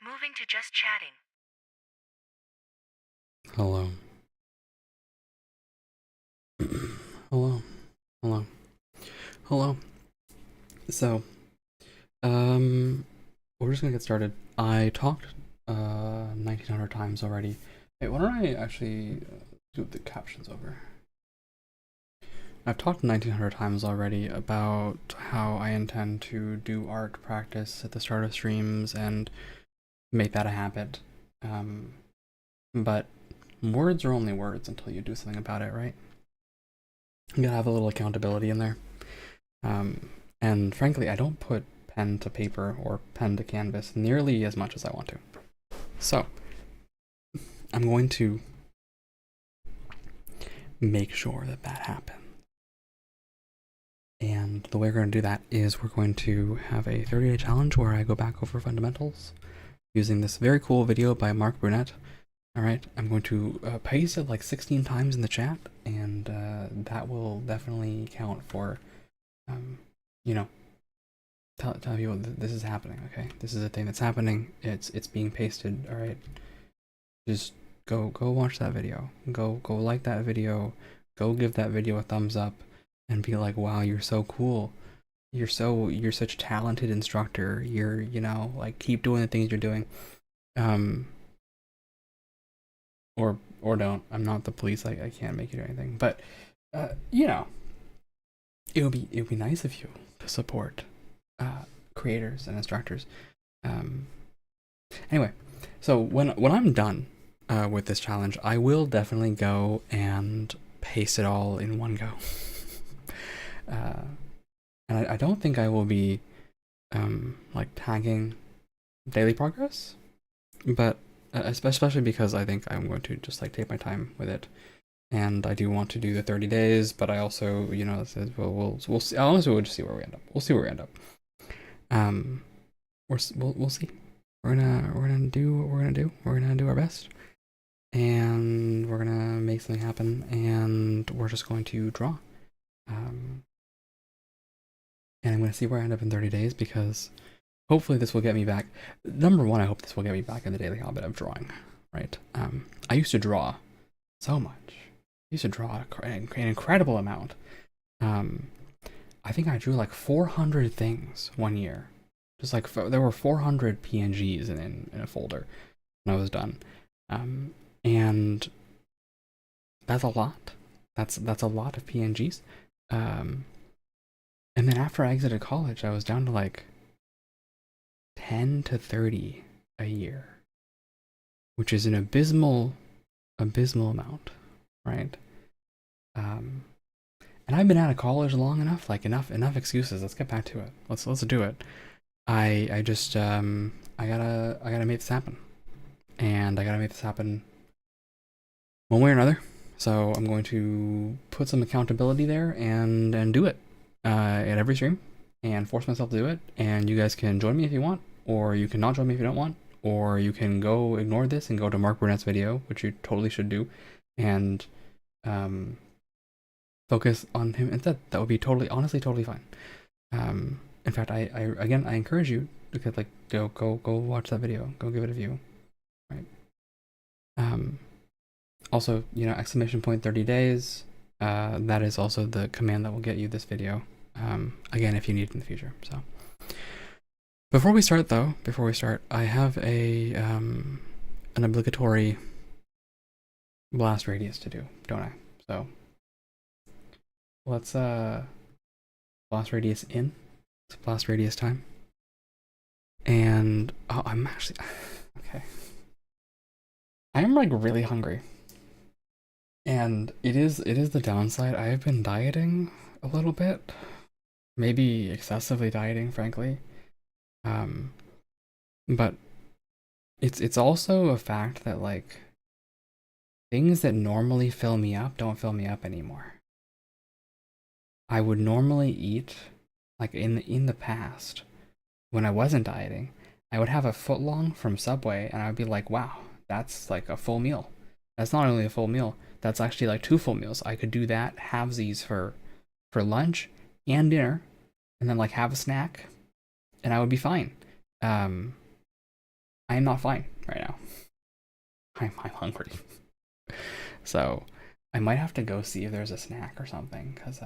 Moving to just chatting. Hello. Hello. Hello. Hello. So, we're just gonna get started. I talked 1900 times already. Hey, why don't I actually do the captions over? I've talked 1900 times already about how I intend to do art practice at the start of streams and make that a habit. But words are only words until you do something about it, right? You gotta have a little accountability in there. And frankly, I don't put pen to paper or pen to canvas nearly as much as I want to. So, I'm going to make sure that that happens. And the way we're going to do that is we're going to have a 30-day challenge where I go back over fundamentals using this very cool video by Mark Brunette. All right, I'm going to paste it like 16 times in the chat, and that will definitely count for, you know, tell people this is happening. Okay, this is a thing that's happening. It's being pasted. All right, just go watch that video. Go like that video. Go give that video a thumbs up, and be like, wow, you're so cool. You're such a talented instructor. You're like keep doing the things you're doing. Or don't. I'm not the police. I can't make you do anything. But it would be nice of you to support creators and instructors. Anyway, so when I'm done with this challenge, I will definitely go and paste it all in one go. And I don't think I will be like tagging daily progress, but especially because I think I'm going to just like take my time with it. And I do want to do the 30 days, but I also, says, we'll see. Honestly, we'll just see where we end up. We'll see where we end up. We'll see. We're gonna do what we're gonna do. We're gonna do our best, and we're gonna make something happen. And we're just going to draw. And I'm gonna see where I end up in 30 days because hopefully this will get me back. Number one, I hope this will get me back in the daily habit of drawing. Right. I used to draw so much. I used to draw an incredible amount. I think I drew like 400 things one year. Just like there were 400 PNGs in a folder when I was done. And that's a lot. That's a lot of PNGs. And then after I exited college, I was down to like 10 to 30 a year, which is an abysmal amount, right? And I've been out of college long enough, like enough excuses. Let's get back to it. Let's do it. I just I gotta make this happen, and I gotta make this happen one way or another. So I'm going to put some accountability there and do it at every stream and force myself to do it. And you guys can join me if you want, or you can not join me if you don't want, or you can go ignore this and go to Mark Burnett's video, which you totally should do, and focus on him instead. That would be honestly totally fine. In fact, I encourage you to like go watch that video. Go give it a view. Right. Also, exclamation point 30 days. That is also the command that will get you this video. Again, if you need it in the future. So before we start, I have an obligatory blast radius to do, don't I? So let's blast radius in. It's blast radius time. And I'm actually okay. I am like really hungry. And it is the downside. I have been dieting a little bit. Maybe excessively dieting, frankly. But it's also a fact that like things that normally fill me up don't fill me up anymore. I would normally eat like in the past when I wasn't dieting, I would have a footlong from Subway and I would be like, wow, that's like a full meal. That's not only a full meal, that's actually like 2 full meals. I could do that, halvesies for lunch and dinner, and then like have a snack, and I would be fine. I am not fine right now. I'm hungry. So I might have to go see if there's a snack or something, because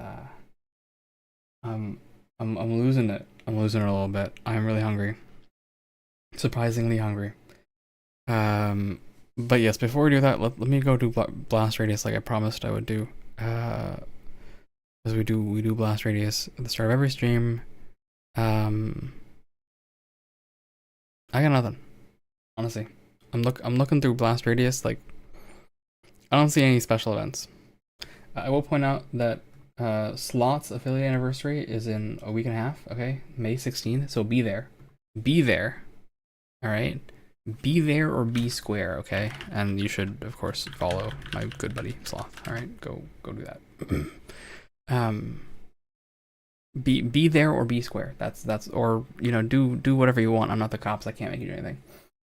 I'm I'm losing it. I'm losing it a little bit. I'm really hungry. Surprisingly hungry. But yes, before we do that, let me go do blast radius like I promised I would do. As we do blast radius at the start of every stream. I got nothing. Honestly, I'm looking through blast radius, like I don't see any special events. I will point out that Slot's affiliate anniversary is in a week and a half. Okay, May 16th. So be there. Be there. All right. Be there or be square. Okay, and you should of course follow my good buddy Sloth. All right, go do that. Be there or be square. That's or you know do whatever you want. I'm not the cops. I can't make you do anything.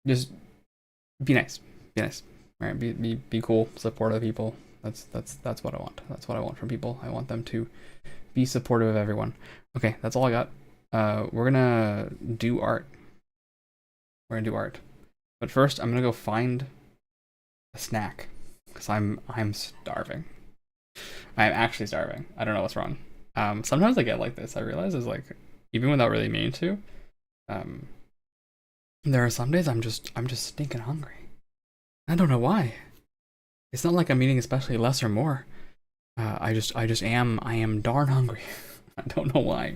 Just be nice. Be nice. All right. Be cool. Support other people. That's what I want. That's what I want from people. I want them to be supportive of everyone. Okay, that's all I got. We're gonna do art. We're gonna do art. But first, I'm gonna go find a snack because I'm starving. I'm actually starving. I don't know what's wrong. Sometimes I get like this. I realize is like even without really meaning to. There are some days I'm just stinking hungry. I don't know why. It's not like I'm eating especially less or more. I am darn hungry. I don't know why.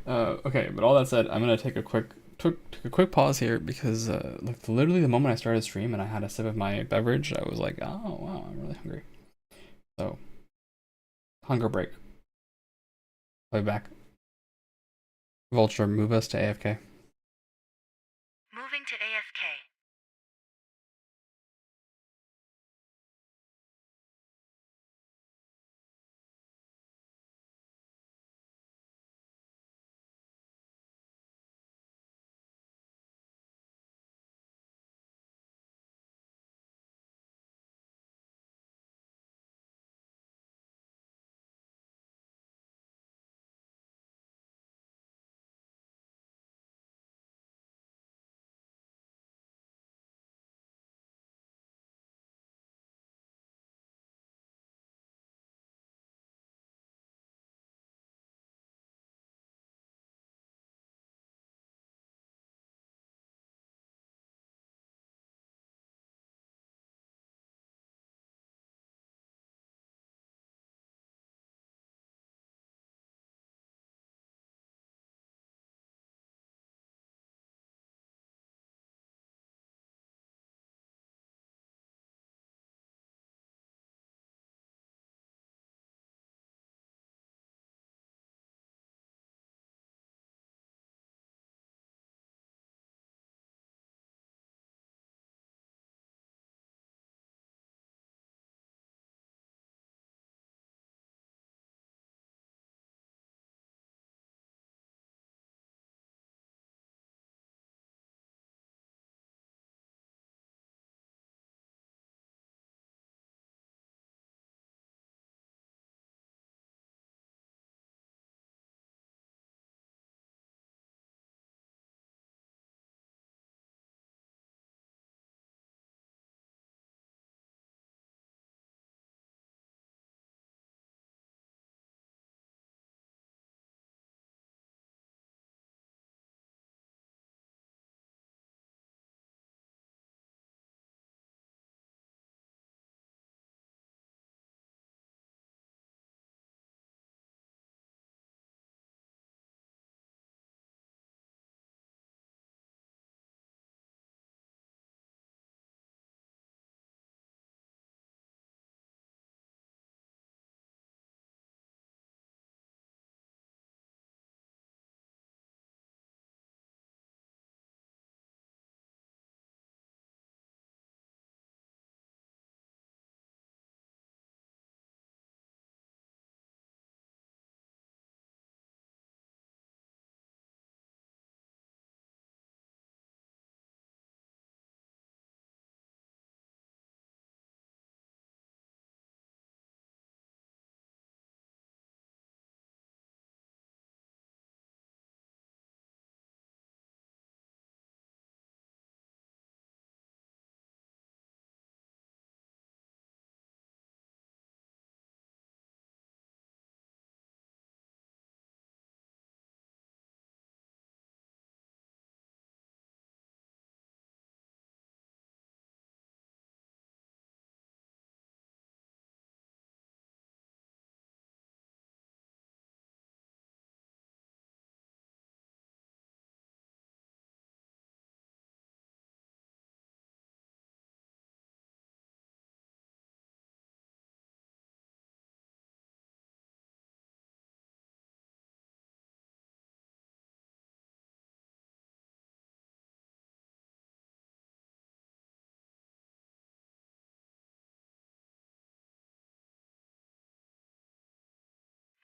Okay, but all that said, I'm gonna take a quick pause here because like literally the moment I started stream and I had a sip of my beverage, I was like, oh wow, I'm really hungry. So hunger break. I'll be back. Vulture, move us to AFK. Moving to AFK.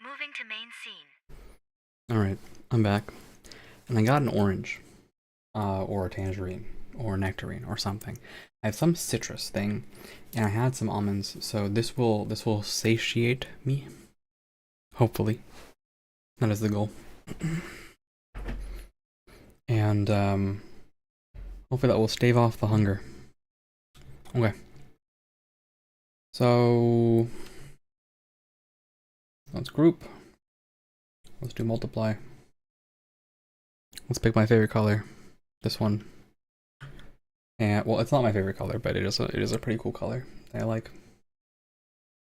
Moving to main scene. Alright, I'm back. And I got an orange. Or a tangerine. Or a nectarine or something. I have some citrus thing. And I had some almonds, so this will satiate me. Hopefully. That is the goal. And hopefully that will stave off the hunger. Okay. So let's group. Let's do multiply. Let's pick my favorite color. This one. And well, it's not my favorite color, but it is a pretty cool color that I like.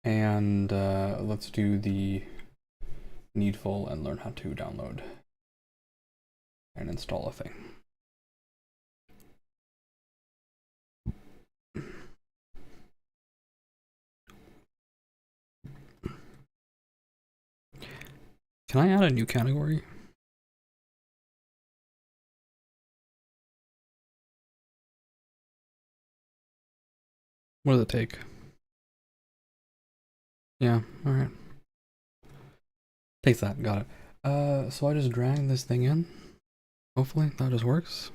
And let's do the needful and learn how to download and install a thing. Can I add a new category? What does it take? Yeah, alright. Takes that, got it. So I just drag this thing in. Hopefully that just works.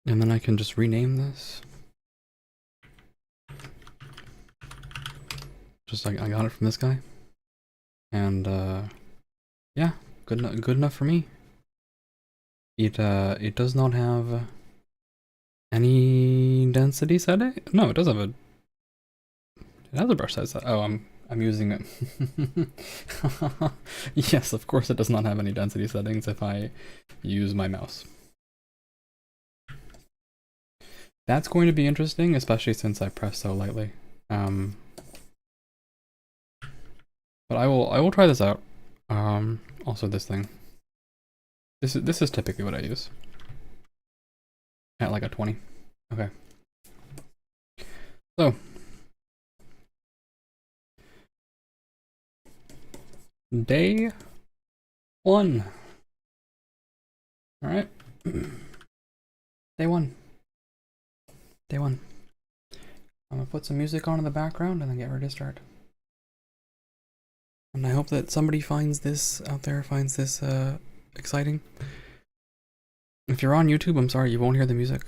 And then I can just rename this. Just like I got it from this guy. And yeah, good enough for me. It does not have any density setting? No, it does have it has a brush size. Oh, I'm using it. Yes, of course it does not have any density settings if I use my mouse. That's going to be interesting, especially since I press so lightly. But I will try this out. Also this thing. This is typically what I use. At like a 20. Okay. So day 1. All right. Day 1. Day 1. I'm gonna put some music on in the background and then get ready to start. And I hope that somebody finds this out there, finds this exciting. If you're on YouTube, I'm sorry, you won't hear the music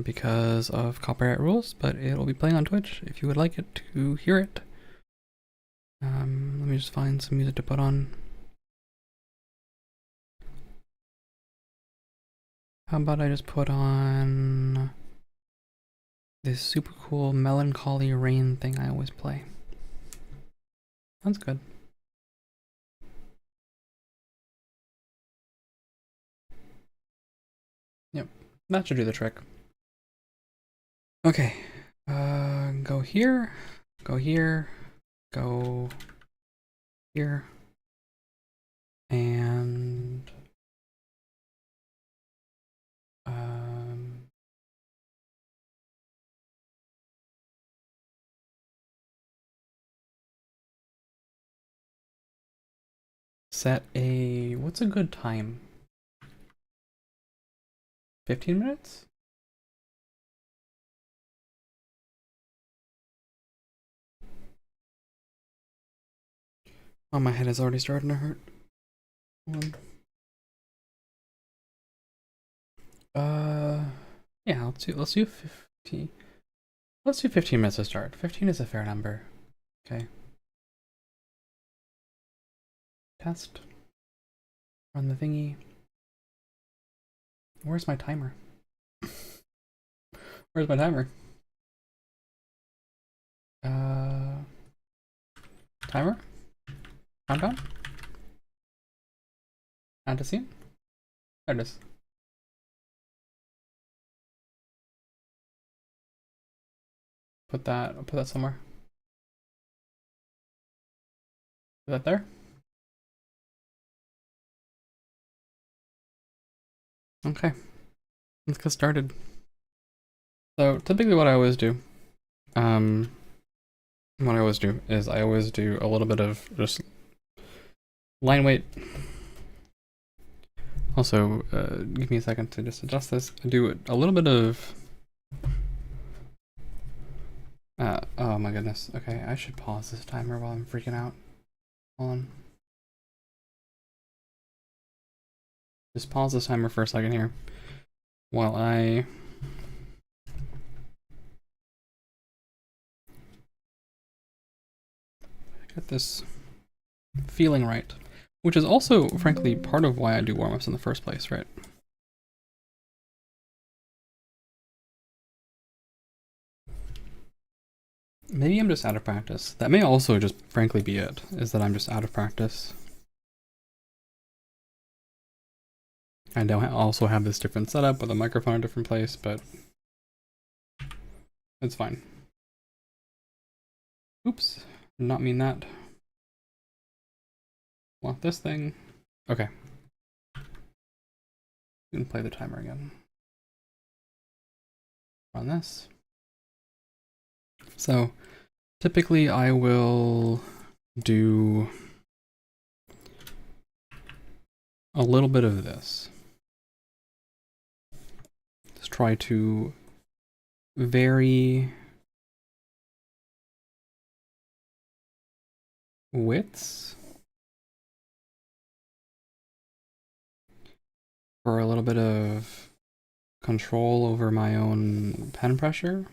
because of copyright rules, but it'll be playing on Twitch if you would like it to hear it. Let me just find some music to put on. How about I just put on this super cool melancholy rain thing I always play. That's good. Yep, that should do the trick. Okay, go here, go here, go here, and set a, what's a good time? 15 minutes? Oh, my head is already starting to hurt. Yeah, let's do 15. Let's do 15 minutes to start. 15 is a fair number. Okay. Test. Run the thingy. Where's my timer? Where's my timer? Timer? Countdown? Add to scene? There it is. Put that somewhere. Is that there? Okay. Let's get started. So typically what I always do, is I always do a little bit of just line weight. Also, give me a second to just adjust this. I do a little bit of Oh my goodness. Okay, I should pause this timer while I'm freaking out. Hold on. Just pause this timer for a second here while I get this feeling right. Which is also, frankly, part of why I do warm-ups in the first place, right? Maybe I'm just out of practice. That may also just frankly be it, is that I'm just out of practice. I don't also have this different setup with a microphone in a different place, but it's fine. Oops, did not mean that. Want this thing. Okay. You can play the timer again. Run this. So typically I will do a little bit of this. Just try to vary widths for a little bit of control over my own pen pressure.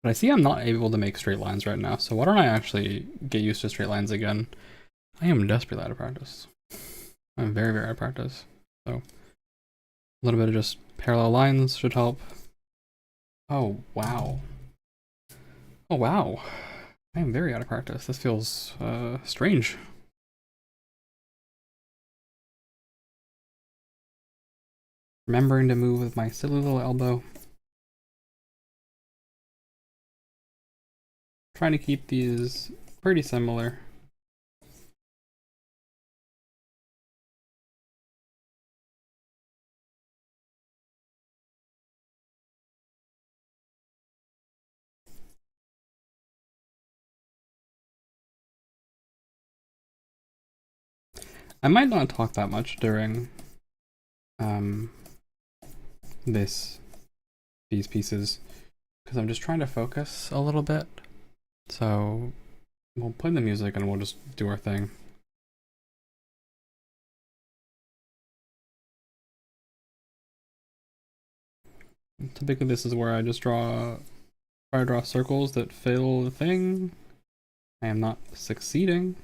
But I see I'm not able to make straight lines right now, so why don't I actually get used to straight lines again? I am desperately out of practice. I'm very, very out of practice. So a little bit of just parallel lines should help. Oh, wow. Oh, wow. I am very out of practice. This feels strange. Remembering to move with my silly little elbow. Trying to keep these pretty similar. I might not talk that much during these pieces because I'm just trying to focus a little bit. So we'll play the music and we'll just do our thing. Typically this is where I just try to draw circles that fill the thing. I am not succeeding.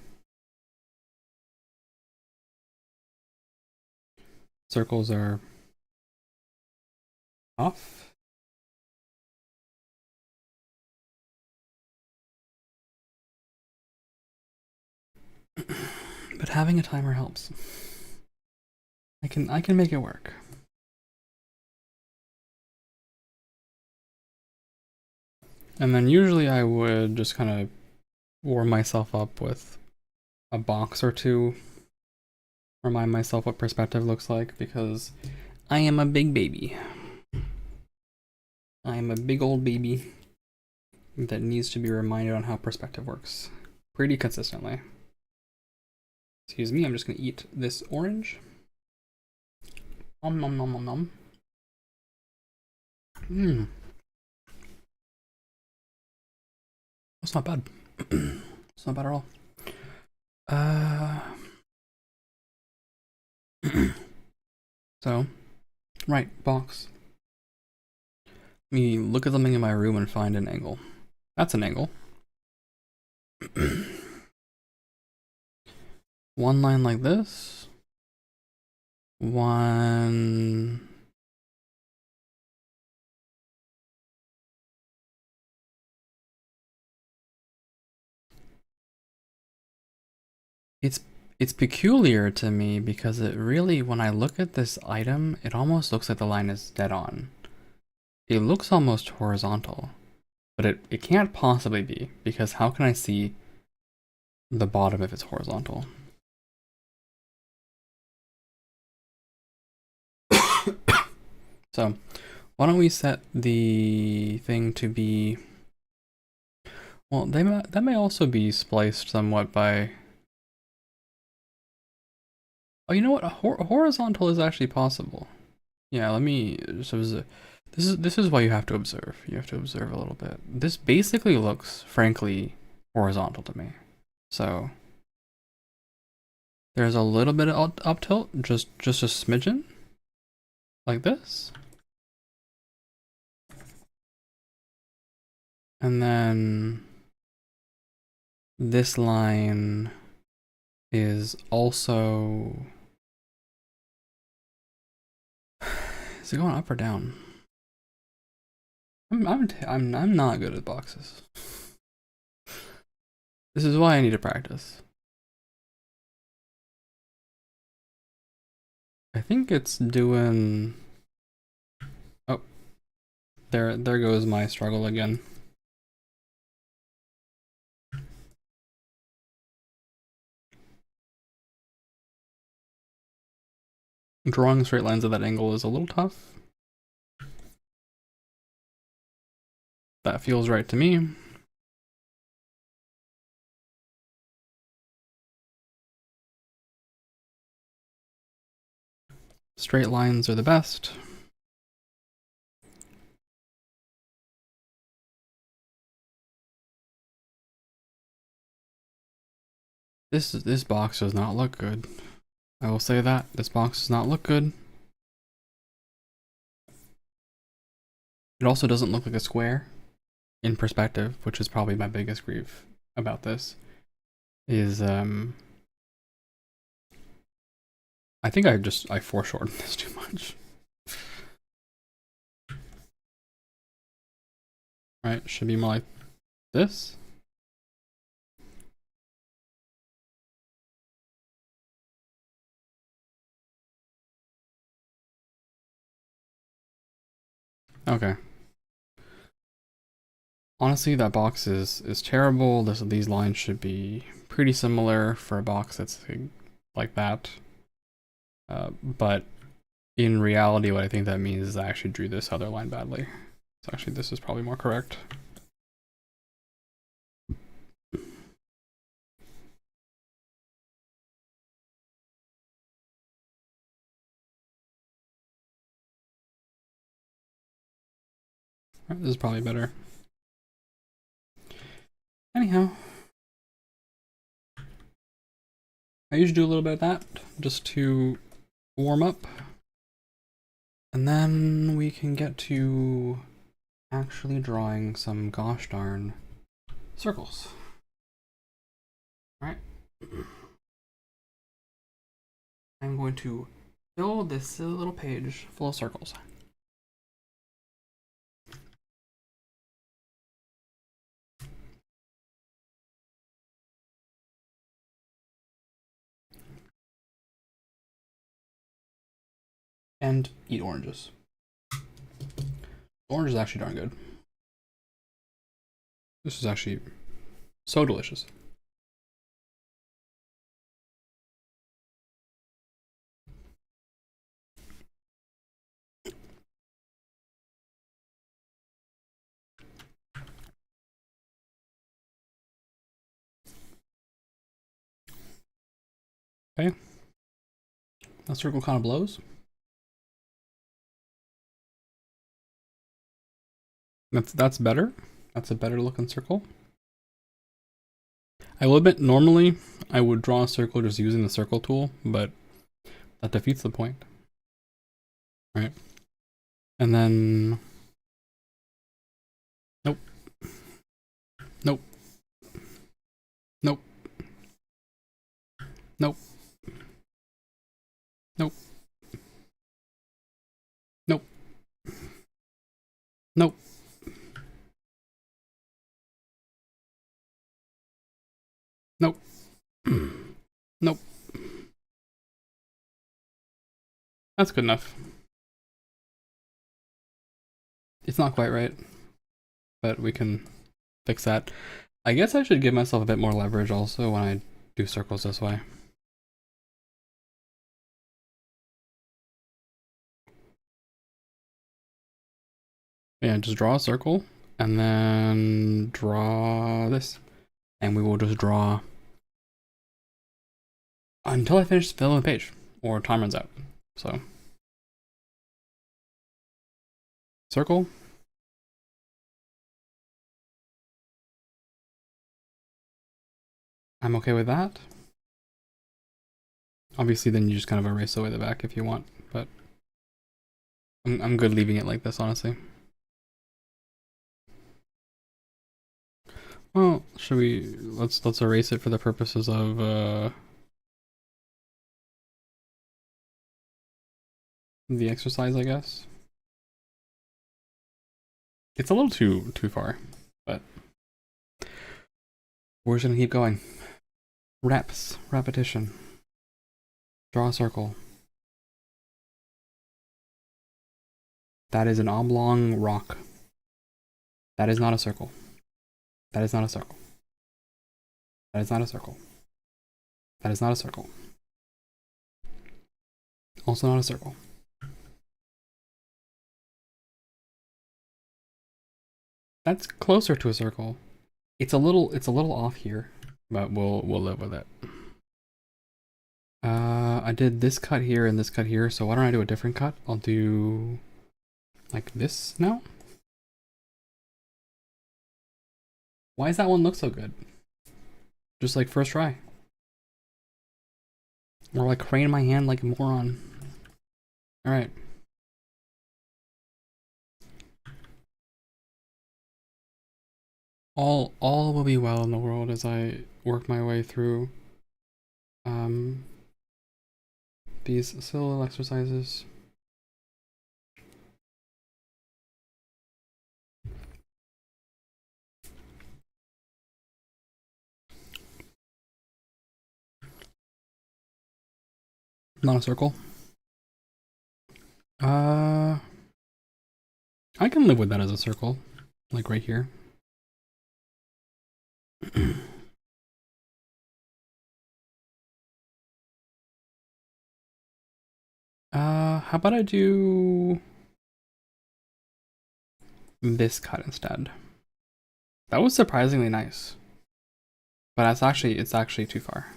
Circles are off. But having a timer helps. I can make it work. And then usually I would just kind of warm myself up with a box or two. Remind myself what perspective looks like because I am a big baby. I am a big old baby that needs to be reminded on how perspective works pretty consistently. Excuse me, I'm just gonna eat this orange. Nom nom nom nom nom. Mmm. That's not bad. It's not bad at all. So, right, box. Let me look at something in my room and find an angle. That's an angle. One line like this. One. It's peculiar to me because it really, when I look at this item, it almost looks like the line is dead on. It looks almost horizontal, but it can't possibly be because how can I see the bottom if it's horizontal? So why don't we set the thing to be, well, that may also be spliced somewhat by, oh, you know what, horizontal is actually possible. Yeah, let me, so This is why you have to observe. You have to observe a little bit. This basically looks, frankly, horizontal to me. So there's a little bit of up tilt, just a smidgen, like this. And then this line is also, is it going up or down? I'm not good at boxes. This is why I need to practice. I think it's doing, oh, there goes my struggle again. Drawing straight lines at that angle is a little tough. That feels right to me. Straight lines are the best. This box does not look good. I will say that. This box does not look good. It also doesn't look like a square in perspective, which is probably my biggest grief about this. Is I think I foreshortened this too much. Right, should be more like this. Okay. Honestly, that box is terrible. These lines should be pretty similar for a box that's like that. But in reality, what I think that means is I actually drew this other line badly. So actually, this is probably more correct. This is probably better. Anyhow, I usually do a little bit of that just to warm up. And then we can get to actually drawing some gosh darn circles. All right. I'm going to fill this little page full of circles. And eat oranges. Orange is actually darn good. This is actually so delicious. Okay. That circle kind of blows. That's better. That's a better looking circle. I will admit, normally I would draw a circle just using the circle tool, but that defeats the point. Right? And then, nope. Nope. Nope. Nope. Nope. Nope. Nope. Nope. Nope. That's good enough. It's not quite right, but we can fix that. I guess I should give myself a bit more leverage also when I do circles this way. Yeah, just draw a circle and then draw this. And we will just draw until I finish filling the page or time runs out. So Circle. I'm okay with that. Obviously, then you just kind of erase away the back if you want, but I'm good leaving it like this, honestly. Well, should we let's erase it for the purposes of the exercise, I guess. It's a little too far, but we're just gonna keep going. Reps, repetition. Draw a circle. That is an oblong rock. That is not a circle. That is not a circle. That is not a circle. That is not a circle. Also not a circle. That's closer to a circle. It's a little off here, but we'll live with it. I did this cut here and this cut here, so why don't I do a different cut? I'll do like this now. Why does that one look so good? Just like first try. Or like crane my hand like a moron. Alright. All will be well in the world as I work my way through these silly little exercises. Not a circle. I can live with that as a circle, like right here. How about I do this cut instead? That was surprisingly nice, but it's actually too far.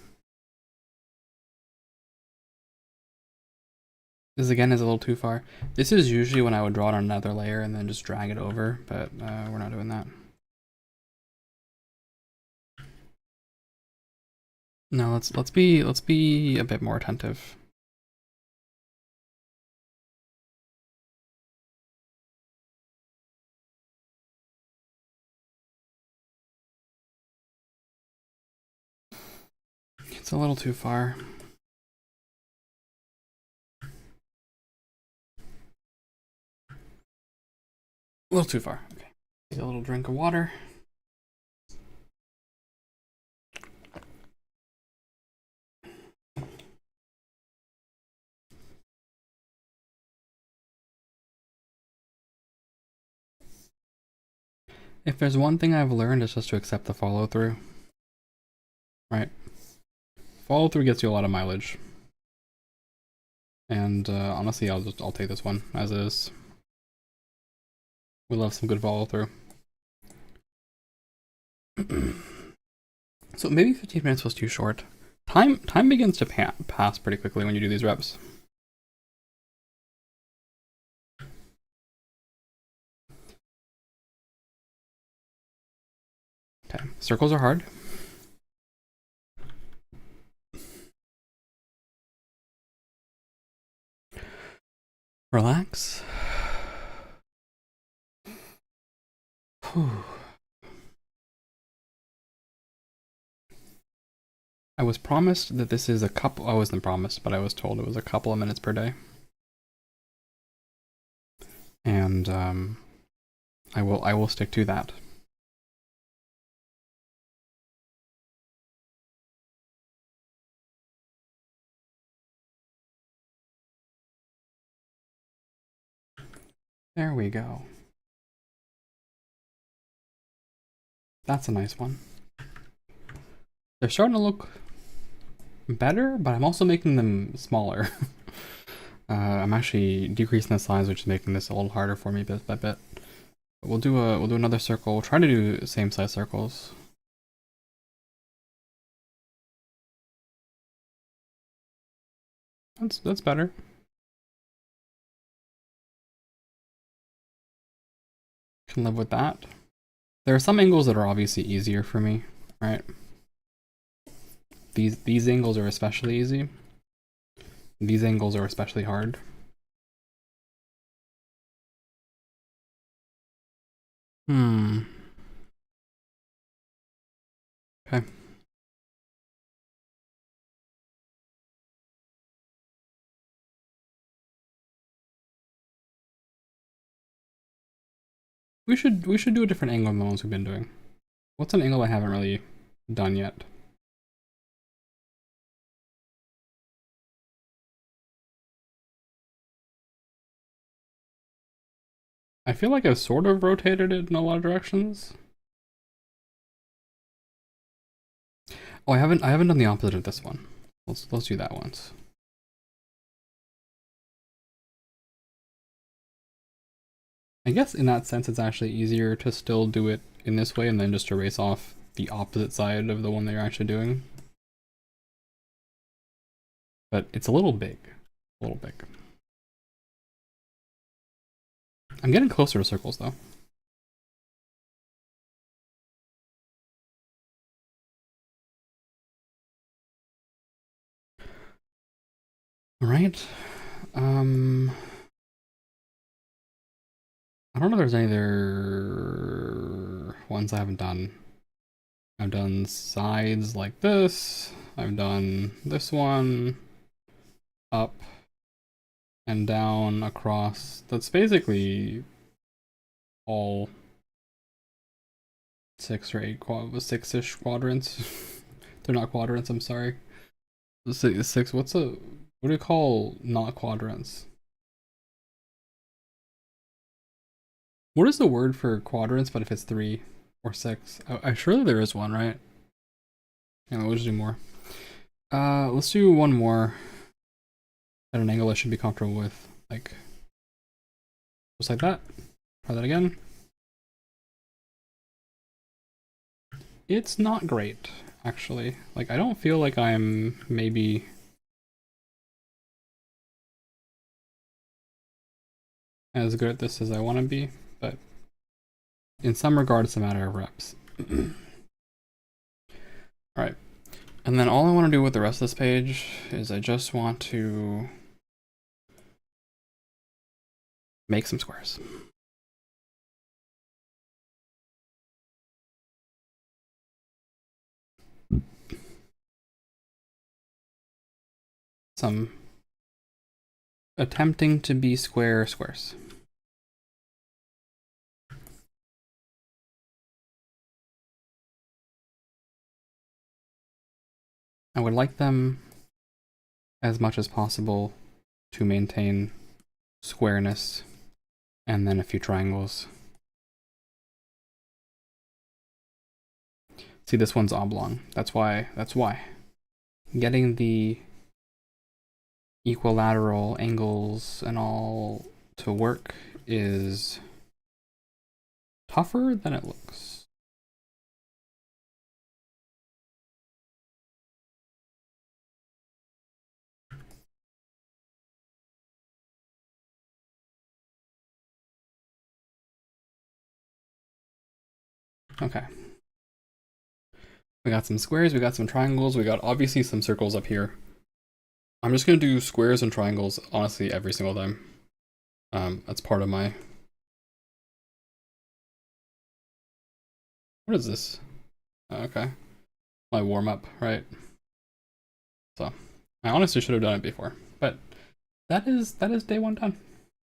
This again is a little too far. This is usually when I would draw it on another layer and then just drag it over, but we're not doing that. No, let's be a bit more attentive. It's a little too far. A little too far. Okay. Take a little drink of water. If there's one thing I've learned, it's just to accept the follow through. Right? Follow through gets you a lot of mileage. And honestly, I'll take this one as is. We love some good follow through. So maybe 15 minutes was too short. Time begins to pass pretty quickly when you do these reps. Okay, circles are hard. Relax. Whew. I was promised that this is a couple. I wasn't promised, but I was told it was a couple of minutes per day. And I will stick to that. There we go. That's a nice one. They're starting to look better, but I'm also making them smaller. I'm actually decreasing the size, which is making this a little harder for me bit by bit. But we'll do another circle. We'll try to do same size circles. That's better. Can live with that. There are some angles that are obviously easier for me, right? These angles are especially easy. These angles are especially hard. Okay. We should do a different angle than the ones we've been doing. What's an angle I haven't really done yet? I feel like I've sort of rotated it in a lot of directions. Oh, I haven't done the opposite of this one. Let's do that once. I guess in that sense, it's actually easier to still do it in this way and then just erase off the opposite side of the one that you're actually doing. But it's a little big. A little big. I'm getting closer to circles though. All right. I don't know if there's any other ones I haven't done. I've done sides like this. I've done this one. Up and down across. That's basically all 6-ish quadrants. They're not quadrants, I'm sorry. Six, what do you call not quadrants? What is the word for quadrants, but if it's 3 or 6? I surely there is one, right? Yeah, we'll just do more. Let's do one more at an angle I should be comfortable with. Like, just like that. Try that again. It's not great, actually. Like, I don't feel like I'm maybe as good at this as I want to be, but in some regard, it's a matter of reps. Alright, and then all I want to do with the rest of this page is I just want to make some squares. Some attempting to be square squares. I would like them as much as possible to maintain squareness and then a few triangles. See, this one's oblong. That's why. Getting the equilateral angles and all to work is tougher than it looks. Okay. We got some squares, we got some triangles, we got obviously some circles up here. I'm just gonna do squares and triangles honestly every single time. That's part of my... What is this? Okay. My warm-up, right? So, I honestly should have done it before, but that is day one done.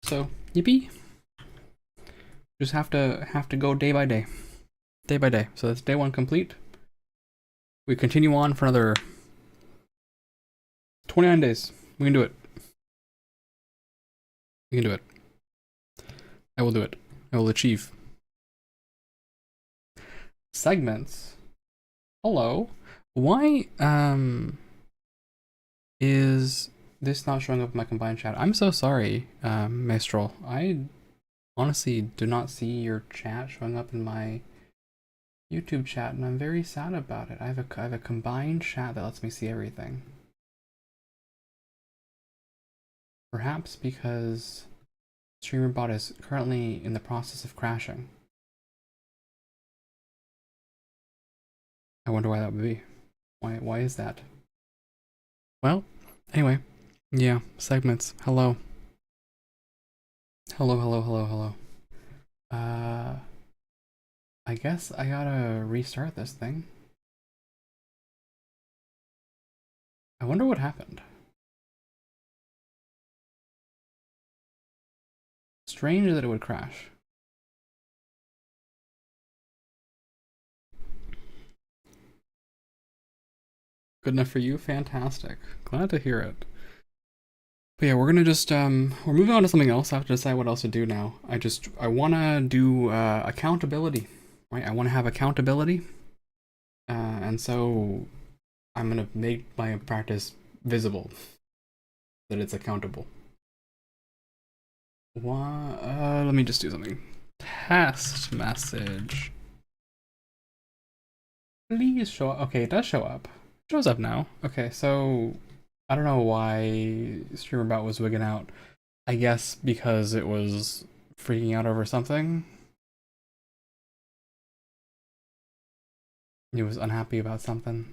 So, yippee! Just have to go day by day. Day by day. So that's day one complete. We continue on for another 29 days. We can do it. We can do it. I will do it. I will achieve. Segments. Hello. Why is this not showing up in my combined chat? I'm so sorry, Maestral. I honestly do not see your chat showing up in my YouTube chat, and I'm very sad about it. I have a combined chat that lets me see everything. Perhaps because StreamerBot is currently in the process of crashing. I wonder why that would be. Why is that? Well, anyway, yeah, segments. Hello. Hello. I guess I gotta restart this thing. I wonder what happened. Strange that it would crash. Good enough for you? Fantastic. Glad to hear it. But yeah, we're gonna just we're moving on to something else. I have to decide what else to do now. I wanna do accountability, right? I wanna have accountability, and so I'm gonna make my practice visible, that it's accountable. Let me just do something. Test message. Please show up. Okay, it does show up. It shows up now. Okay, so I don't know why Streamerbot was wigging out. I guess because it was freaking out over something. It was unhappy about something.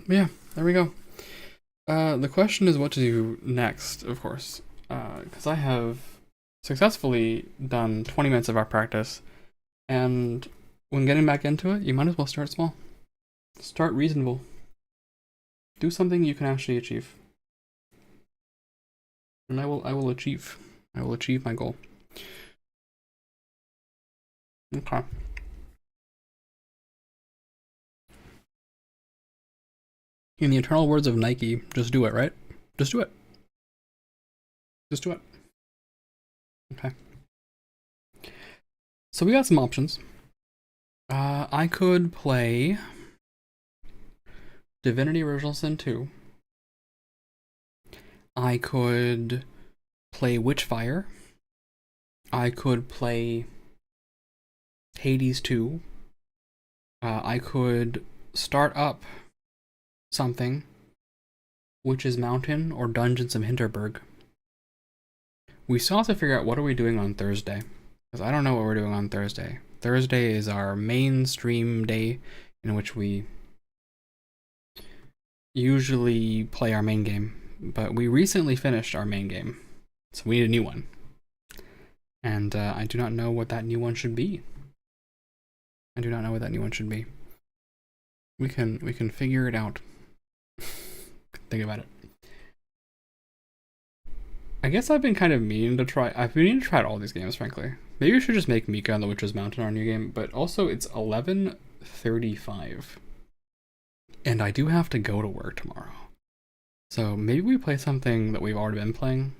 Yeah, there we go. The question is what to do next, of course. Because I have successfully done 20 minutes of our practice, and when getting back into it, you might as well start small. Start reasonable. Do something you can actually achieve. And I will achieve. I will achieve my goal. Okay. In the eternal words of Nike, just do it, right? Just do it. Just do it. Okay. So we got some options. I could play Divinity Original Sin 2. I could play Witchfire. I could play Hades 2. I could start up something, Witch's Mountain or Dungeons of Hinterberg. We still have to figure out what are we doing on Thursday, because I don't know what we're doing on Thursday. Thursday is our mainstream day in which we usually play our main game, but we recently finished our main game, so we need a new one. And I do not know what that new one should be. We can figure it out. Think about it. I guess I've been kind of meaning to try. I've been meaning to try all these games, frankly. Maybe we should just make Mika and the Witch's Mountain our new game, but also it's 11:35. And I do have to go to work tomorrow. So maybe we play something that we've already been playing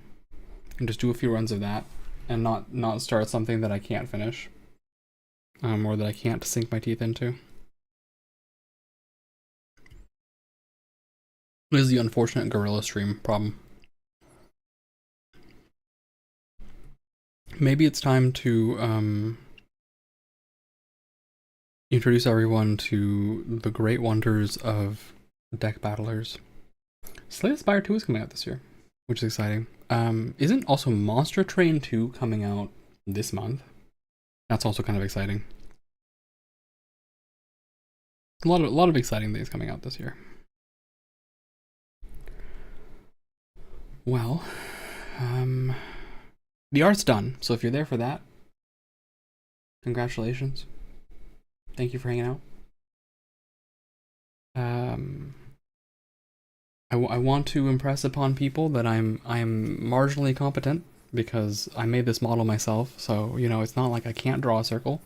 and just do a few runs of that and not start something that I can't finish. Or that I can't sink my teeth into. This is the unfortunate Gorilla Stream problem. Maybe it's time to introduce everyone to the great wonders of deck battlers. Slay the Spire 2 is coming out this year, which is exciting. Isn't also Monster Train 2 coming out this month? That's also kind of exciting. A lot of exciting things coming out this year. Well, the art's done, so if you're there for that, congratulations. Thank you for hanging out. I want to impress upon people that I'm marginally competent because I made this model myself, so you know it's not like I can't draw a circle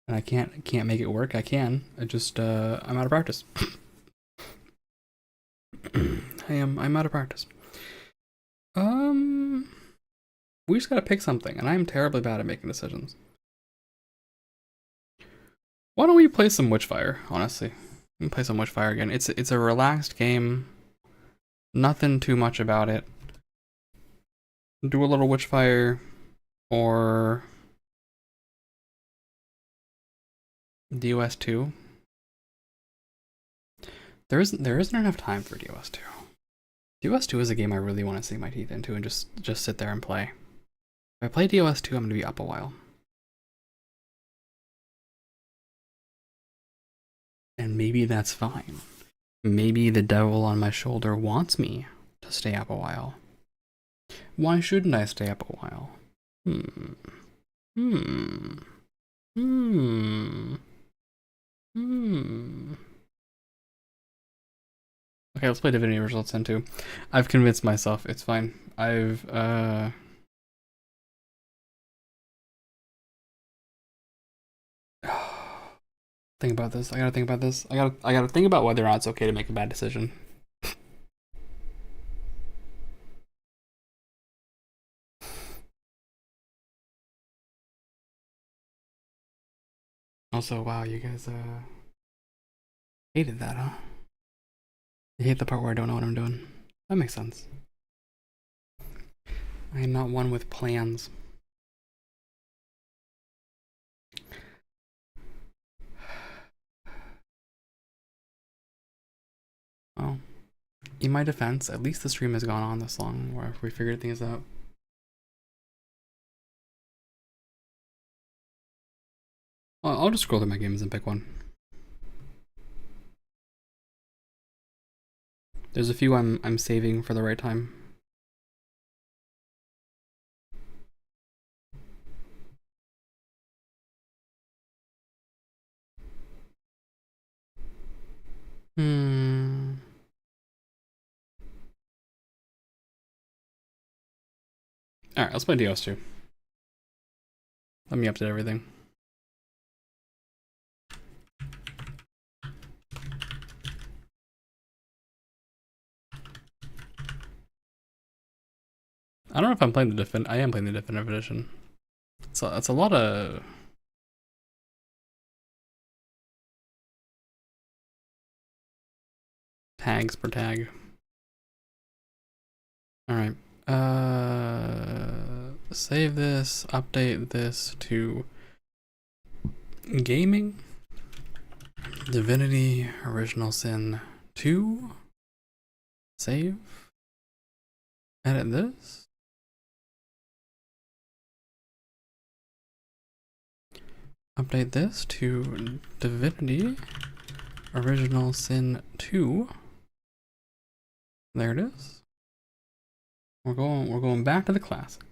and I can't make it work. I can. I just I'm out of practice. I'm out of practice. We just gotta pick something, and I'm terribly bad at making decisions. Why don't we play some Witchfire, honestly? We can play some Witchfire again. It's a relaxed game. Nothing too much about it. Do a little Witchfire, or DOS2. There isn't enough time for DOS2. DOS2 is a game I really want to sink my teeth into and just sit there and play. If I play DOS2, I'm gonna be up a while. And maybe that's fine. Maybe the devil on my shoulder wants me to stay up a while. Why shouldn't I stay up a while? Hmm. Okay, let's play Divinity Original Sin 2. I've convinced myself it's fine. Think about this. I gotta think about this. I gotta think about whether or not it's okay to make a bad decision. Also, wow, you guys hated that, huh? You hate the part where I don't know what I'm doing. That makes sense. I am not one with plans. Well, in my defense, at least the stream has gone on this long where we figured things out. I'll just scroll through my games and pick one. There's a few I'm saving for the right time. Alright, let's play DOS2. Let me update everything. I don't know if I'm playing the I am playing the definitive edition. So it's a lot of tags per tag. Alright. Save this, update this to gaming. Divinity Original Sin 2. Save. Edit this. Update this to Divinity Original Sin 2. There it is. We're going back to the classics.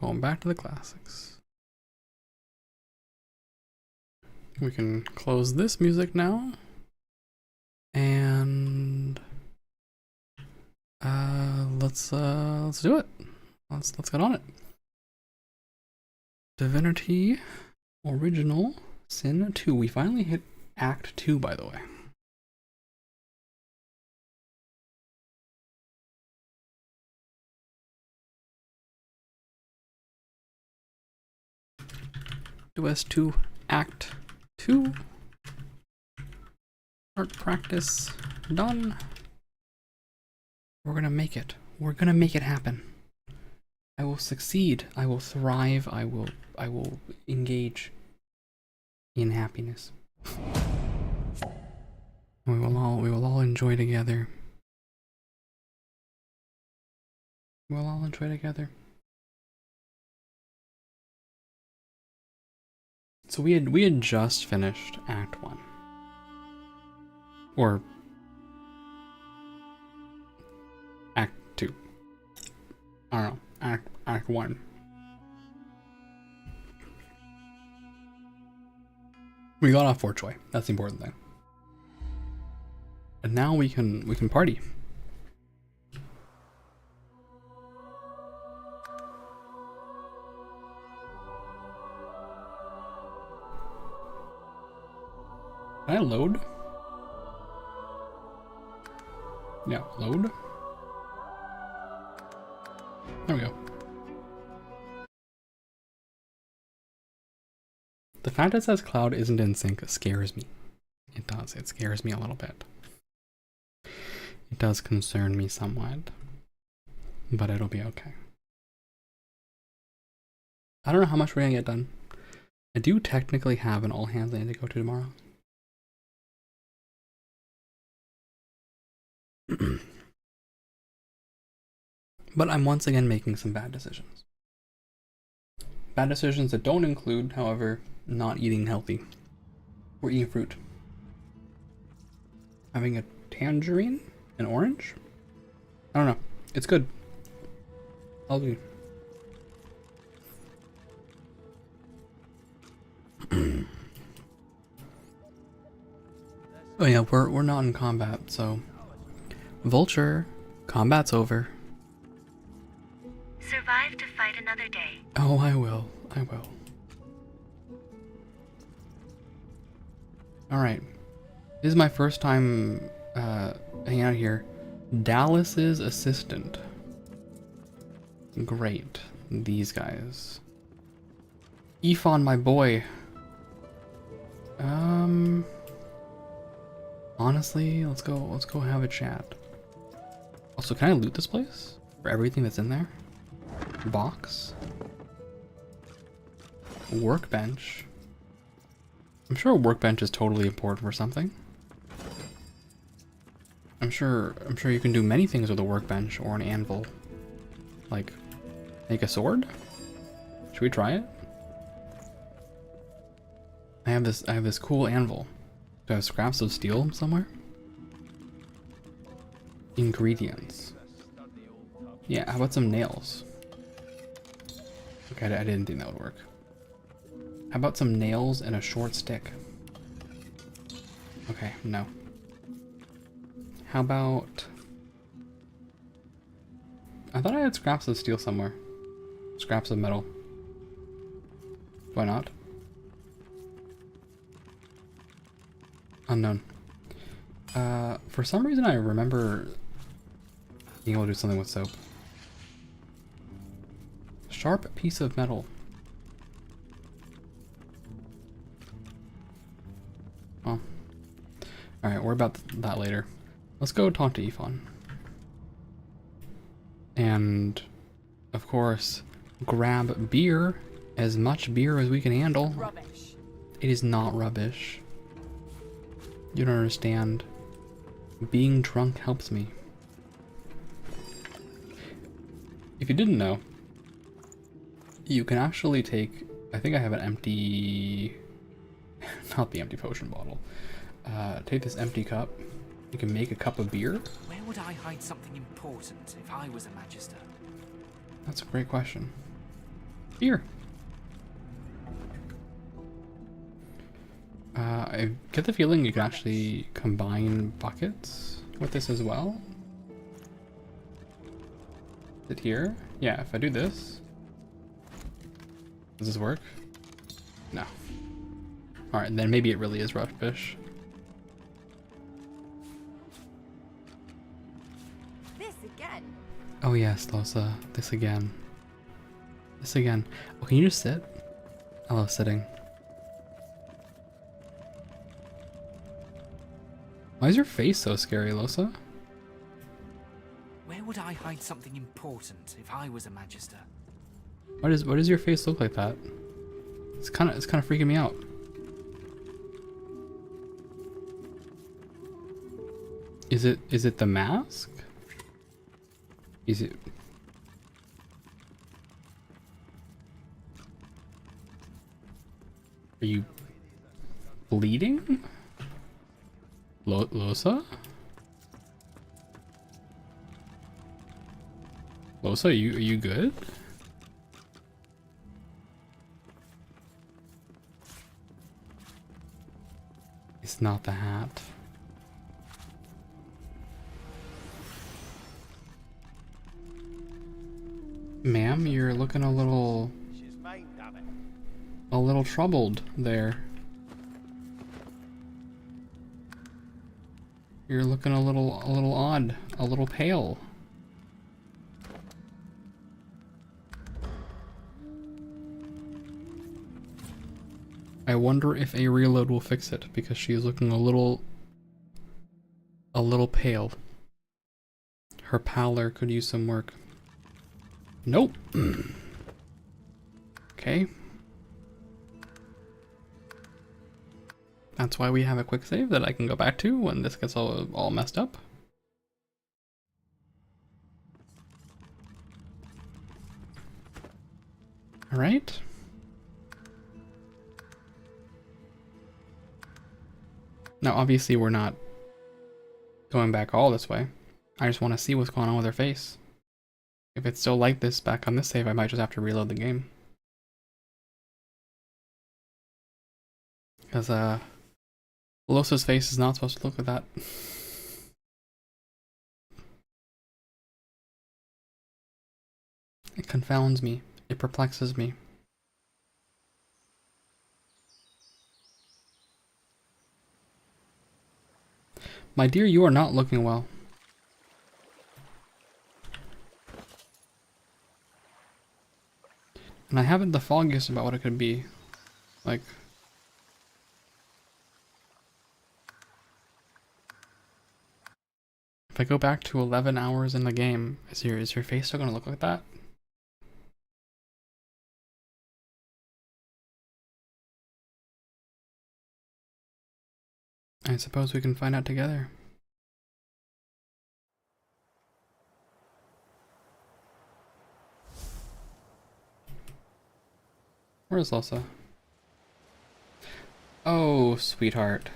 Going back to the classics. We can close this music now. And let's do it. Let's get on it. Divinity Original Sin 2. We finally hit Act 2, by the way. OS2 Act 2. Art practice done. We're gonna make it. We're gonna make it happen. I will succeed. I will thrive. I will engage in happiness. We will all enjoy together. We'll all enjoy together. So we had just finished Act 1. Or Act 2. I don't know. Act 1. We got off Fort Joy. That's the important thing. And now we can party. Can I load? Yeah, load. There we go. The fact that it says cloud isn't in sync scares me. It does. It scares me a little bit. It does concern me somewhat. But it'll be okay. I don't know how much we're gonna get done. I do technically have an all hands I need to go to tomorrow. But I'm once again making some bad decisions. Bad decisions that don't include, however, not eating healthy or eating fruit. Having a tangerine? An orange? I don't know. It's good. I'll do. Oh yeah, we're not in combat, so Vulture, combat's over. Survive to fight another day. Oh, I will. I will. Alright. This is my first time hanging out here. Dallas's assistant. Great. These guys. Ifon, my boy. Honestly, let's go have a chat. Also, can I loot this place? For everything that's in there? Box. Workbench. I'm sure a workbench is totally important for something. I'm sure you can do many things with a workbench or an anvil. Like, make a sword? Should we try it? I have this cool anvil. Do I have scraps of steel somewhere? Ingredients. Yeah, how about some nails? Okay, I didn't think that would work. How about some nails and a short stick? Okay, no. How about... I thought I had scraps of steel somewhere. Scraps of metal. Why not? Unknown. For some reason I remember being able to do something with soap. Sharp piece of metal. Oh. Alright, worry about that later. Let's go talk to Ifon. And, of course, grab beer. As much beer as we can handle. Rubbish. It is not rubbish. You don't understand. Being drunk helps me. If you didn't know, you can actually take... I think I have an empty... not the empty potion bottle. Take this empty cup. You can make a cup of beer. Where would I hide something important if I was a magister? That's a great question. Beer. I get the feeling you can actually combine buckets with this as well. Is it here? Yeah, if I do this. Does this work? No. Alright, then maybe it really is rubbish. This again. Oh yes, Losa. This again. This again. Oh, can you just sit? I love sitting. Why is your face so scary, Losa? Where would I hide something important if I was a magister? Why does your face look like that? It's kind of freaking me out. Is it the mask? Is it? Are you bleeding? Losa? Losa, are you good? It's not the hat. Ma'am, you're looking a little troubled there. You're looking a little odd, a little pale. I wonder if a reload will fix it because she is looking a little pale. Her pallor could use some work. Nope. Okay. That's why we have a quick save that I can go back to when this gets all messed up. All right. Now, obviously, we're not going back all this way. I just want to see what's going on with her face. If it's still like this back on this save, I might just have to reload the game. Because, Losa's face is not supposed to look like that. It confounds me. It perplexes me. My dear, you are not looking well. And I haven't the foggiest about what it could be. Like... if I go back to 11 hours in the game, is your face still gonna look like that? I suppose we can find out together. Where's Losa? Oh, sweetheart.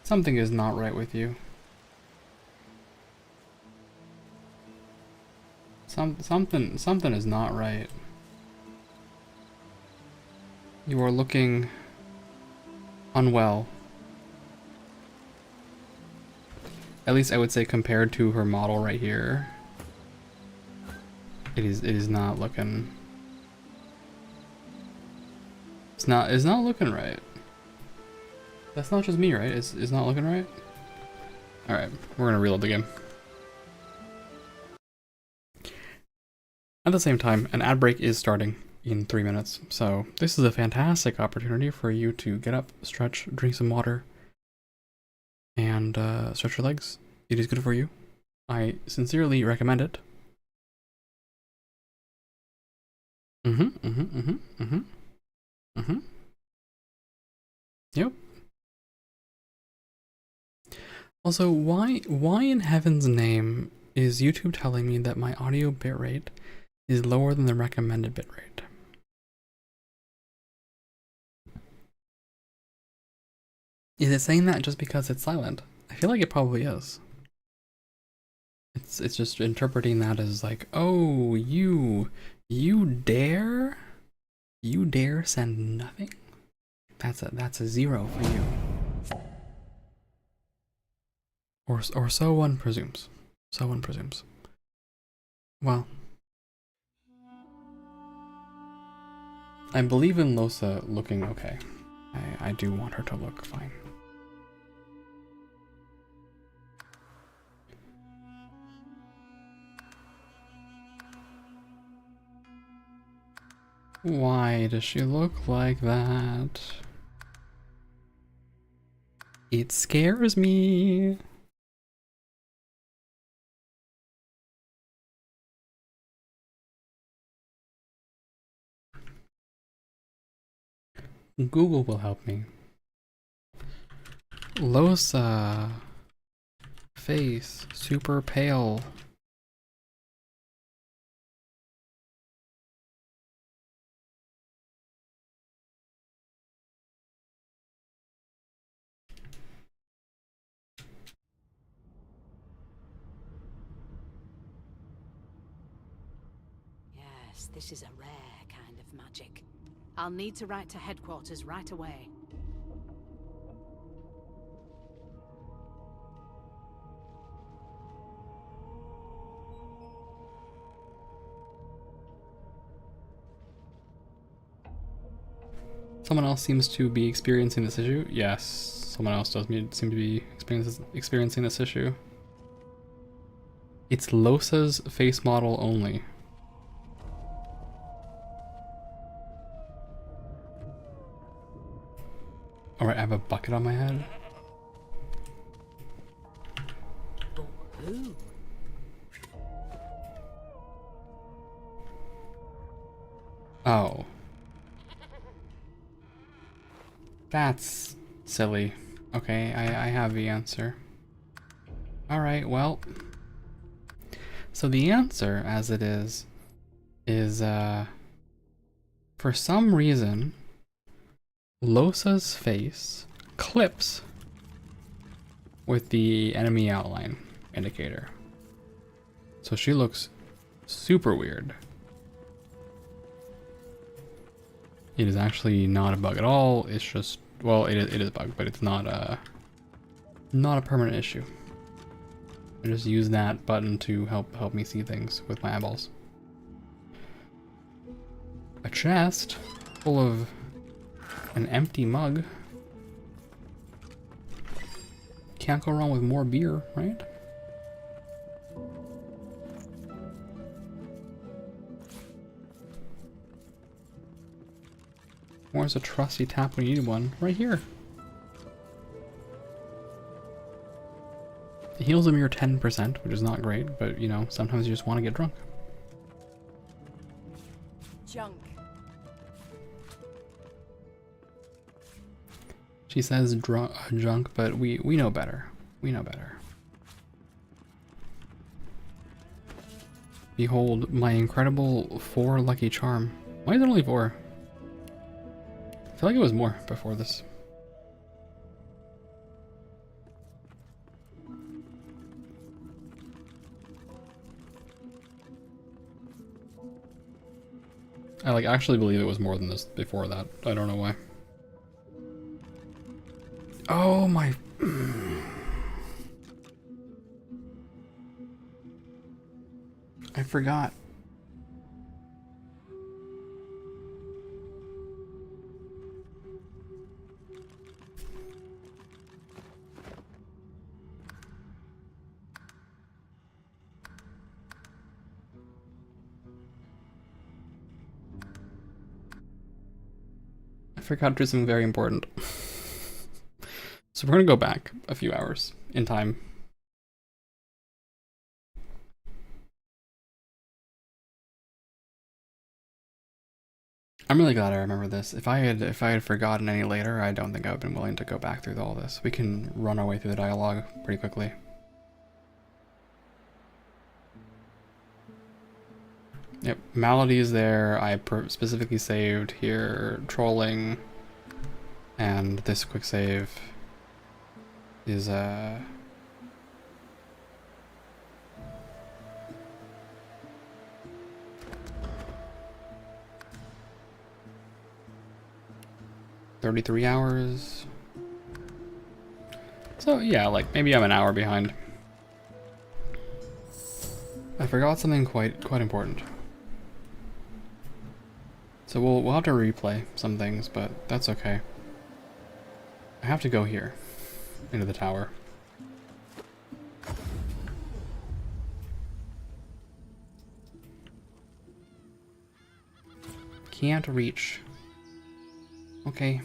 Something is not right with you. Something is not right. You are looking unwell. At least I would say compared to her model right here. It is not looking. It's not looking right. That's not just me, right? It's not looking right. All right, we're gonna reload the game. At the same time, an ad break is starting in 3 minutes, so this is a fantastic opportunity for you to get up, stretch, drink some water, and stretch your legs. It is good for you. I sincerely recommend it. Yep. Also, why in heaven's name is YouTube telling me that my audio bitrate is lower than the recommended bitrate? Is it saying that just because it's silent? I feel like it probably is. It's just interpreting that as like, oh, you dare send nothing? That's a 0 for you. Or so one presumes. So one presumes. Well, I believe in Losa looking okay. I do want her to look fine. Why does she look like that? It scares me. Google will help me. Losa. Face. Super pale. Yes, this is a rare kind of magic. I'll need to write to headquarters right away. Someone else seems to be experiencing this issue. Yes, someone else does seem to be experiencing this issue. It's Losa's face model only. Alright, I have a bucket on my head. Ooh. Oh. That's silly. Okay, I have the answer. Alright, well. So the answer, as it is for some reason, Losa's face clips with the enemy outline indicator. So she looks super weird. It is actually not a bug at all. It's just, well, it is a bug, but it's not a permanent issue. I just use that button to help me see things with my eyeballs. A chest full of an empty mug. Can't go wrong with more beer, right? Where's a trusty tap when you need one? Right here. It heals a mere 10%, which is not great, but you know, sometimes you just want to get drunk. Junk. She says junk, but we know better. We know better. Behold my incredible 4 lucky charm. Why is it only 4? I feel like it was more before this. I like actually believe it was more than this before that. I don't know why. Oh my. I forgot. I forgot to do something very important. So we're gonna go back a few hours in time. I'm really glad I remember this. If I had forgotten any later, I don't think I would have been willing to go back through all this. We can run our way through the dialogue pretty quickly. Yep, Malady is there. I specifically saved here trolling, and this quick save is 33 hours. So yeah, like maybe I'm an hour behind. I forgot something quite important. So we'll have to replay some things, but that's okay. I have to go here into the tower. Can't reach. Okay.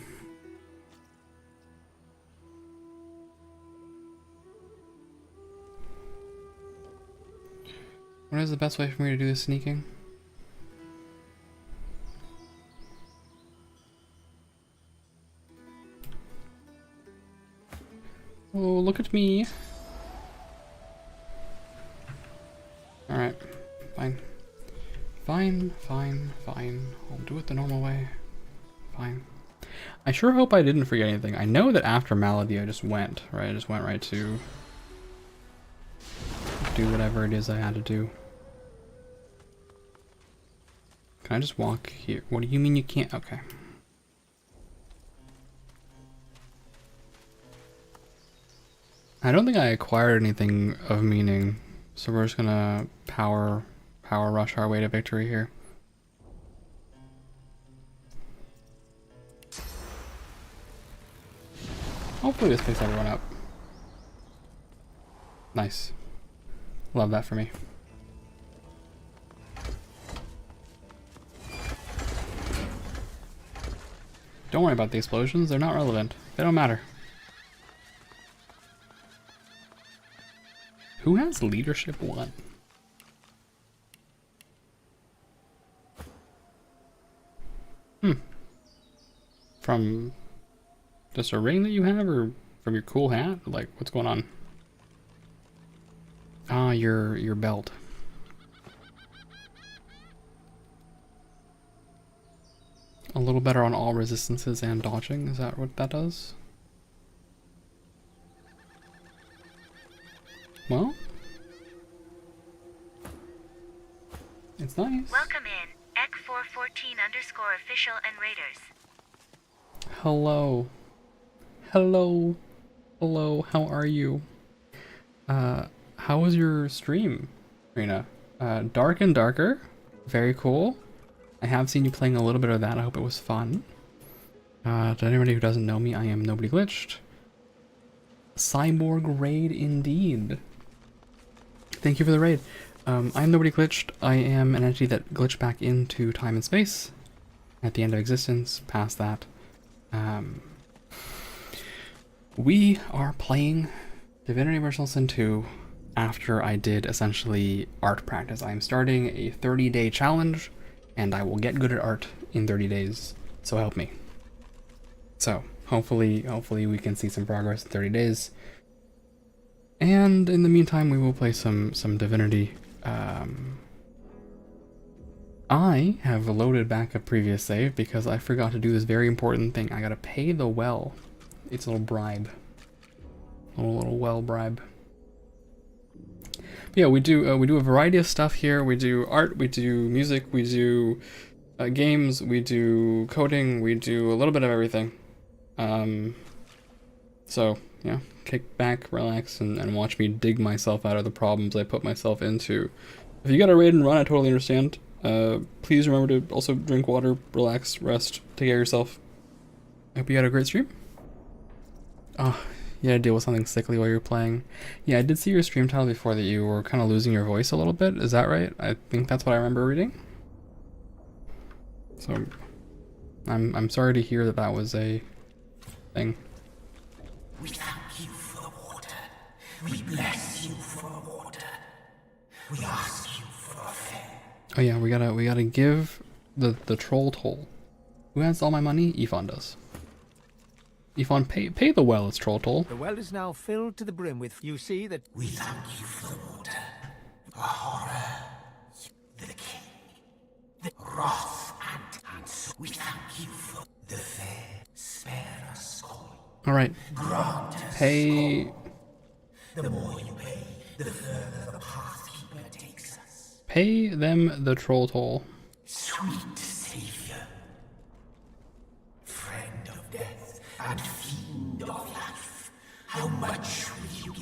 What is the best way for me to do this sneaking? Oh, look at me. Alright, fine. Fine. I'll do it the normal way. Fine. I sure hope I didn't forget anything. I know that after Malady I just went, right? I just went right to do whatever it is I had to do. Can I just walk here? What do you mean you can't? Okay. I don't think I acquired anything of meaning, so we're just gonna power rush our way to victory here. Hopefully this picks everyone up. Nice. Love that for me. Don't worry about the explosions, they're not relevant. They don't matter. Who has leadership 1? From just a ring that you have, or from your cool hat? Like, what's going on? Ah, your belt. A little better on all resistances and dodging, is that what that does? Well, it's nice. Welcome in, EC414_official and raiders. Hello. Hello. Hello, how are you? How was your stream, Rena? Dark and Darker. Very cool. I have seen you playing a little bit of that. I hope it was fun. To anybody who doesn't know me, I am NobodyGlitched. Cyborg raid indeed. Thank you for the raid. I'm NobodyGlitched. I am an entity that glitched back into time and space at the end of existence, past that. We are playing Divinity Original Sin 2 after I did essentially art practice. I'm starting a 30-day challenge, and I will get good at art in 30 days, so help me. So, hopefully we can see some progress in 30 days. And in the meantime, we will play some Divinity. I have loaded back a previous save because I forgot to do this very important thing. I gotta pay the well. It's a little bribe. A little well bribe. But yeah, we do a variety of stuff here. We do art, we do music, we do games, we do coding, we do a little bit of everything. So yeah, kick back, relax, and watch me dig myself out of the problems I put myself into. If you got a raid and run, I totally understand. Please remember to also drink water, relax, rest, take care of yourself. I hope you had a great stream. Oh, you had to deal with something sickly while you were playing. Yeah, I did see your stream title before that you were kind of losing your voice a little bit. Is that right? I think that's what I remember reading. So, I'm sorry to hear that that was a thing. We thank you for the water. We bless you for the water. We ask you for a fare. Oh yeah, we gotta give the troll toll. Who has all my money? Ifan does. Ifan, pay the well, it's troll toll. The well is now filled to the brim with. You see that. We thank you for the water. The horror, the king, the wrath, and so we thank you for the fair. Spare us all. All right. Grant us Pay. all. The more you pay, the further the pathkeeper takes us. Pay them the troll toll. Sweet savior, friend of death and fiend of life, how much will you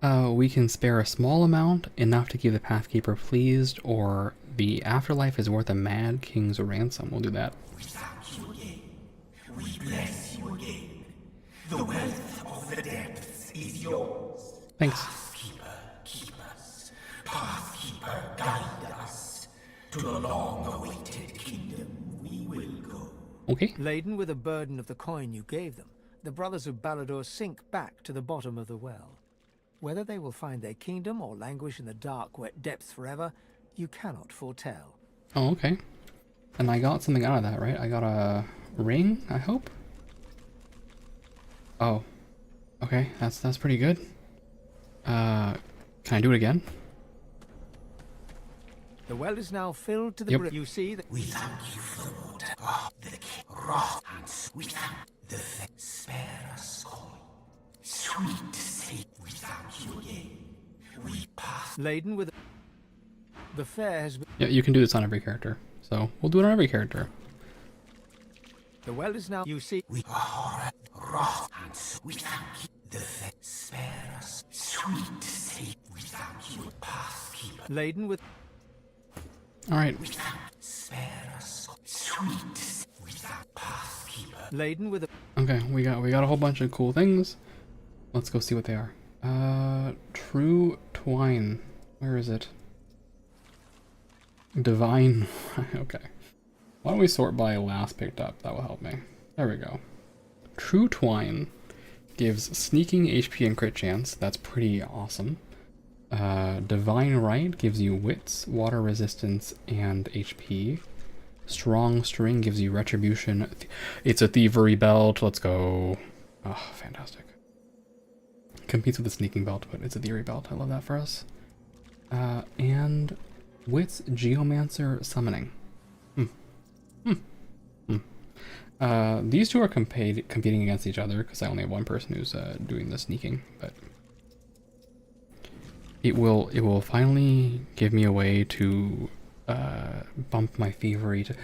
give? We can spare a small amount, enough to keep the Pathkeeper pleased, or the afterlife is worth a mad king's ransom. We'll do that. We thank you again. We bless you again. The wealth of the depths is yours. Thanks. Pathkeeper, keep us. Pathkeeper, guide us. To the long-awaited kingdom we will go. Okay. Laden with a burden of the coin you gave them, the brothers of Balador sink back to the bottom of the well. Whether they will find their kingdom or languish in the dark wet depths forever, you cannot foretell. Oh, okay. And I got something out of that, right? I got a ring, I hope? Oh. Okay, that's pretty good. Can I do it again? The well is now filled to the Yep. brim. You see that. We thank you for the water. The king, wrath, and we thank the fair. Spare us all. Sweet savior, we thank you again. We pass. Laden with. The fair has been. Yeah, you can do this on every character. So, we'll do it on every character. The well is now. You see. We horror, wrath, and we thank you. The fair. Spare us. Sweet savior, we thank you. Pathkeeper. Laden with. Alright. We thank. Spare us. Sweet. We thank. Pathkeeper. Laden with. Okay, we got a whole bunch of cool things. Let's go see what they are. True Twine. Where is it? Divine. Okay. Why don't we sort by last picked up? That will help me. There we go. True Twine gives sneaking, HP, and crit chance. That's pretty awesome. Divine Right gives you wits, water resistance, and HP. Strong String gives you retribution. It's a thievery belt. Let's go. Oh, fantastic. Competes with the sneaking belt, but it's a thievery belt. I love that for us. And wits, geomancer, summoning. These two are competing against each other because I only have one person who's doing the sneaking, but it will finally give me a way to bump my thievery to...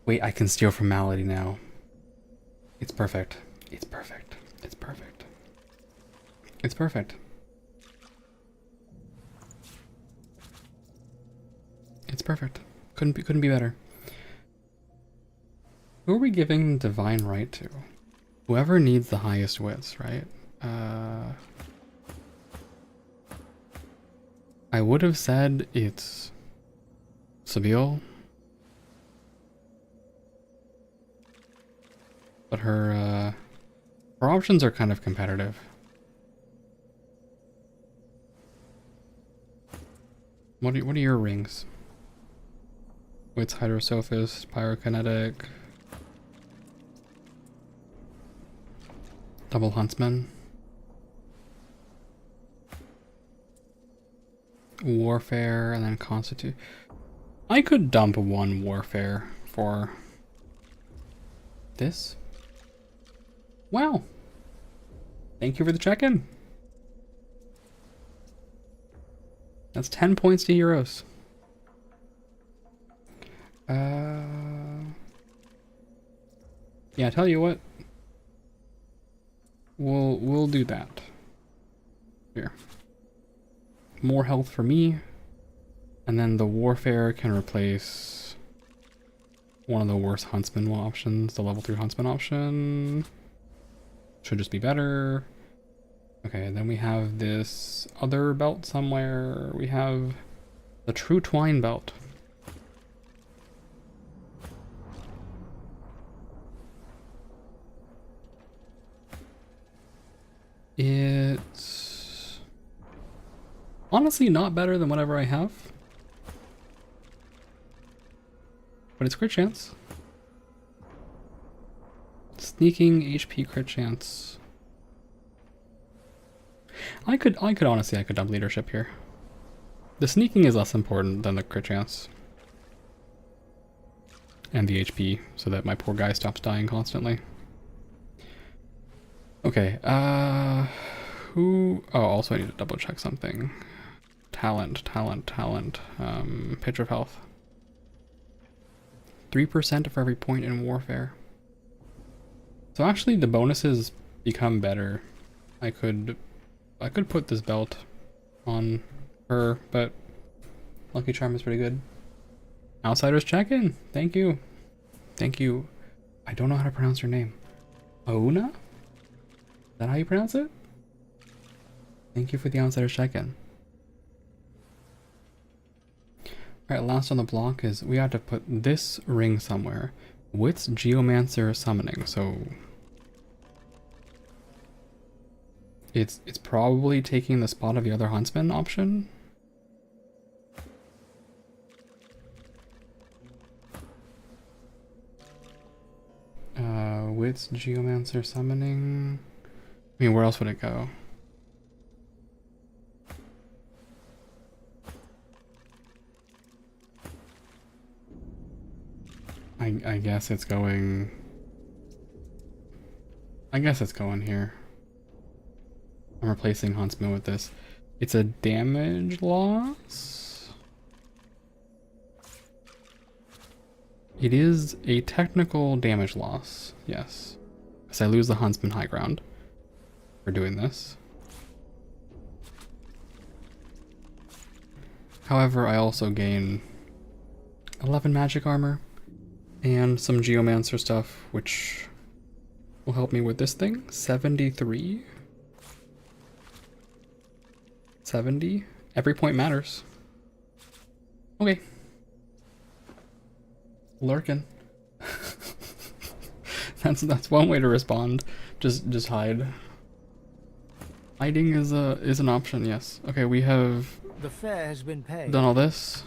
Wait, I can steal from Malady now. It's perfect. It's perfect. It's perfect. It's perfect. It's perfect. Couldn't be better. Who are we giving divine right to? Whoever needs the highest wits, right? I would have said it's Sabine, but her options are kind of competitive. What are your rings? Wits, Hydrosophist, Pyrokinetic, Double Huntsman, Warfare, and then Constitute. I could dump one Warfare for this. Wow. Thank you for the check-in. That's 10 points to heroes. Yeah, tell you what. We'll do that. Here. More health for me. And then the Warfare can replace one of the worst Huntsman options, the level 3 Huntsman option. Should just be better. Okay, and then we have this other belt somewhere. We have the True Twine belt. It's honestly not better than whatever I have, but it's crit chance. Sneaking HP crit chance. I could honestly dump leadership here. The sneaking is less important than the crit chance. And the HP, so that my poor guy stops dying constantly. Okay, who... Oh, also I need to double check something. Talent. Pitcher of health. 3% for every point in Warfare. So actually the bonuses become better. I could put this belt on her, but Lucky Charm is pretty good. Outsiders check-in. Thank you. Thank you. I don't know how to pronounce her name. Auna? Is that how you pronounce it? Thank you for the Outsiders check-in. Alright, last on the block is we have to put this ring somewhere. Wits Geomancer Summoning, so it's probably taking the spot of the other Huntsman option. Wits Geomancer Summoning. I mean, where else would it go? I guess it's going... I guess it's going here. I'm replacing Huntsman with this. It's a damage loss? It is a technical damage loss, yes. Because I lose the Huntsman high ground for doing this. However, I also gain 11 magic armor and some Geomancer stuff, which will help me with this thing. 73. 70. Every point matters. Okay. Lurkin. That's one way to respond. Just hide. Hiding is an option, yes. Okay, we have The fare has been paid. done all this.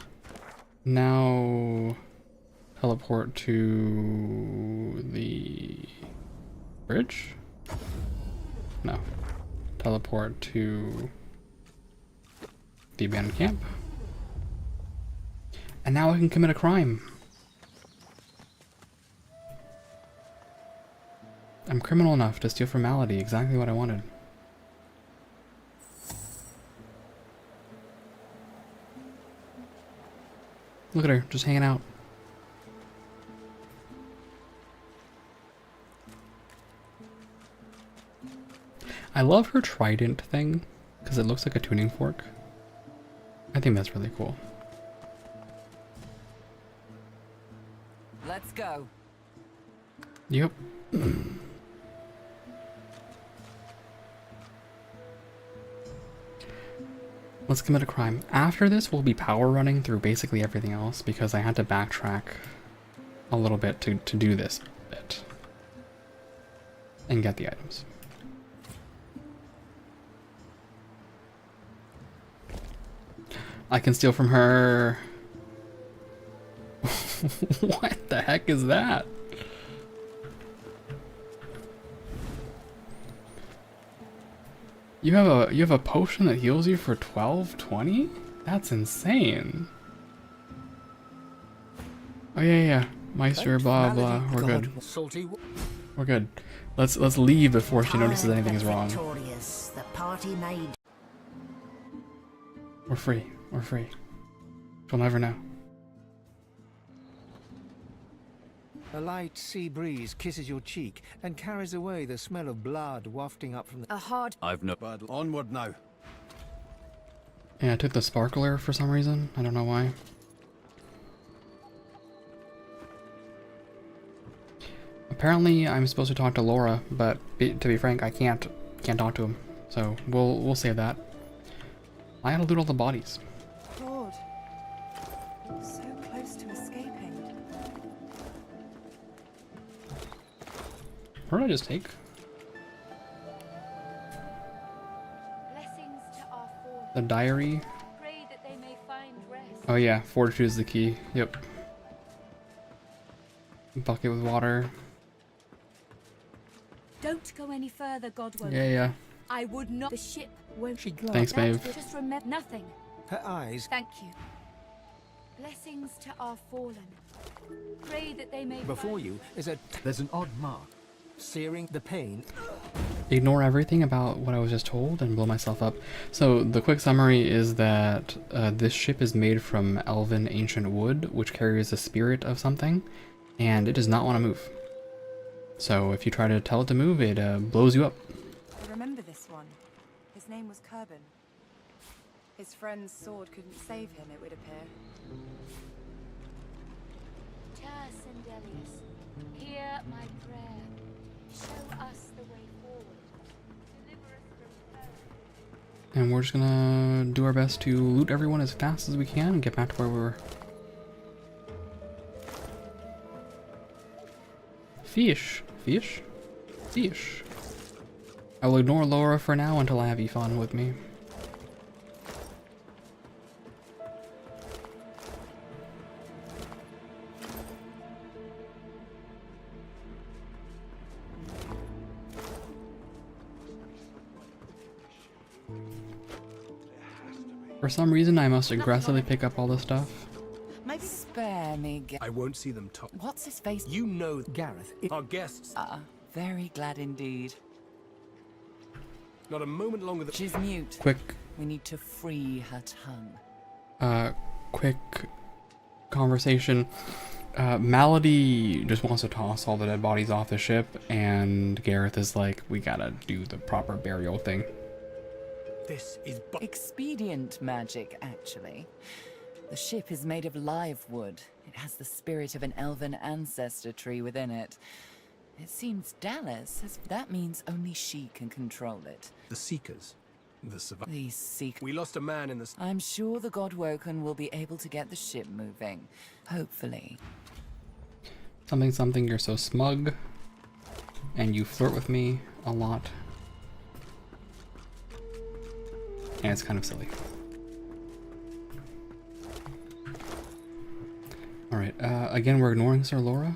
Now teleport to the bridge? No. Teleport to the abandoned camp. And now I can commit a crime. I'm criminal enough to steal from Malady, exactly what I wanted. Look at her, just hanging out. I love her trident thing because it looks like a tuning fork. I think that's really cool. Let's go. Yep. Let's commit a crime. After this, we'll be power running through basically everything else because I had to backtrack a little bit to do this bit and get the items. I can steal from her. What the heck is that? You have a potion that heals you for 1220? That's insane. Oh yeah. Meister, blah blah. We're good. We're good. Let's leave before she notices anything is wrong. The party made. We're free. We're free. She'll never know. A light sea breeze kisses your cheek and carries away the smell of blood wafting up from the... A hard... I've no bad. Onward now. Yeah, I took the sparkler for some reason. I don't know why. Apparently, I'm supposed to talk to Laura, but to be frank, I can't talk to him. So we'll save that. I gotta loot all the bodies. Claude. So close to escaping. What did I just take? Blessings to our fallen. The diary. Pray that they may find rest. Oh yeah, fortitude is the key. Yep. Bucket with water. Don't go any further, Godwin. Yeah. I would not. The ship won't. She glanced. Thanks, Maeve. Just remember nothing. Her eyes... Thank you. Blessings to our fallen. Pray that they may. Before find you is a... There's an odd mark. searing the pain. Ignore everything about what I was just told and blow myself up. So the quick summary is that this ship is made from elven ancient wood, which carries the spirit of something, and it does not want to move. So if you try to tell it to move, it blows you up. I remember this one. His name was Kerbin. His friend's sword couldn't save him, it would appear. Terse and Delius, hear my prayer. Show us the way forward. Deliver us from hell. And we're just gonna do our best to loot everyone as fast as we can and get back to where we were. Fish. I will ignore Laura for now until I have Yvonne with me. For some reason, I must aggressively pick up all this stuff. Maybe spare me. I won't see them talk. What's his face? You know Gareth, our guests. Very glad indeed. Not a moment longer than... She's mute. Quick We need to free her tongue. quick conversation. Malady just wants to toss all the dead bodies off the ship, and Gareth is like, we gotta do the proper burial thing. This is... Expedient magic, actually. The ship is made of live wood. It has the spirit of an elven ancestor tree within it. It seems Dallas says that means only she can control it. The Seekers. The survivors. These seek. We lost a man in the... I'm sure the Godwoken will be able to get the ship moving. Hopefully. Something, you're so smug. And you flirt with me a lot. And it's kind of silly. Alright, again, we're ignoring Sir Laura.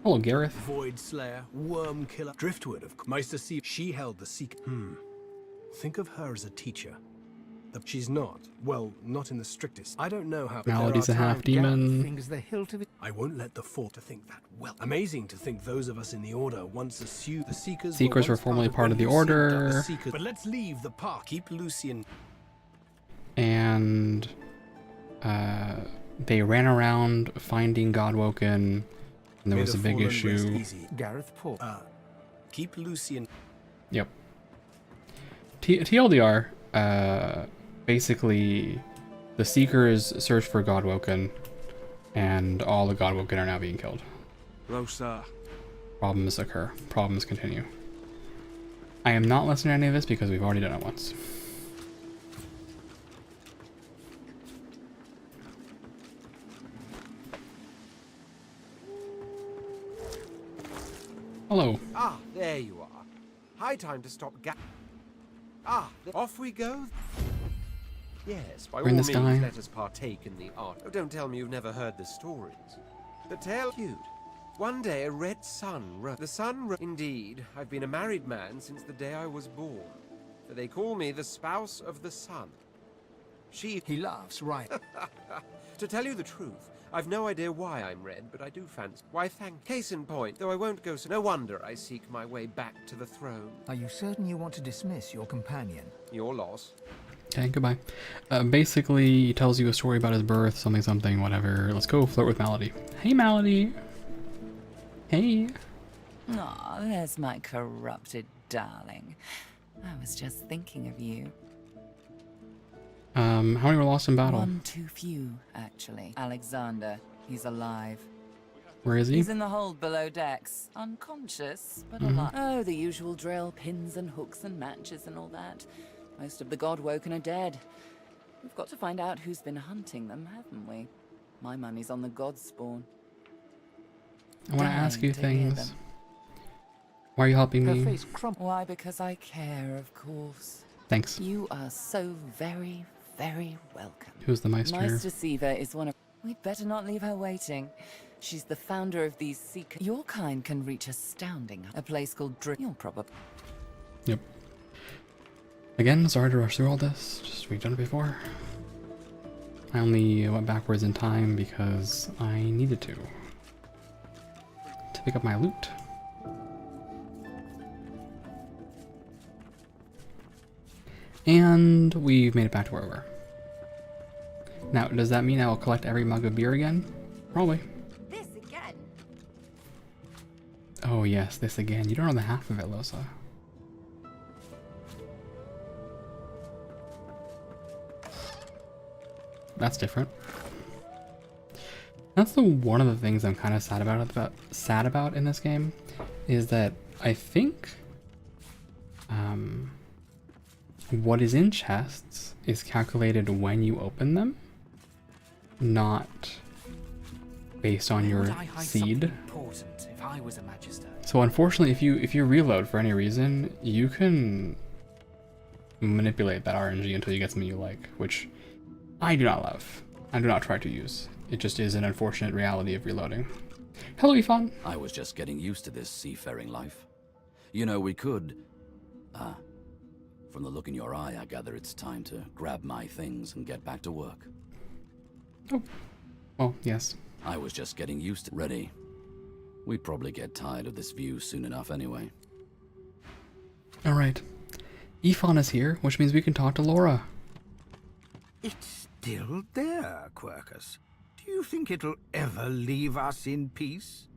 Hello, Gareth. Void Slayer, Worm Killer, Driftwood of Meister C. She held the Seek. Think of her as a teacher. She's not. Well, not in the strictest. I don't know how... Malady's a half demon. Fingers the hilt of it. I won't let the Fort to think that well. Amazing to think those of us in the Order once assumed the Seekers... Seekers were formerly part of the Order. But let's leave the park. Keep Lucian... And they ran around finding Godwoken, and there May was the a big fallen rest issue. easy. Gareth Paul. Keep Lucian. Yep. TLDR, basically, the Seekers search for Godwoken, and all the Godwoken are now being killed. Rosa. Problems occur. Problems continue. I am not listening to any of this because we've already done it once. Hello. Ah, there you are. High time to stop off we go. Yes, by We're all in the means, sky. let us partake in the art. Oh, don't tell me you've never heard the stories. The tale cute. One day a red sun rose. The sun Indeed, I've been a married man since the day I was born. For they call me the spouse of the sun. He laughs, right. To tell you the truth, I've no idea why I'm red, but I do fancy. Why, case in point, though I won't go so. No wonder I seek my way back to the throne. Are you certain you want to dismiss your companion? Your loss. Okay, goodbye. Basically, he tells you a story about his birth, something, whatever. Let's go flirt with Malady. Hey, Malady. Hey. Aw, there's my corrupted darling. I was just thinking of you. How many were lost in battle? One too few, actually. Alexander, he's alive. Where is he? He's in the hold below decks. Unconscious, but alive. Oh, the usual drill. Pins and hooks and matches and all that. Most of the Godwoken are dead. We've got to find out who's been hunting them, haven't we? My money's on the Godspawn. I want to ask you Dying to hear things. them. Why are you helping Her me? face crumpled. Why? Because I care, of course. Thanks. You are so very, very welcome. Who's the Meister? Meister Siva is one of... We'd better not leave her waiting. She's the founder of these Seekers. Your kind can reach astounding. A place called You'll probably... Yep. Again, sorry to rush through all this. Just we've done it before. I only went backwards in time because I needed to pick up my loot. And we've made it back to where we were. Now, does that mean I will collect every mug of beer again? Probably. This again. Oh yes, this again. You don't know the half of it, Losa. That's different. That's one of the things I'm kind of sad about in this game, is that I think what is in chests is calculated when you open them, not based on your Would I hide seed. something important if I was a magister? So unfortunately, if you reload for any reason, you can manipulate that RNG until you get something you like, which I do not love. I do not try to use. It just is an unfortunate reality of reloading. Hello, Ifan. I was just getting used to this seafaring life. You know, we could... from the look in your eye, I gather it's time to grab my things and get back to work. Oh. Well, yes. I was just getting used to... Ready. We'd probably get tired of this view soon enough anyway. Alright. Ifan is here, which means we can talk to Laura. It's still there, Quercus. Do you think it'll ever leave us in peace?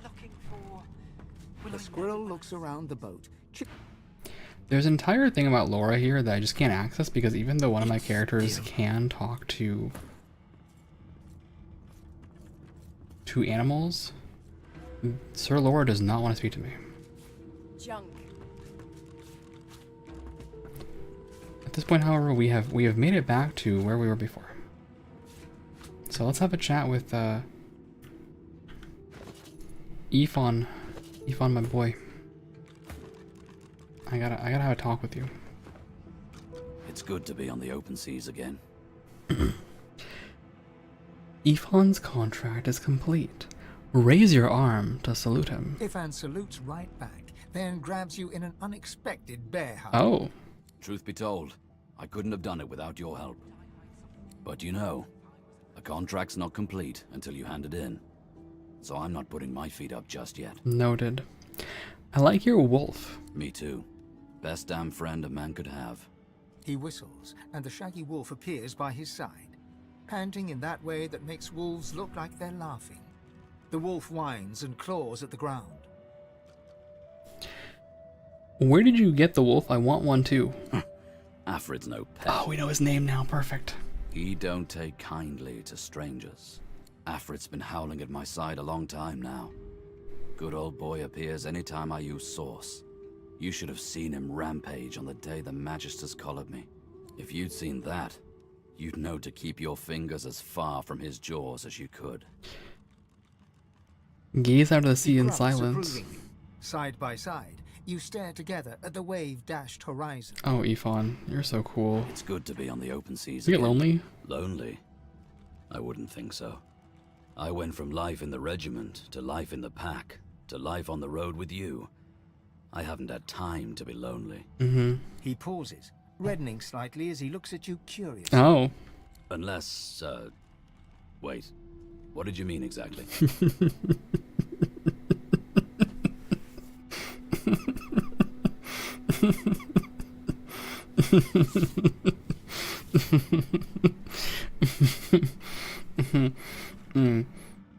Looking for... The squirrel looks around the boat. There's an entire thing about Laura here that I just can't access because even though one of my characters can talk to animals, Sir Laura does not want to speak to me. Junk. At this point, however, we have made it back to where we were before. So let's have a chat with Ifan, my boy. I gotta have a talk with you. It's good to be on the open seas again. Ifan's contract is complete. Raise your arm to salute him. Ifan salutes right back, then grabs you in an unexpected bear hug. Oh. Truth be told, I couldn't have done it without your help. But you know, a contract's not complete until you hand it in. So I'm not putting my feet up just yet. Noted. I like your wolf. Me too. Best damn friend a man could have. He whistles, and the shaggy wolf appears by his side. panting in that way that makes wolves look like they're laughing. The wolf whines and claws at the ground. Where did you get the wolf? I want one too. Alfred's no pet. Oh, we know his name now. Perfect. He don't take kindly to strangers. Alfred's been howling at my side a long time now. Good old boy appears anytime I use Source. You should have seen him rampage on the day the Magisters collared me. If you'd seen that, you'd know to keep your fingers as far from his jaws as you could. Gaze out of the sea in Grunts silence. approvingly. Side by side, you stare together at the wave-dashed horizon. Oh, Ifan, you're so cool. It's good to be on the open seas You get again. lonely? Lonely? I wouldn't think so. I went from life in the regiment, to life in the pack, to life on the road with you. I haven't had time to be lonely. Mm-hmm. He pauses, reddening slightly as he looks at you curiously. Oh. Unless, wait. What did you mean exactly?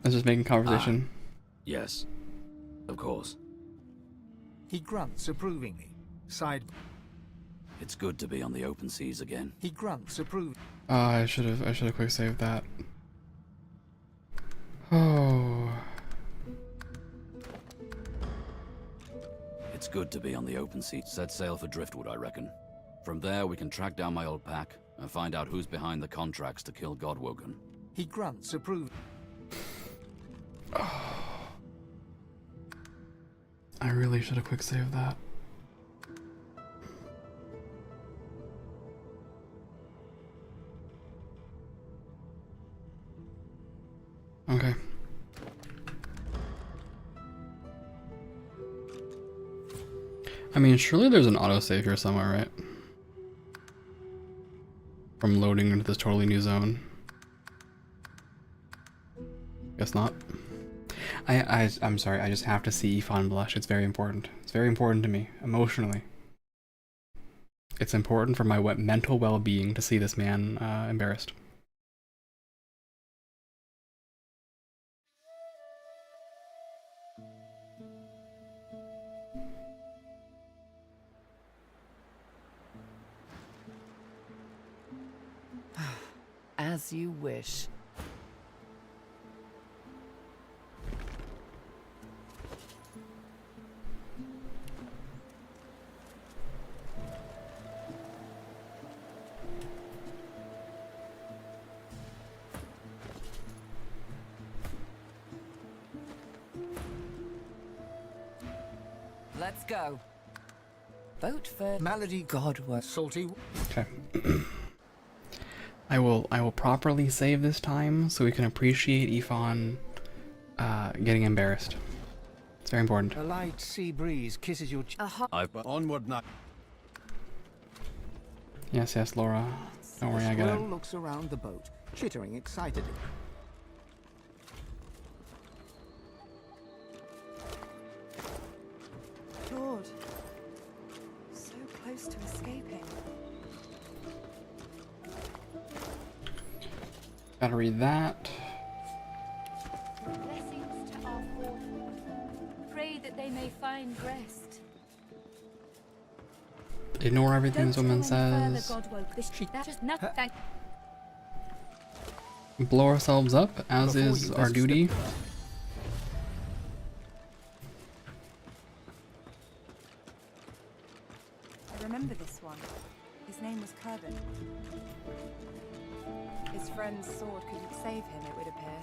Let's just making conversation. Yes. Of course. He grunts approvingly. Side. It's good to be on the open seas again. He grunts approvingly. I should have quick saved that. Oh. It's good to be on the open sea. Set sail for Driftwood, I reckon. From there, we can track down my old pack and find out who's behind the contracts to kill Godwoken. He grunts approvingly. I really should have quick saved that. Okay. I mean, surely there's an autosave here somewhere, right? From loading into this totally new zone. Guess not. I'm sorry, I just have to see Ifan blush. It's very important. It's very important to me, emotionally. It's important for my mental well-being to see this man embarrassed. As you wish. Let's go. Vote for Malady Godwoken. Salty. Okay. I will properly save this time so we can appreciate Ifan getting embarrassed. It's very important. A light sea breeze kisses your I've onward now. Yes, yes, Laura. Don't worry, I got Squirrel it. looks around the boat, chittering excitedly. Lord, so close to escaping. Gotta read that. Blessings to our fallen. Pray that they may find rest. Ignore everything this woman says. Just nothing. Blow ourselves up, as is our duty. I remember this one. His name was Kerbin. His friend's sword couldn't save him, it would appear.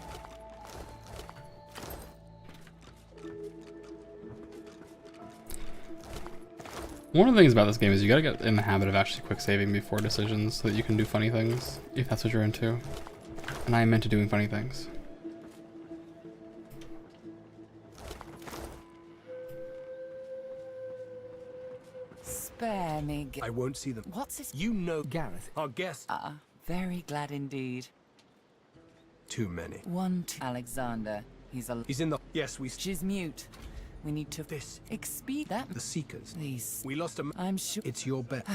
One of the things about this game is you gotta get in the habit of actually quick saving before decisions so that you can do funny things, if that's what you're into. And I am into doing funny things. Spare me. I won't see them. What's his? You know Gareth. our guest. Very glad indeed. Too many. Alexander. He's in the. Yes, we. She's mute. We need to This. expede that. The Seekers. Please. We lost a. I'm sure. It's your bet.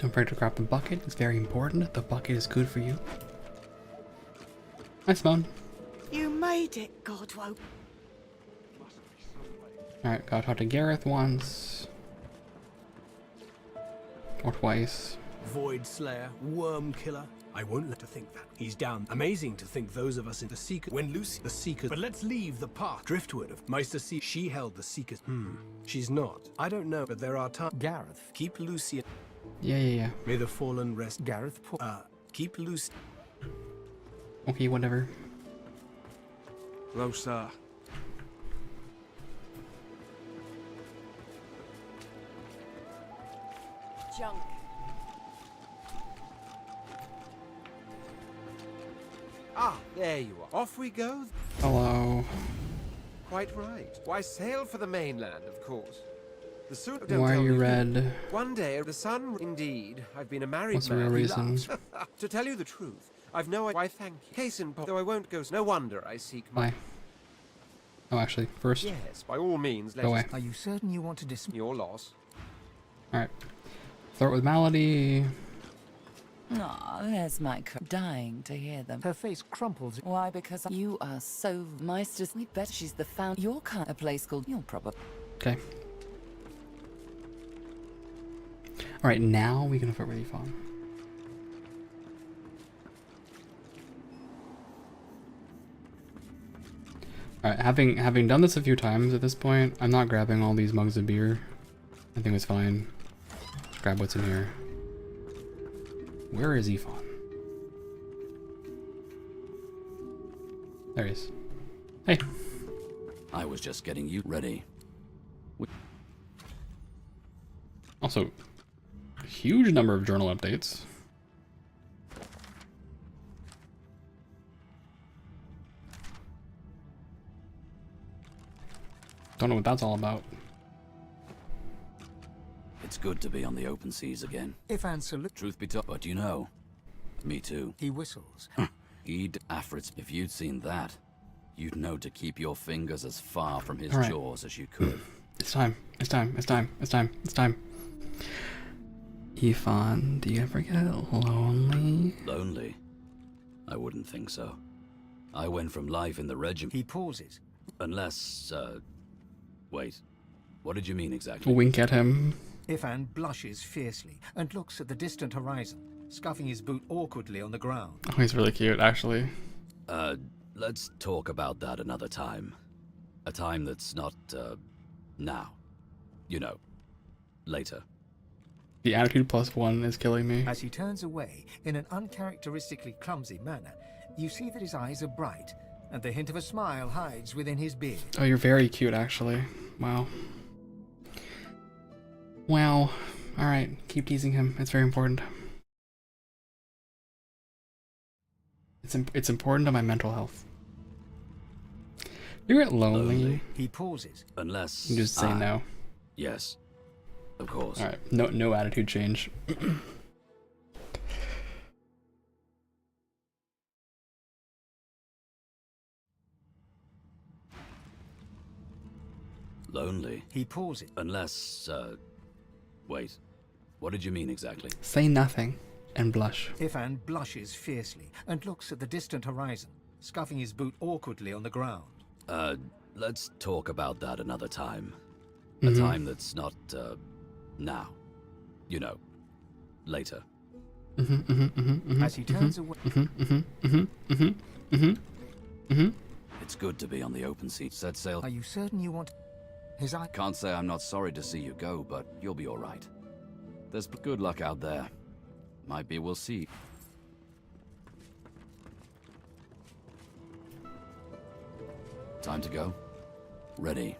Don't forget to grab the bucket. It's very important. The bucket is good for you. Nice Moan. You made it, Godwoke. Alright, gotta talk to Gareth once. Or twice. Void Slayer, Worm Killer. I won't let her think that. He's down. Amazing to think those of us in the Seeker. When Lucy, the Seeker. But let's leave the path. Driftwood of Meister C. She held the Seekers. She's not. I don't know, but there are times. Gareth. Keep Lucy. Yeah. May the fallen rest. Gareth. Keep Lucy. Okay, whatever. Hello, sir. Junk. Ah, there you are. Off we go. Hello. Quite right. Why, sail for the mainland, of course. The sooner. Don't Why are tell you me. red? One day, the sun. Indeed, I've been a married What's the man. real He reason? loves. To tell you the truth, I've no. Why, thank you. Case in point, though I won't go. No wonder I seek. Why? Oh, actually, first. Yes, by all means. Go away. Are you certain you want to dismiss your loss? Alright. Start with Malady. Aw, there's my dying to hear them. Her face crumples. Why? Because you are so Meisters. We bet she's the found your kind. A place called. You'll probably. Okay. Alright, now we can start with Yvonne. Alright, having done this a few times at this point, I'm not grabbing all these mugs of beer. I think it's fine. Just grab what's in here. Where is Yvonne? There he is. Hey. I was just getting you ready. Also, huge number of journal updates. Don't know what that's all about. It's good to be on the open seas again. If answer. Truth be told, but you know, me too. He whistles. He'd Afrit's. If you'd seen that, you'd know to keep your fingers as far from his All right. jaws as you could. It's time. It's time. It's time. It's time. It's time. Yvonne, do you ever get lonely? Lonely? I wouldn't think so. I went from life in the regiment. He pauses. Unless, wait. What did you mean exactly? Wink at him. Ifan blushes fiercely and looks at the distant horizon, scuffing his boot awkwardly on the ground. Oh, he's really cute, actually. Let's talk about that another time. A time that's not, now. You know, later. The attitude +1 is killing me. As he turns away in an uncharacteristically clumsy manner, you see that his eyes are bright, and the hint of a smile hides within his beard. Oh, you're very cute, actually. Wow. Wow. Alright, keep teasing him. It's very important. It's important to my mental health. You get lonely. He pauses. Unless... You just say no. Yes. Of course. Alright, no attitude change. Lonely? He pauses. Unless, wait. What did you mean exactly? Say nothing and blush. Ifan blushes fiercely and looks at the distant horizon, scuffing his boot awkwardly on the ground. Let's talk about that another time. Mm-hmm. A time that's not, now. You know, later. As he turns away. It's good to be on the open sea. Set sail. Are you certain you want... His eye... Can't say I'm not sorry to see you go, but you'll be alright. There's good luck out there. Might be we'll see. Time to go? Ready.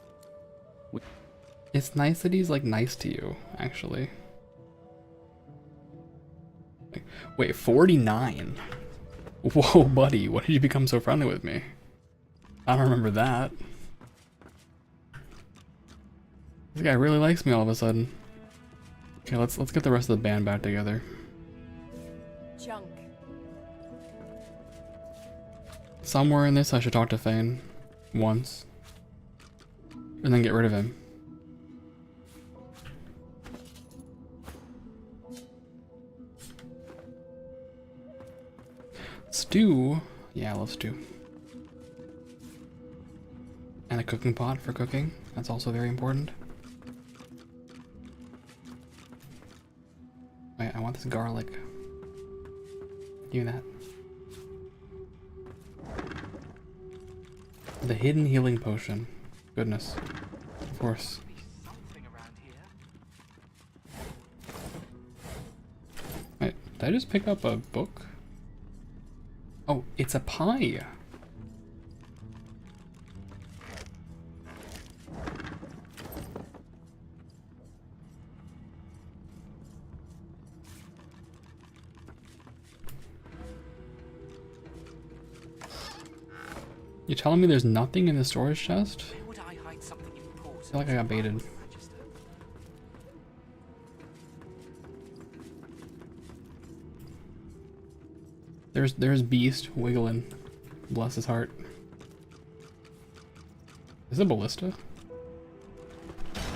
It's nice that he's, like, nice to you, actually. Wait, 49? Whoa, buddy, when did you become so friendly with me? I don't remember that. This guy really likes me all of a sudden. Okay, let's get the rest of the band back together. Junk. Somewhere in this I should talk to Thane. Once. And then get rid of him. stew. Yeah, I love stew. And a cooking pot for cooking. That's also very important. Wait, I want this garlic. Give me that. The hidden healing potion. Goodness. Of course. Wait, did I just pick up a book? Oh, it's a pie! You telling me there's nothing in the storage chest? Where would I hide something important? I feel like I got baited. There's Beast wiggling. Bless his heart. Is it a ballista?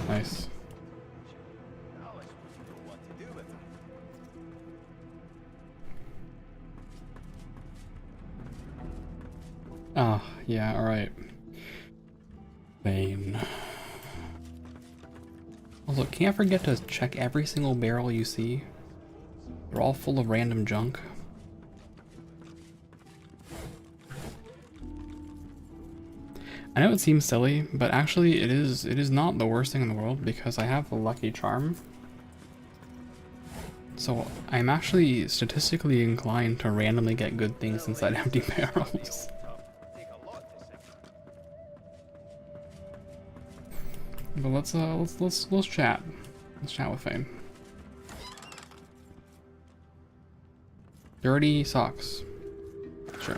Nice. Oh, yeah, alright. Bane. Also, can't forget to check every single barrel you see. They're all full of random junk. I know it seems silly, but actually it is not the worst thing in the world because I have a lucky charm. So I'm actually statistically inclined to randomly get good things inside empty barrels. But let's chat. Let's chat with Fame. Dirty socks. Sure.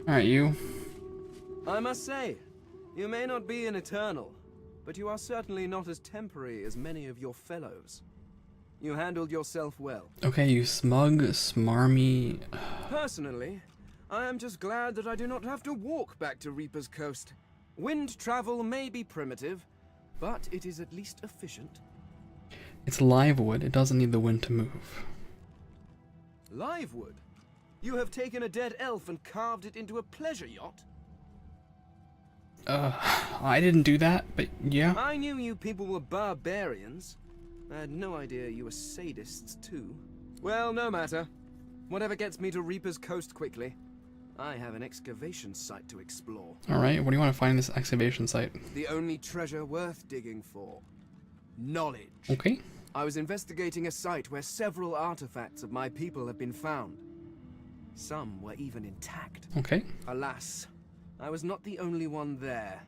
Alright, you. I must say, you may not be an eternal, but you are certainly not as temporary as many of your fellows. You handled yourself well. Okay, you smug, smarmy... Personally, I am just glad that I do not have to walk back to Reaper's Coast. Wind travel may be primitive, but it is at least efficient. It's live wood, it doesn't need the wind to move. Live wood? You have taken a dead elf and carved it into a pleasure yacht? I didn't do that, but yeah. I knew you people were barbarians. I had no idea you were sadists too. Well, no matter. Whatever gets me to Reaper's Coast quickly. I have an excavation site to explore. Alright, what do you want to find in this excavation site? The only treasure worth digging for. Knowledge. Okay. I was investigating a site where several artifacts of my people have been found. Some were even intact. Okay. Alas, I was not the only one there.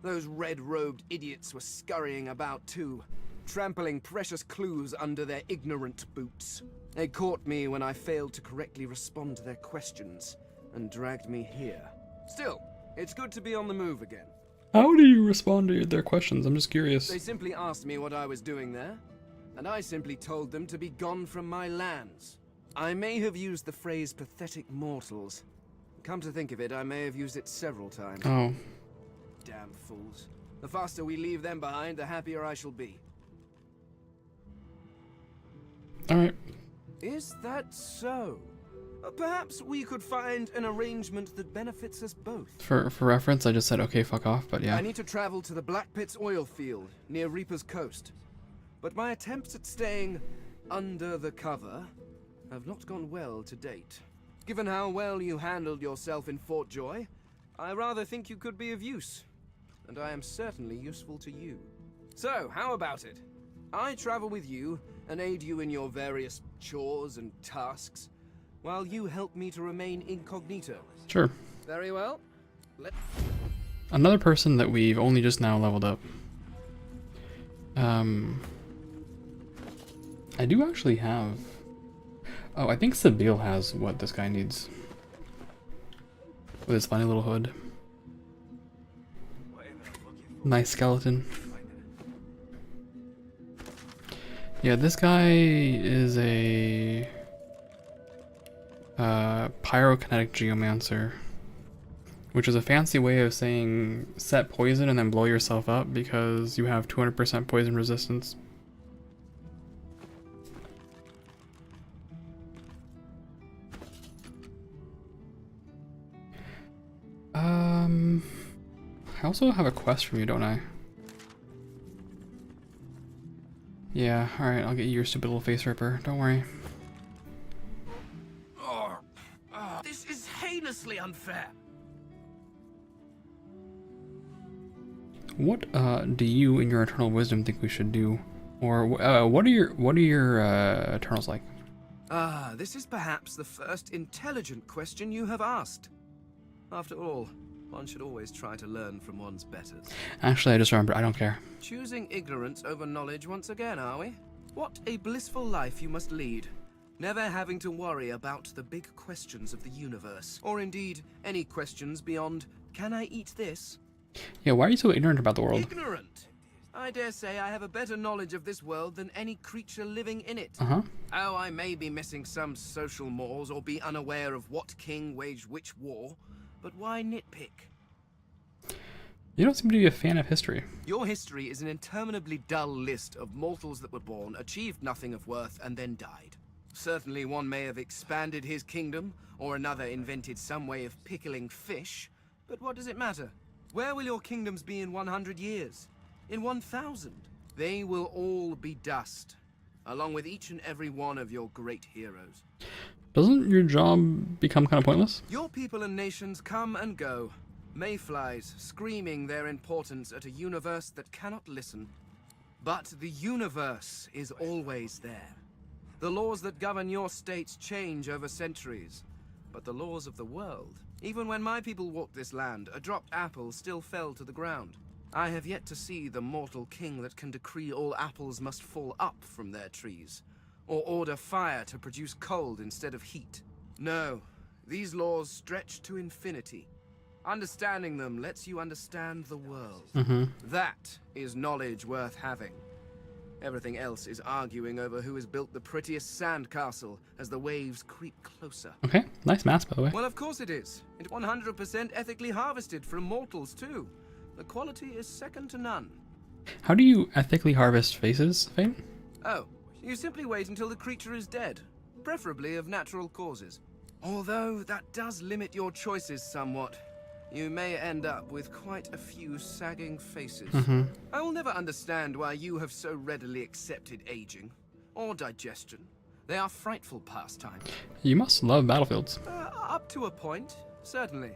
Those red-robed idiots were scurrying about too, trampling precious clues under their ignorant boots. They caught me when I failed to correctly respond to their questions, and dragged me here. Still, it's good to be on the move again. How do you respond to their questions? I'm just curious. They simply asked me what I was doing there, and I simply told them to be gone from my lands. I may have used the phrase pathetic mortals. Come to think of it, I may have used it several times. Oh. Damn fools. The faster we leave them behind, the happier I shall be. Alright. Is that so? Perhaps we could find an arrangement that benefits us both. For reference, I just said okay, fuck off, but yeah. I need to travel to the Black Pits oil field near Reaper's Coast. But my attempts at staying under the cover have not gone well to date. Given how well you handled yourself in Fort Joy, I rather think you could be of use. And I am certainly useful to you. So, how about it? I travel with you and aid you in your various chores and tasks, while you help me to remain incognito. Sure. Very well. Another person that we've only just now leveled up. I do actually have... Oh, I think Sabille has what this guy needs. With his funny little hood. Nice skeleton. Yeah, this guy is a... pyrokinetic geomancer, which is a fancy way of saying set poison and then blow yourself up because you have 200% poison resistance. I also have a quest from you, don't I? Yeah, alright, I'll get you your stupid little face ripper. Don't worry. This is heinously unfair. What do you, in your eternal wisdom, think we should do? Or what are your eternals like? This is perhaps the first intelligent question you have asked. After all, one should always try to learn from one's betters. Actually, I just remembered. I don't care. Choosing ignorance over knowledge once again, are we? What a blissful life you must lead. Never having to worry about the big questions of the universe. Or indeed, any questions beyond, can I eat this? Yeah, why are you so ignorant about the world? Ignorant? I dare say I have a better knowledge of this world than any creature living in it. Uh-huh. Oh, I may be missing some social mores or be unaware of what king waged which war, but why nitpick? You don't seem to be a fan of history. Your history is an interminably dull list of mortals that were born, achieved nothing of worth, and then died. Certainly one may have expanded his kingdom, or another invented some way of pickling fish, but what does it matter? Where will your kingdoms be in 100 years? In 1,000? They will all be dust, along with each and every one of your great heroes. Doesn't your job become kind of pointless? Your people and nations come and go. Mayflies screaming their importance at a universe that cannot listen. But the universe is always there. The laws that govern your states change over centuries. But the laws of the world, even when my people walked this land, a dropped apple still fell to the ground. I have yet to see the mortal king that can decree all apples must fall up from their trees, or order fire to produce cold instead of heat. No, these laws stretch to infinity. Understanding them lets you understand the world. That is knowledge worth having. Everything else is arguing over who has built the prettiest sandcastle as the waves creep closer. Okay, nice mask, by the way. Well, of course it is. It's 100% ethically harvested from mortals, too. The quality is second to none. How do you ethically harvest faces, Fane? Oh, you simply wait until the creature is dead, preferably of natural causes. Although that does limit your choices somewhat. You may end up with quite a few sagging faces. I will never understand why you have so readily accepted aging, or digestion. They are frightful pastimes. You must love battlefields. Up to a point, certainly.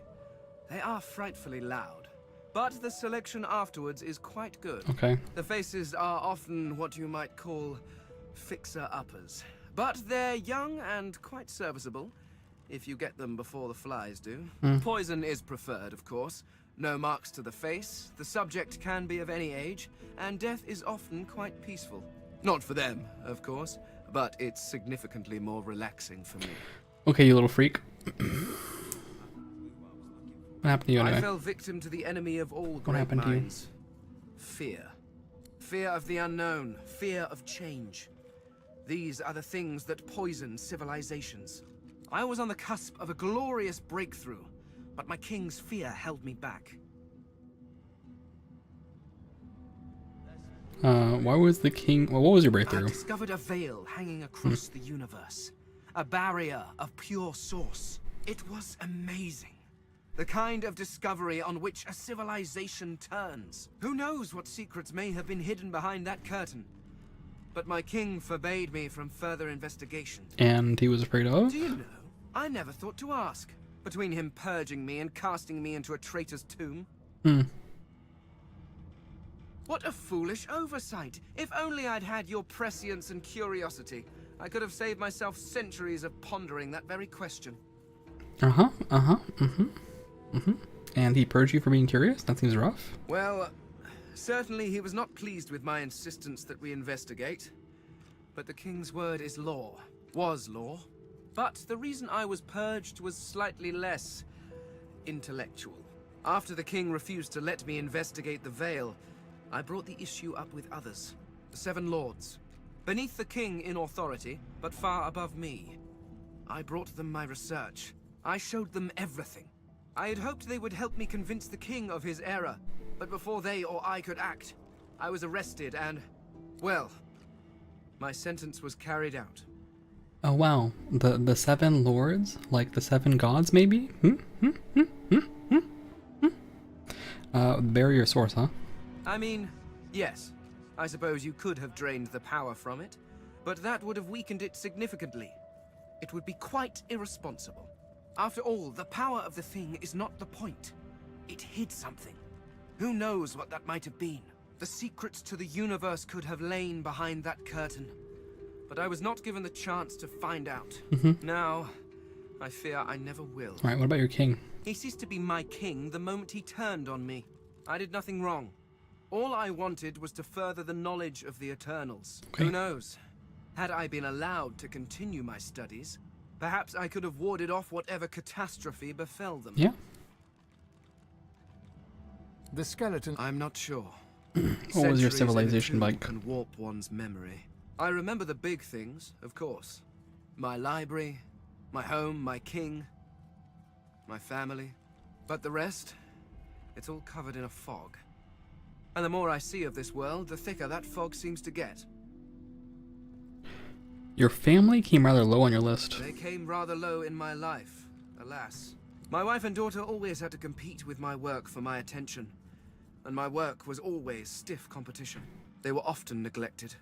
They are frightfully loud, but the selection afterwards is quite good. Okay. The faces are often what you might call fixer-uppers, but they're young and quite serviceable. If you get them before the flies do. Poison is preferred, of course. No marks to the face, the subject can be of any age, and death is often quite peaceful. Not for them, of course, but it's significantly more relaxing for me. Okay, you little freak. What happened to you anyway? I fell victim to the enemy of all great minds. Fear. Fear of the unknown, fear of change. These are the things that poison civilizations. I was on the cusp of a glorious breakthrough, but my king's fear held me back. Why was the king... Well, what was your breakthrough? I discovered a veil hanging across the universe. A barrier of pure source. It was amazing. The kind of discovery on which a civilization turns. Who knows what secrets may have been hidden behind that curtain? But my king forbade me from further investigation. And he was afraid of? Do you know? I never thought to ask. Between him purging me and casting me into a traitor's tomb. What a foolish oversight. If only I'd had your prescience and curiosity, I could have saved myself centuries of pondering that very question. And he purged you for being curious? That seems rough. Well, certainly he was not pleased with my insistence that we investigate. But the king's word is law. Was law. But the reason I was purged was slightly less intellectual. After the king refused to let me investigate the veil, I brought the issue up with others, the 7 lords. Beneath the king in authority, but far above me. I brought them my research. I showed them everything. I had hoped they would help me convince the king of his error, but before they or I could act, I was arrested and, well, my sentence was carried out. Oh wow, the 7 lords? Like the 7 gods, maybe? bury your source, huh? I mean, yes. I suppose you could have drained the power from it, but that would have weakened it significantly. It would be quite irresponsible. After all, the power of the thing is not the point. It hid something. Who knows what that might have been? The secrets to the universe could have lain behind that curtain. But I was not given the chance to find out. Now, I fear I never will. Alright, what about your king? He ceased to be my king the moment he turned on me. I did nothing wrong. All I wanted was to further the knowledge of the Eternals. Okay. Who knows? Had I been allowed to continue my studies, perhaps I could have warded off whatever catastrophe befell them. Yeah. The skeleton... I'm not sure. What was your Centuries in a civilization tomb like? Can warp one's memory. I remember the big things, of course. My library, my home, my king, my family. But the rest, it's all covered in a fog. And the more I see of this world, the thicker that fog seems to get. Your family came rather low on your list. They came rather low in my life, alas. My wife and daughter always had to compete with my work for my attention. And my work was always stiff competition. They were often neglected.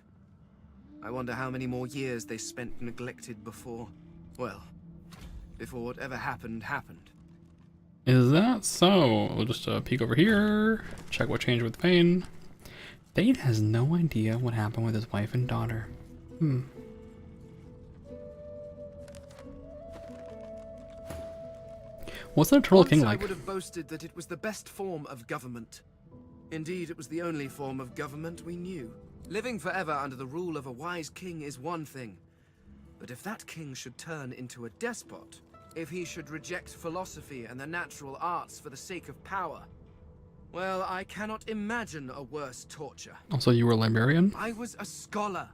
I wonder how many more years they spent neglected before... well, before whatever happened, happened. Is that so? We'll just peek over here, check what changed with Thane. Thane has no idea what happened with his wife and daughter. What's the Eternal King like? I would have boasted that it was the best form of government. Indeed, it was the only form of government we knew. Living forever under the rule of a wise king is one thing. But if that king should turn into a despot, if he should reject philosophy and the natural arts for the sake of power, well, I cannot imagine a worse torture. Also, you were a librarian? I was a scholar,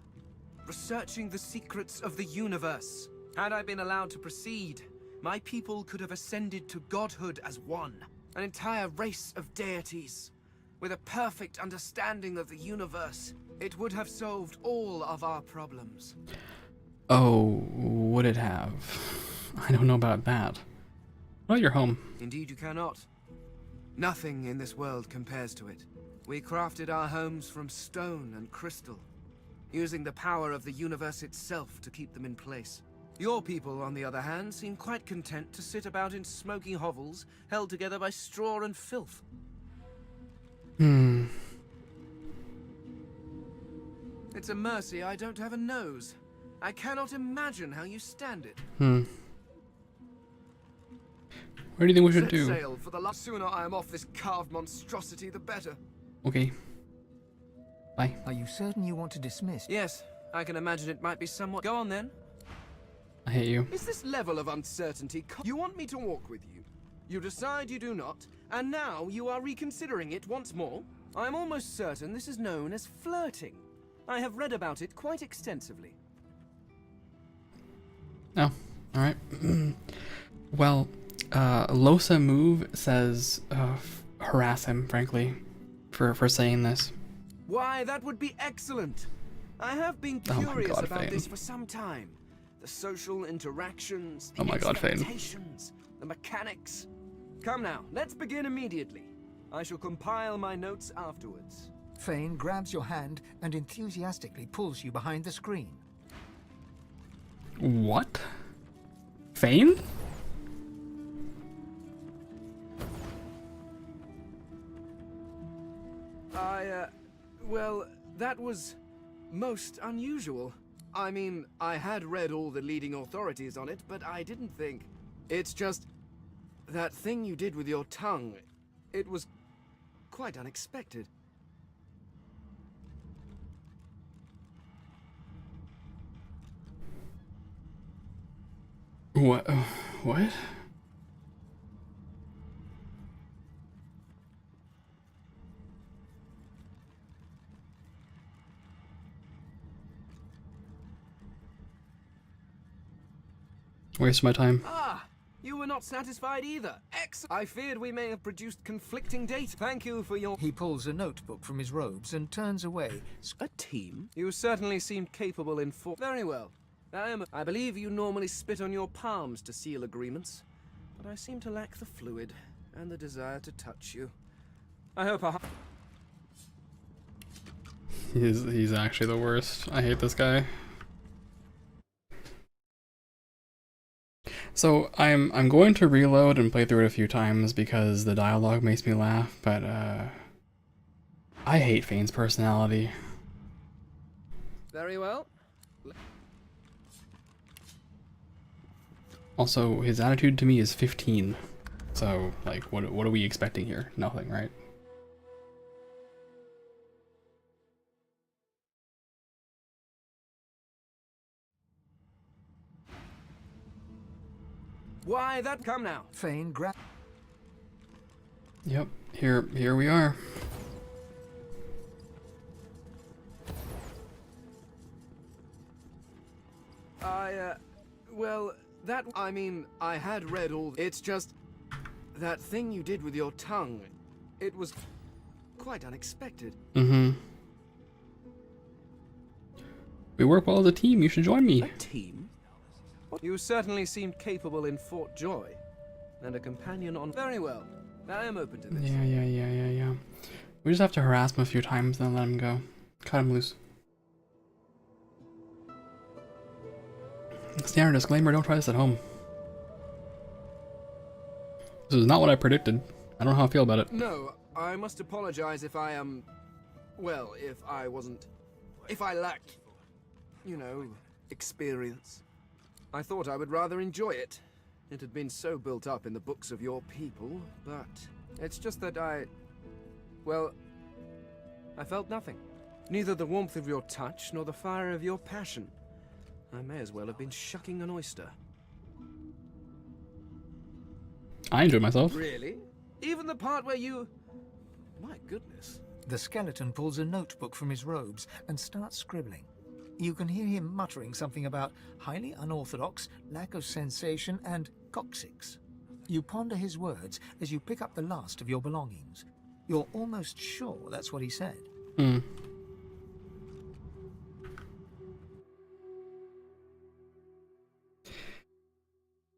researching the secrets of the universe. Had I been allowed to proceed, my people could have ascended to godhood as one, an entire race of deities. With a perfect understanding of the universe, it would have solved all of our problems. Oh, would it have? I don't know about that. What about your home? Indeed you cannot. Nothing in this world compares to it. We crafted our homes from stone and crystal, using the power of the universe itself to keep them in place. Your people, on the other hand, seem quite content to sit about in smoky hovels, held together by straw and filth. It's a mercy I don't have a nose. I cannot imagine how you stand it. What do you think we should do? Set sail for the sooner I am off this carved monstrosity, the better. Okay. Bye. Are you certain you want to dismiss? Yes, I can imagine it might be somewhat... Go on then. I hate you. Is this level of uncertainty... You want me to walk with you? You decide you do not, and now you are reconsidering it once more? I'm almost certain this is known as flirting. I have read about it quite extensively. Oh, alright. Well, Losa Move says harass him, frankly, for saying this. Why, that would be excellent. I have been curious about this for some time. The social interactions, the expectations, the mechanics. Come now, let's begin immediately. I shall compile my notes afterwards. Thane grabs your hand and enthusiastically pulls you behind the screen. What? Thane? Well, that was most unusual. I mean, I had read all the leading authorities on it, but I didn't think... It's just... that thing you did with your tongue, it was quite unexpected. What? What? Waste my time. Ah! You were not satisfied either. Excellent. I feared we may have produced conflicting data. Thank you for your... He pulls a notebook from his robes and turns away. A team? You certainly seemed capable in Very well. I believe you normally spit on your palms to seal agreements, but I seem to lack the fluid and the desire to touch you. I hope I... He's actually the worst. I hate this guy. So I'm going to reload and play through it a few times because the dialogue makes me laugh, but I hate Fane's personality. Very well. Also, his attitude to me is 15. So, like, what are we expecting here? Nothing, right? Why, that come now. Fane, grab. Yep, here we are. Well, I mean, I had read all... It's just... that thing you did with your tongue, it was quite unexpected. Mm-hmm. We work well as a team, you should join me. A team? You certainly seemed capable in Fort Joy, and a companion on... Very well, I am open to this. Yeah. We just have to harass him a few times, then let him go. Cut him loose. Standard disclaimer, don't try this at home. This is not what I predicted. I don't know how I feel about it. No, I must apologize if I am... well, if I wasn't... if I lacked... you know, experience. I thought I would rather enjoy it. It had been so built up in the books of your people, but... it's just that well... I felt nothing. Neither the warmth of your touch, nor the fire of your passion. I may as well have been shucking an oyster. I enjoyed myself. Really? Even the part where you... my goodness. The skeleton pulls a notebook from his robes and starts scribbling. You can hear him muttering something about highly unorthodox, lack of sensation, and coccyx. You ponder his words as you pick up the last of your belongings. You're almost sure that's what he said. Hmm.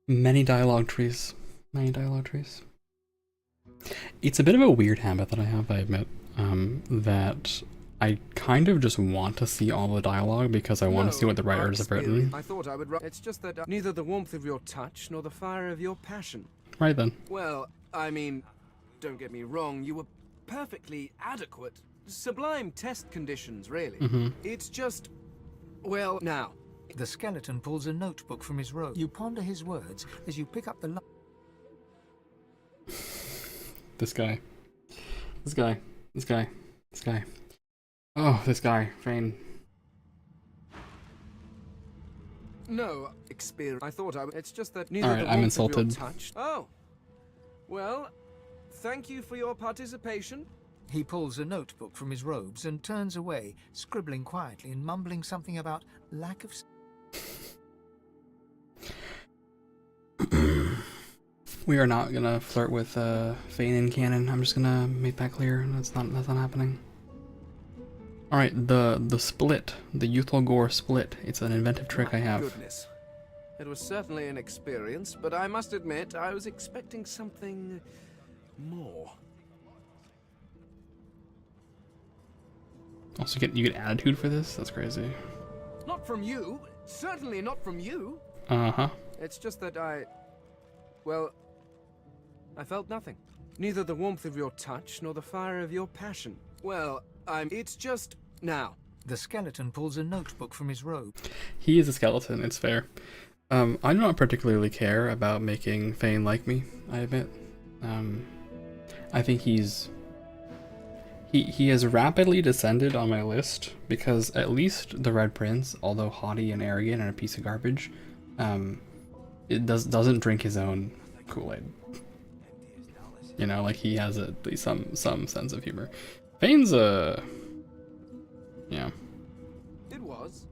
Many dialogue trees. Many dialogue trees. It's a bit of a weird habit that I have, I admit, that I kind of just want to see all the dialogue because I want to see what the writers have written. I thought I would... it's just that neither the warmth of your touch nor the fire of your passion. Right then. Well, I mean, don't get me wrong, you were perfectly adequate. Sublime test conditions, really. Mm-hmm. It's just... well, now. The skeleton pulls a notebook from his robe. You ponder his words as you pick up the... This guy. Oh, this guy, Fane. No, experience. I thought I would... it's just that... Alright, I'm insulted. Touch... oh. Well, thank you for your participation. He pulls a notebook from his robes and turns away, scribbling quietly and mumbling something about lack of... We are not gonna flirt with Fane in canon. I'm just gonna make that clear. That's not happening. Alright, the split. The youthful gore split. It's an inventive trick I have. Goodness. It was certainly an experience, but I must admit I was expecting something more. Also, you get attitude for this? That's crazy. Not from you. Certainly not from you. Uh-huh. It's just that well, I felt nothing. Neither the warmth of your touch nor the fire of your passion. Well, it's just... now. The skeleton pulls a notebook from his robe. He is a skeleton, it's fair. I do not particularly care about making Fane like me, I admit. I think he has rapidly descended on my list because at least the Red Prince, although haughty and arrogant and a piece of garbage, it doesn't drink his own Kool-Aid. You know, like he has at least some sense of humor. Fane's yeah. It was.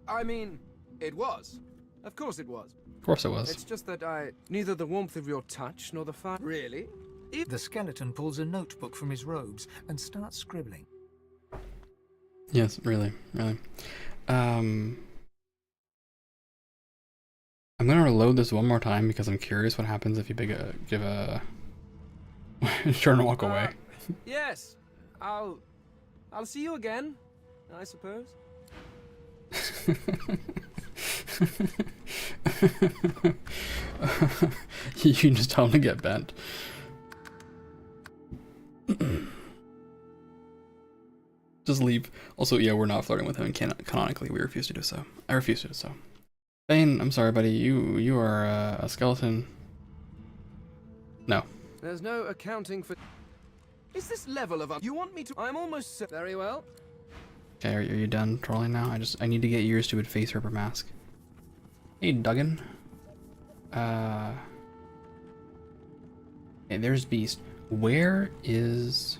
I mean, it was. Of course it was. Of course it was. It's just that neither the warmth of your touch nor the fire... really? The skeleton pulls a notebook from his robes and starts scribbling. Yes, really. I'm gonna reload this one more time because I'm curious what happens if you give a... turn and walk away. Yes, I'll see you again, I suppose. You can just tell him to get bent. Just leave. Also, yeah, we're not flirting with him, and canonically, we refuse to do so. I refuse to do so. Bane, I'm sorry, buddy. You are a skeleton. No. There's no accounting for... Is this level of... You want me to... I'm almost... Very well. Okay, are you done trolling now? I need to get your stupid face ripper mask. Hey, Duggan. Okay, there's Beast. Where is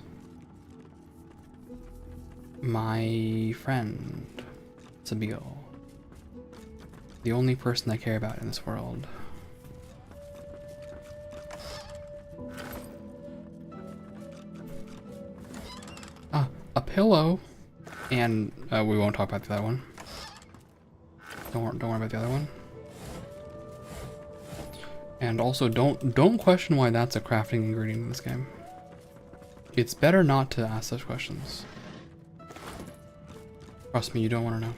my friend Sabil? The only person I care about in this world. Ah, a pillow. And we won't talk about the other one. Don't worry about the other one. And also, don't question why that's a crafting ingredient in this game. It's better not to ask such questions. Trust me, you don't want to know.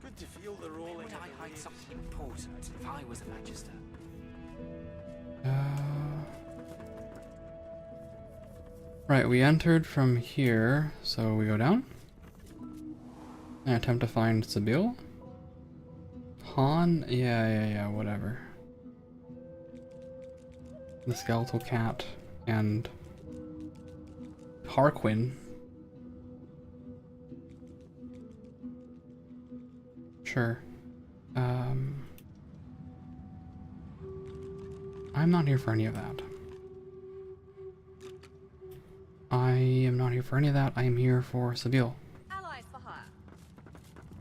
Good to feel the rolling. Would I hide something important if I was a magister? Right, we entered from here, so we go down. And attempt to find Sabil. Han? Yeah, whatever. The skeletal cat and Harquin. Sure. I'm not here for any of that. I am not here for any of that. I am here for Sabil. Allies for hire.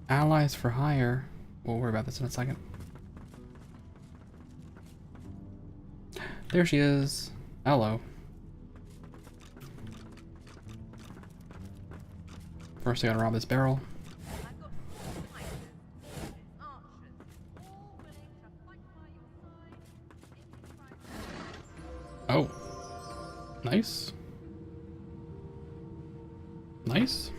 Allies for hire. We'll worry about this in a second. There she is. Hello. First I gotta rob this barrel. Oh. Nice. Nice.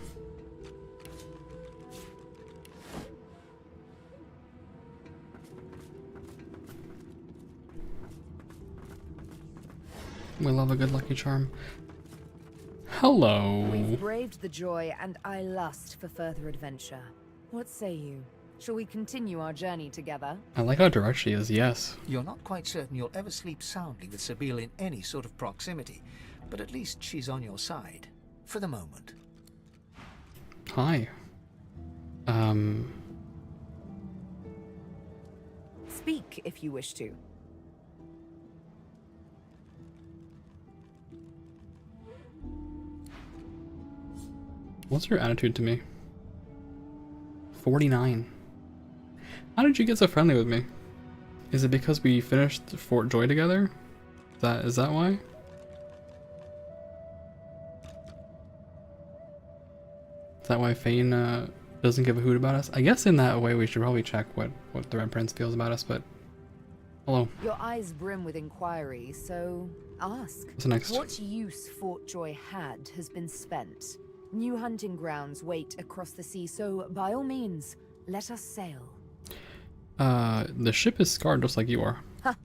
We love a good lucky charm. Hello. We've braved the joy, and I lust for further adventure. What say you? Shall we continue our journey together? I like how direct she is, yes. You're not quite certain you'll ever sleep soundly with Sabil in any sort of proximity, but at least she's on your side. For the moment. Hi. Speak if you wish to. What's your attitude to me? 49. How did you get so friendly with me? Is it because we finished Fort Joy together? Is that why? Is that why Fane doesn't give a hoot about us? I guess in that way we should probably check what the Red Prince feels about us, but... Hello. Your eyes brim with inquiry, so ask. What's next? What use Fort Joy had has been spent. New hunting grounds wait across the sea, so by all means, let us sail. The ship is scarred just like you are. Ha!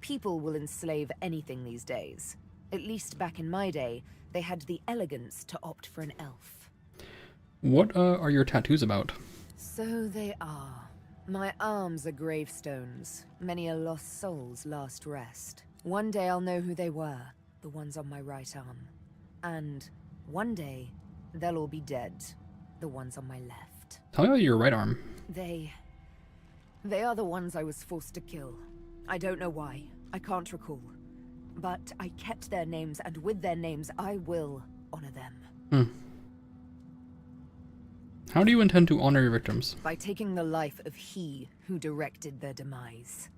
People will enslave anything these days. At least back in my day, they had the elegance to opt for an elf. What are your tattoos about? So they are. My arms are gravestones. Many a lost soul's last rest. One day I'll know who they were, the ones on my right arm. And one day, they'll all be dead, the ones on my left. Tell me about your right arm. They are the ones I was forced to kill. I don't know why. I can't recall. But I kept their names, and with their names, I will honor them. How do you intend to honor your victims? By taking the life of he who directed their demise.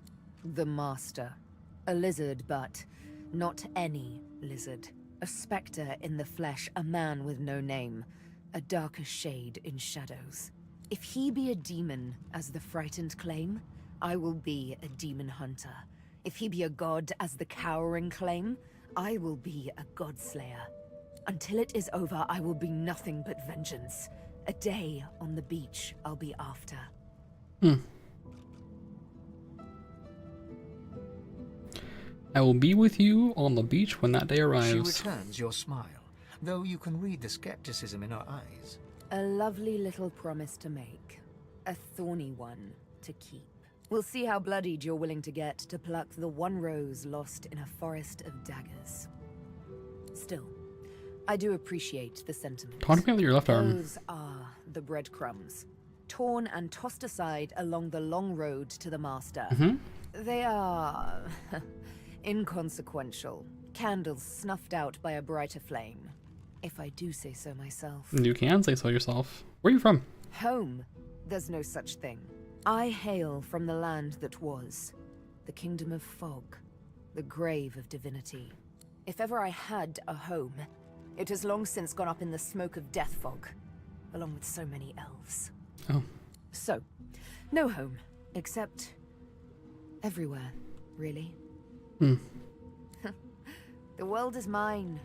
The Master. A lizard, but not any lizard. A spectre in the flesh, a man with no name. A darker shade in shadows. If he be a demon, as the frightened claim, I will be a demon hunter. If he be a god, as the cowering claim, I will be a godslayer. Until it is over, I will be nothing but vengeance. A day on the beach I'll be after. I will be with you on the beach when that day She arrives. returns your smile, though you can read the skepticism in her eyes. A lovely little promise to make. A thorny one to keep. We'll see how bloodied you're willing to get to pluck the one rose lost in a forest of daggers. Still, I do appreciate the sentiment. Talk to me about your left arm. Those are the breadcrumbs, torn and tossed aside along the long road to the master. They are inconsequential. Candles snuffed out by a brighter flame, if I do say so myself. You can say so yourself. Where are you from? Home. There's no such thing. I hail from the land that was, the kingdom of fog, the grave of divinity. If ever I had a home, it has long since gone up in the smoke of death fog, along with so many elves. Oh. So, no home, except everywhere, really. The world is mine.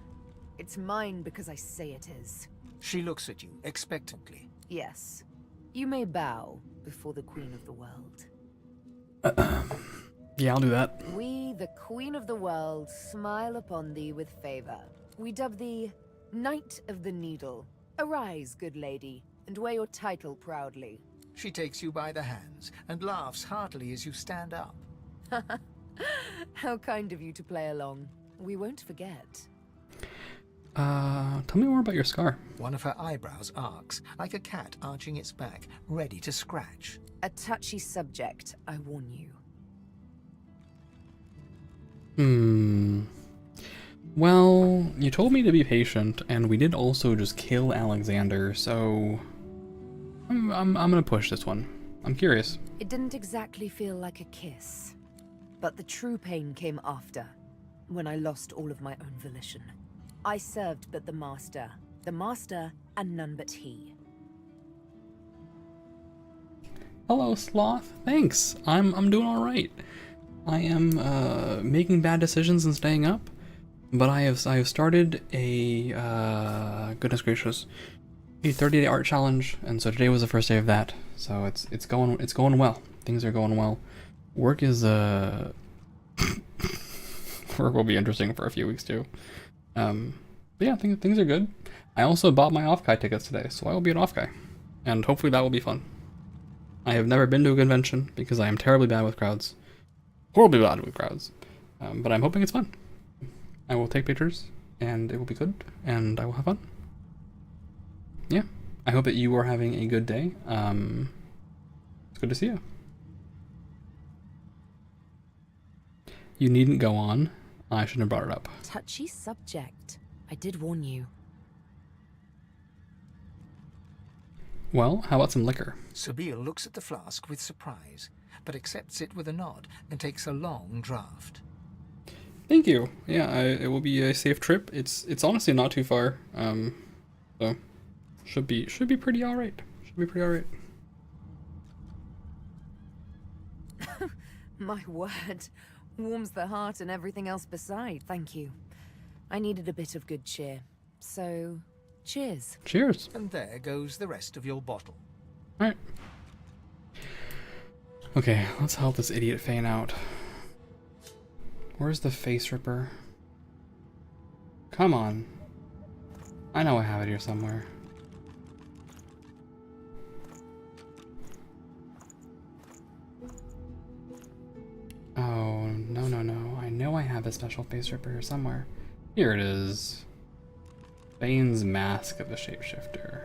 It's mine because I say it is. She looks at you expectantly. Yes. You may bow before the Queen of the World. Yeah, I'll do that. We, the Queen of the World, smile upon thee with favor. We dub thee Knight of the Needle. Arise, good lady, and wear your title proudly. She takes you by the hands and laughs heartily as you stand up. How kind of you to play along. We won't forget. Tell me more about your scar. One of her eyebrows arcs, like a cat arching its back, ready to scratch. A touchy subject, I warn you. Well, you told me to be patient, and we did also just kill Alexander, so I'm gonna push this one. I'm curious. It didn't exactly feel like a kiss, but the true pain came after, when I lost all of my own volition. I served but the master and none but he. Hello, Sloth. Thanks. I'm doing all right. I am making bad decisions and staying up, but I have started a goodness gracious, a 30-day art challenge, and so today was the first day of that. So it's going well. Things are going well. Work is work will be interesting for a few weeks too. But yeah, things are good. I also bought my Off-Kai tickets today, so I will be at Off-Kai, and hopefully that will be fun. I have never been to a convention because I am terribly bad with crowds. Horribly bad with crowds. But I'm hoping it's fun. I will take pictures, and it will be good, and I will have fun. Yeah. I hope that you are having a good day. It's good to see you. You needn't go on. I shouldn't have brought it up. Touchy subject. I did warn you. Well, how about some liquor? Sabine looks at the flask with surprise, but accepts it with a nod and takes a long draught. Thank you. Yeah, it will be a safe trip. It's honestly not too far. So should be pretty all right. Should be pretty all right. My word. Warms the heart and everything else beside, thank you. I needed a bit of good cheer. So, cheers. Cheers. And there goes the rest of your bottle. Alright. Okay, let's help this idiot Fane out. Where's the face ripper? Come on. I know I have it here somewhere. Oh, no. I know I have a special face ripper here somewhere. Here it is. Fane's Mask of the Shapeshifter.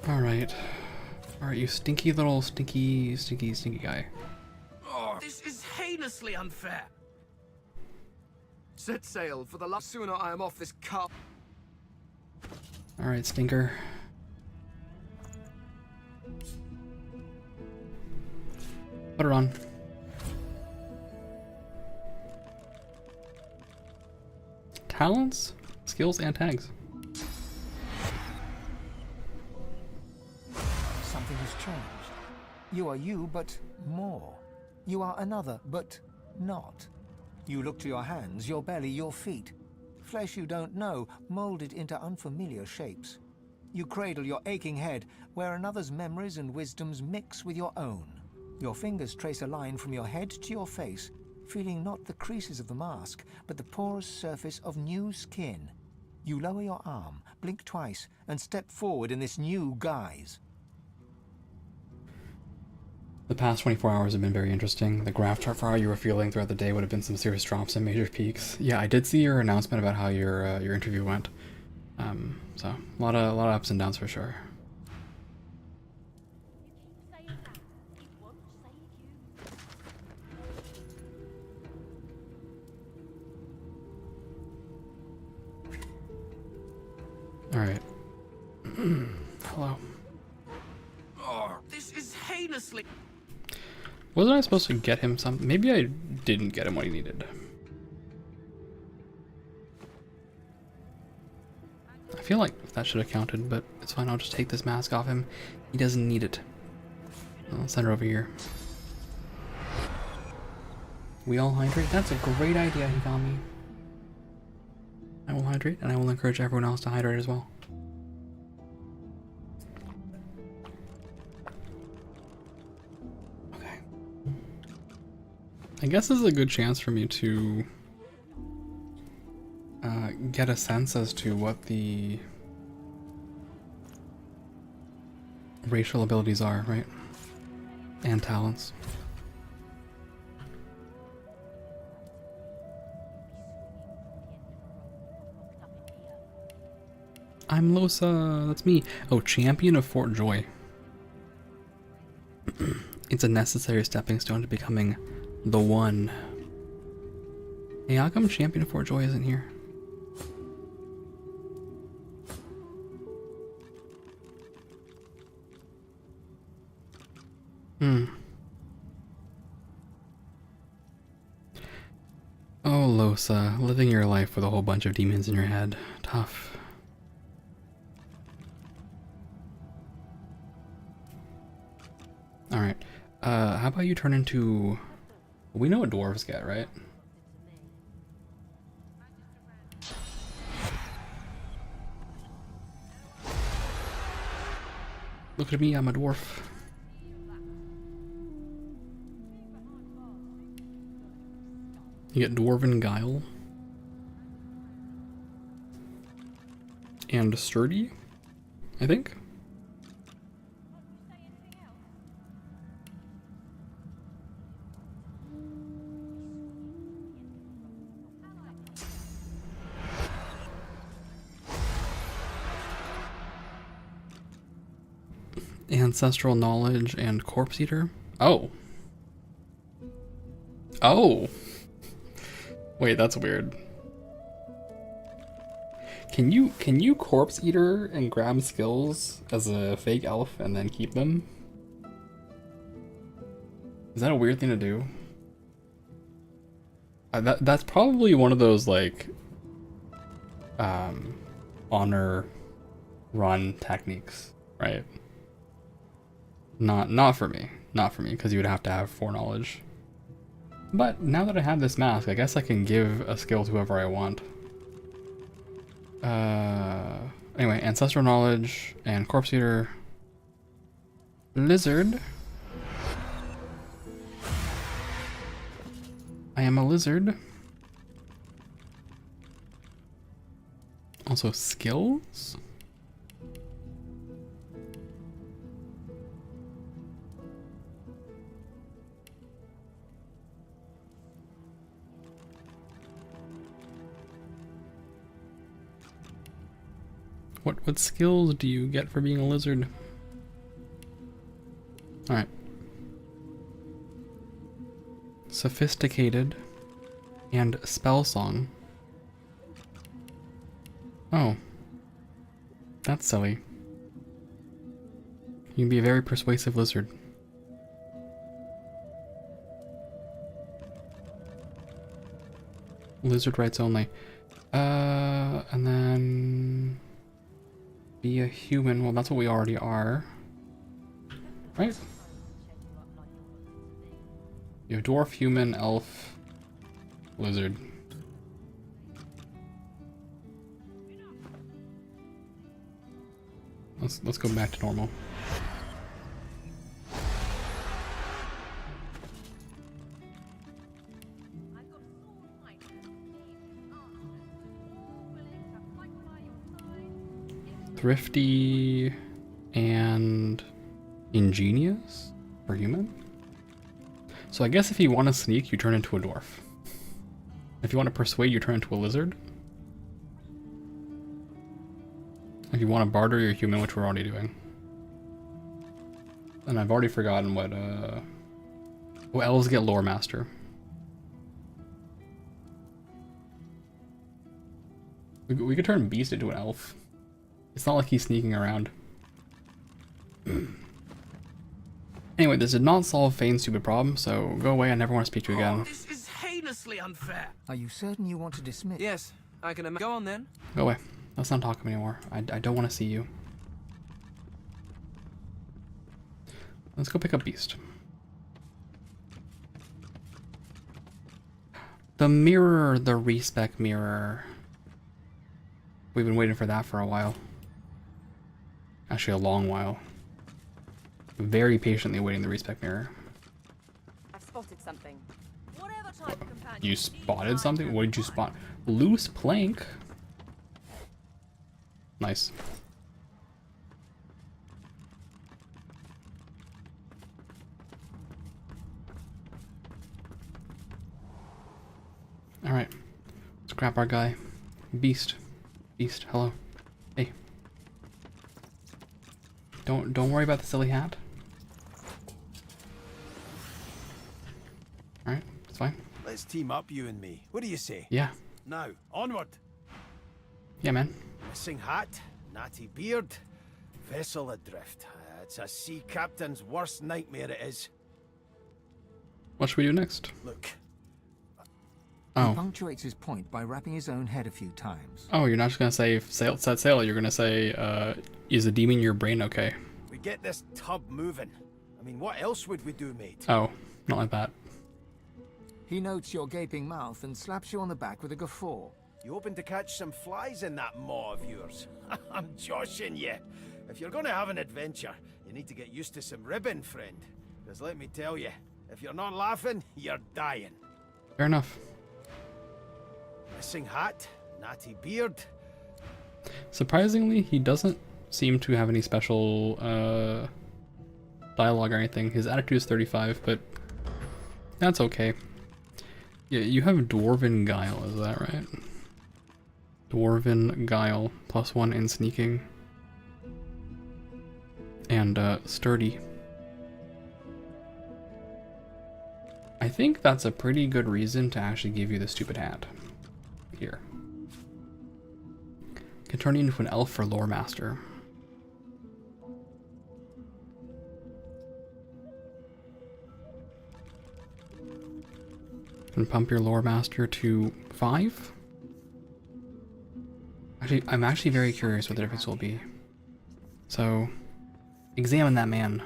Alright, you stinky little stinky guy. Oh, this is heinously unfair. Set sail for the last. Sooner I am off this car. Alright, stinker. Put it on. Talents, skills, and tags. Something has changed. You are you, but more. You are another, but not. You look to your hands, your belly, your feet. Flesh you don't know, molded into unfamiliar shapes. You cradle your aching head, where another's memories and wisdoms mix with your own. Your fingers trace a line from your head to your face, feeling not the creases of the mask, but the porous surface of new skin. You lower your arm, blink twice, and step forward in this new guise. The past 24 hours have been very interesting. The graph chart for how you were feeling throughout the day would have been some serious drops and major peaks. Yeah, I did see your announcement about how your interview went. So a lot of ups and downs for sure. All right. Hello. Oh, this is heinously. Wasn't I supposed to get him something? Maybe I didn't get him what he needed. I feel like that should have counted, but it's fine. I'll just take this mask off him. He doesn't need it. I'll send her over here. We all hydrate? That's a great idea, Higami. I will hydrate, and I will encourage everyone else to hydrate as well. Okay. I guess this is a good chance for me to get a sense as to what the racial abilities are, right? And talents. I'm Losa, that's me. Oh, Champion of Fort Joy. It's a necessary stepping stone to becoming the one. Hey, how come Champion of Fort Joy isn't here? Oh, Losa, living your life with a whole bunch of demons in your head. Tough. Alright. How about you turn into... We know what dwarves get, right? Look at me, I'm a dwarf. You get Dwarven Guile. And Sturdy, I think. Ancestral Knowledge and Corpse Eater. Oh. Oh. Wait, that's weird. Can you Corpse Eater and grab skills as a fake elf and then keep them? Is that a weird thing to do? That's probably one of those like honor run techniques, right? Not for me. Not for me, because you would have to have foreknowledge. But now that I have this mask, I guess I can give a skill to whoever I want. Anyway, Ancestral Knowledge and Corpse Eater. Lizard. I am a lizard. Also skills. What skills do you get for being a lizard? Alright. Sophisticated and Spell Song. Oh. That's silly. You can be a very persuasive lizard. Lizard rights only. And then be a human. Well, that's what we already are, right? You have dwarf, human, elf, lizard. Let's go back to normal. Thrifty and ingenious for human. So I guess if you want to sneak, you turn into a dwarf. If you want to persuade, you turn into a lizard. If you want to barter, you're human, which we're already doing. And I've already forgotten what elves get lore master. We could turn beast into an elf. It's not like he's sneaking around. Anyway, this did not solve Fane's stupid problem, so go away. I never want to speak to you again. This is heinously unfair. Are you certain you want to dismiss? Yes, I can go on then. Go away. Let's not talk anymore. I don't want to see you. Let's go pick up Beast. The mirror, the respec mirror. We've been waiting for that for a while. Actually, a long while. Very patiently waiting the respec mirror. I've spotted something. Whatever type of companion. You spotted something? What did you spot? Loose plank. Nice. All right, let's grab our guy, Beast. Beast, hello. Hey. Don't worry about the silly hat. All right, it's fine. Let's team up, you and me. What do you say? Yeah. Now, onward. Yeah, man. Missing hat, natty beard, vessel adrift. It's a sea captain's worst nightmare, it is. What should we do next? Look. He punctuates his point by wrapping his own head a few times. Oh, you're not just gonna say set sail. You're gonna say, is the demon in your brain okay? We get this tub moving. I mean, what else would we do, mate? Oh, not like that. He notes your gaping mouth and slaps you on the back with a guffaw. You hoping to catch some flies in that maw of yours? I'm joshing you. If you're gonna have an adventure, you need to get used to some ribbon, friend. Because let me tell you, if you're not laughing, you're dying. Fair enough. Missing hat, natty beard. Surprisingly, he doesn't seem to have any special dialogue or anything. His attitude is 35, but that's okay. Yeah, you have Dwarven Guile, is that right? Dwarven Guile, +1 in sneaking. And sturdy. I think that's a pretty good reason to actually give you the stupid hat. Here. Can turn you into an elf for lore master. Can pump your lore master to 5. Actually, I'm actually very curious what the difference will be. So, examine that man.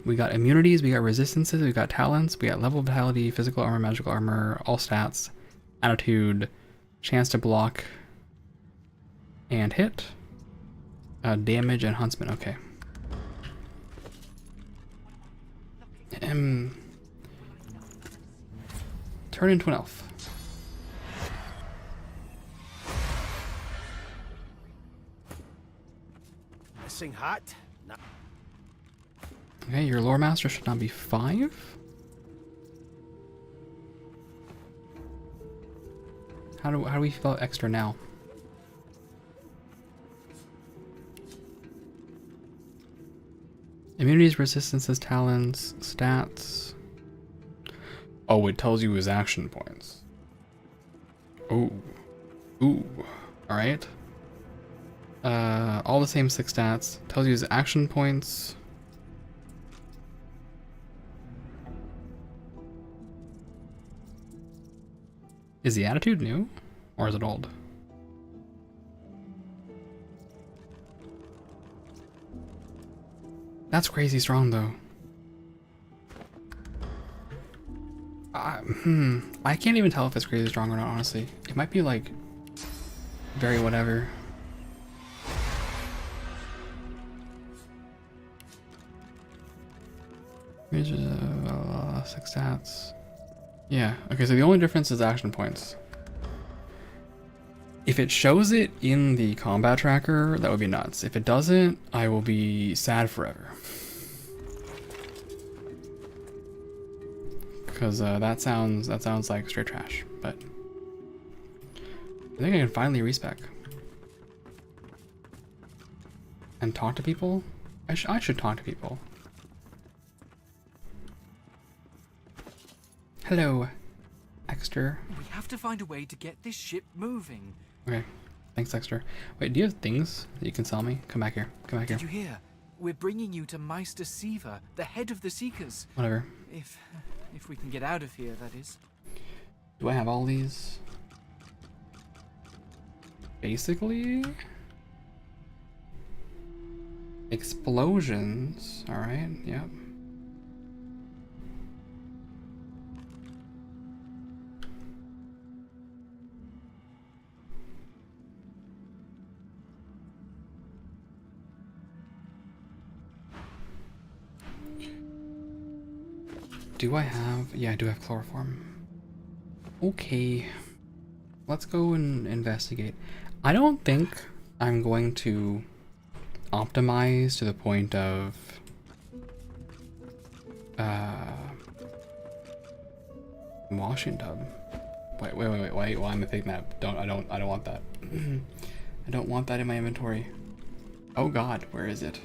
We got immunities, we got resistances, we got talents, we got level of vitality, physical armor, magical armor, all stats, attitude, chance to block and hit, damage, and huntsman. Okay. Turn into an elf. Missing hat. Okay, your lore master should not be 5. How do we feel extra now? Immunities, resistances, talents, stats. Oh, it tells you his action points. Oh. Ooh. Alright. All the same 6 stats. Tells you his action points. Is the attitude new? Or is it old? That's crazy strong though. I can't even tell if it's crazy strong or not, honestly. It might be like very whatever. Here's 6 stats. Yeah, okay, so the only difference is action points. If it shows it in the combat tracker, that would be nuts. If it doesn't, I will be sad forever. Because that sounds like straight trash, but I think I can finally respec and talk to people. I should talk to people. Hello, Exter. We have to find a way to get this ship moving. Okay, thanks, Exter. Wait, do you have things that you can sell me? Come back here. Come back here. Did you hear? We're bringing you to Meister Siva, the head of the Seekers. Whatever. If we can get out of here, that is. Do I have all these? Basically. Explosions. Alright, yep. Do I have... Yeah, I do have chloroform. Okay. Let's go and investigate. I don't think I'm going to optimize to the point of... washing tub. Wait, why am I thinking that? I don't want that. I don't want that in my inventory. Oh god, where is it?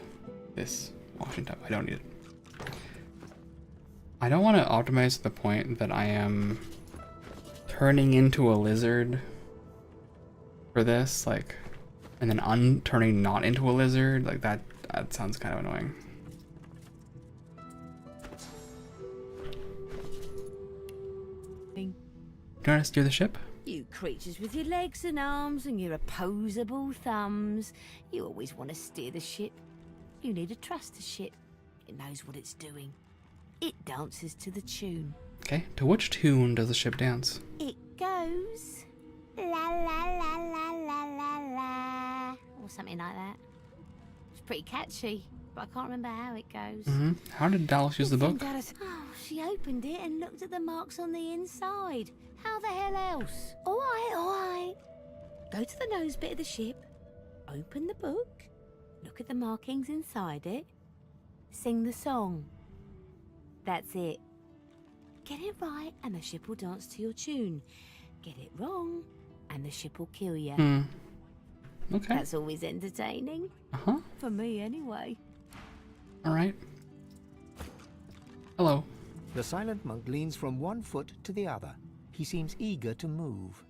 This washing tub. I don't need it. I don't want to optimize to the point that I am turning into a lizard for this, like, and then turning not into a lizard. Like that sounds kind of annoying. Do you want to steer the ship? You creatures with your legs and arms and your opposable thumbs. You always want to steer the ship. You need to trust the ship. It knows what it's doing. It dances to the tune. Okay, to which tune does the ship dance? It goes la la la la la la la, or something like that. It's pretty catchy, but I can't remember how it goes. How did Dallas use the book? Oh, she opened it and looked at the marks on the inside. How the hell else? All right. Go to the nose bit of the ship, open the book, look at the markings inside it, sing the song. That's it. Get it right and the ship will dance to your tune. Get it wrong and the ship will kill you. Okay. That's always entertaining. For me, anyway. Alright. Hello. The silent monk leans from one foot to the other. He seems eager to move.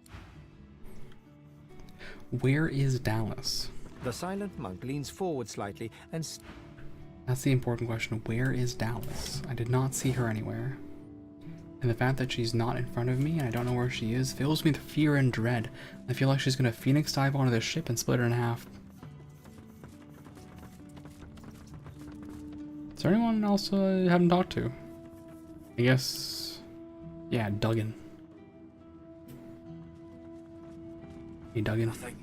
Where is Dallas? The silent monk leans forward slightly and... That's the important question. Where is Dallas? I did not see her anywhere. And the fact that she's not in front of me and I don't know where she is fills me with fear and dread. I feel like she's gonna phoenix dive onto the ship and split her in half. Is there anyone else I haven't talked to? I guess... Yeah, Duggan. Hey, Duggan. Nothing.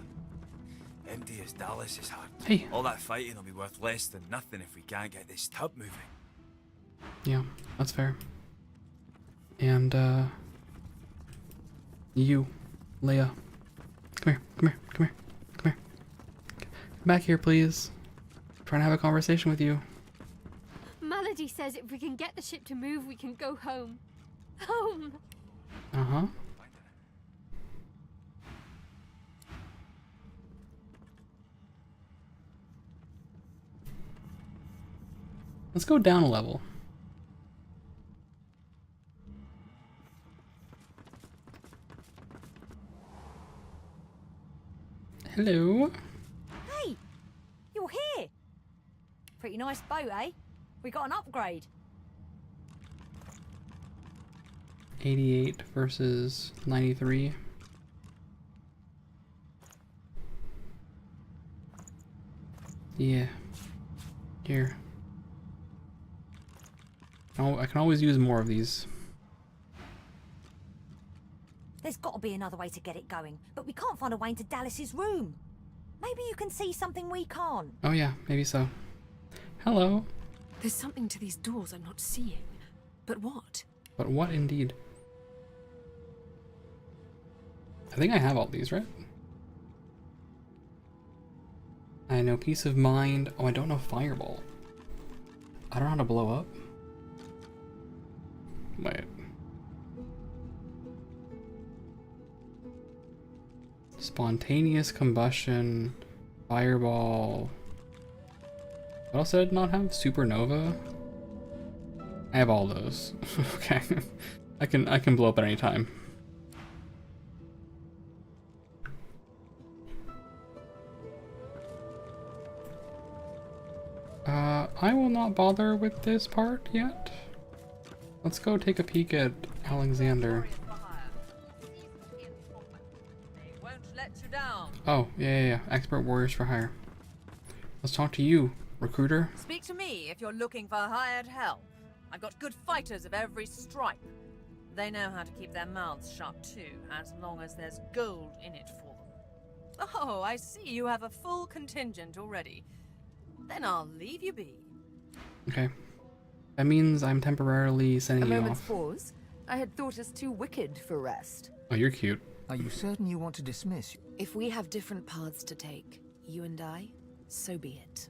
Empty as Dallas's heart. Hey. All that fighting will be worth less than nothing if we can't get this tub moving. Yeah, that's fair. And, you, Leia. Come here. Come back here, please. I'm trying to have a conversation with you. Melody says if we can get the ship to move, we can go home. Home! Uh-huh. Let's go down a level. Hello. Hey, you're here. Pretty nice boat, eh? We got an upgrade. 88 versus 93. Yeah. Here. Oh, I can always use more of these. There's got to be another way to get it going, but we can't find a way into Dallas's room. Maybe you can see something we can't. Oh yeah, maybe so. Hello. There's something to these doors I'm not seeing. But what? But what indeed? I think I have all these, right? I know Peace of Mind. Oh, I don't know Fireball. I don't know how to blow up. Wait. Spontaneous combustion, fireball. What else did I not have? Supernova? I have all those. Okay. I can blow up at any time. I will not bother with this part yet. Let's go take a peek at Alexander. Oh, yeah. Expert warriors for hire. Let's talk to you, recruiter. Speak to me if you're looking for hired help. I've got good fighters of every stripe. They know how to keep their mouths shut too, as long as there's gold in it for them. Oh, I see you have a full contingent already. Then I'll leave you be. Okay. That means I'm temporarily sending you off. A moment's pause. I had thought us too wicked for rest. Oh, you're cute. Are you certain you want to dismiss? If we have different paths to take, you and I, so be it.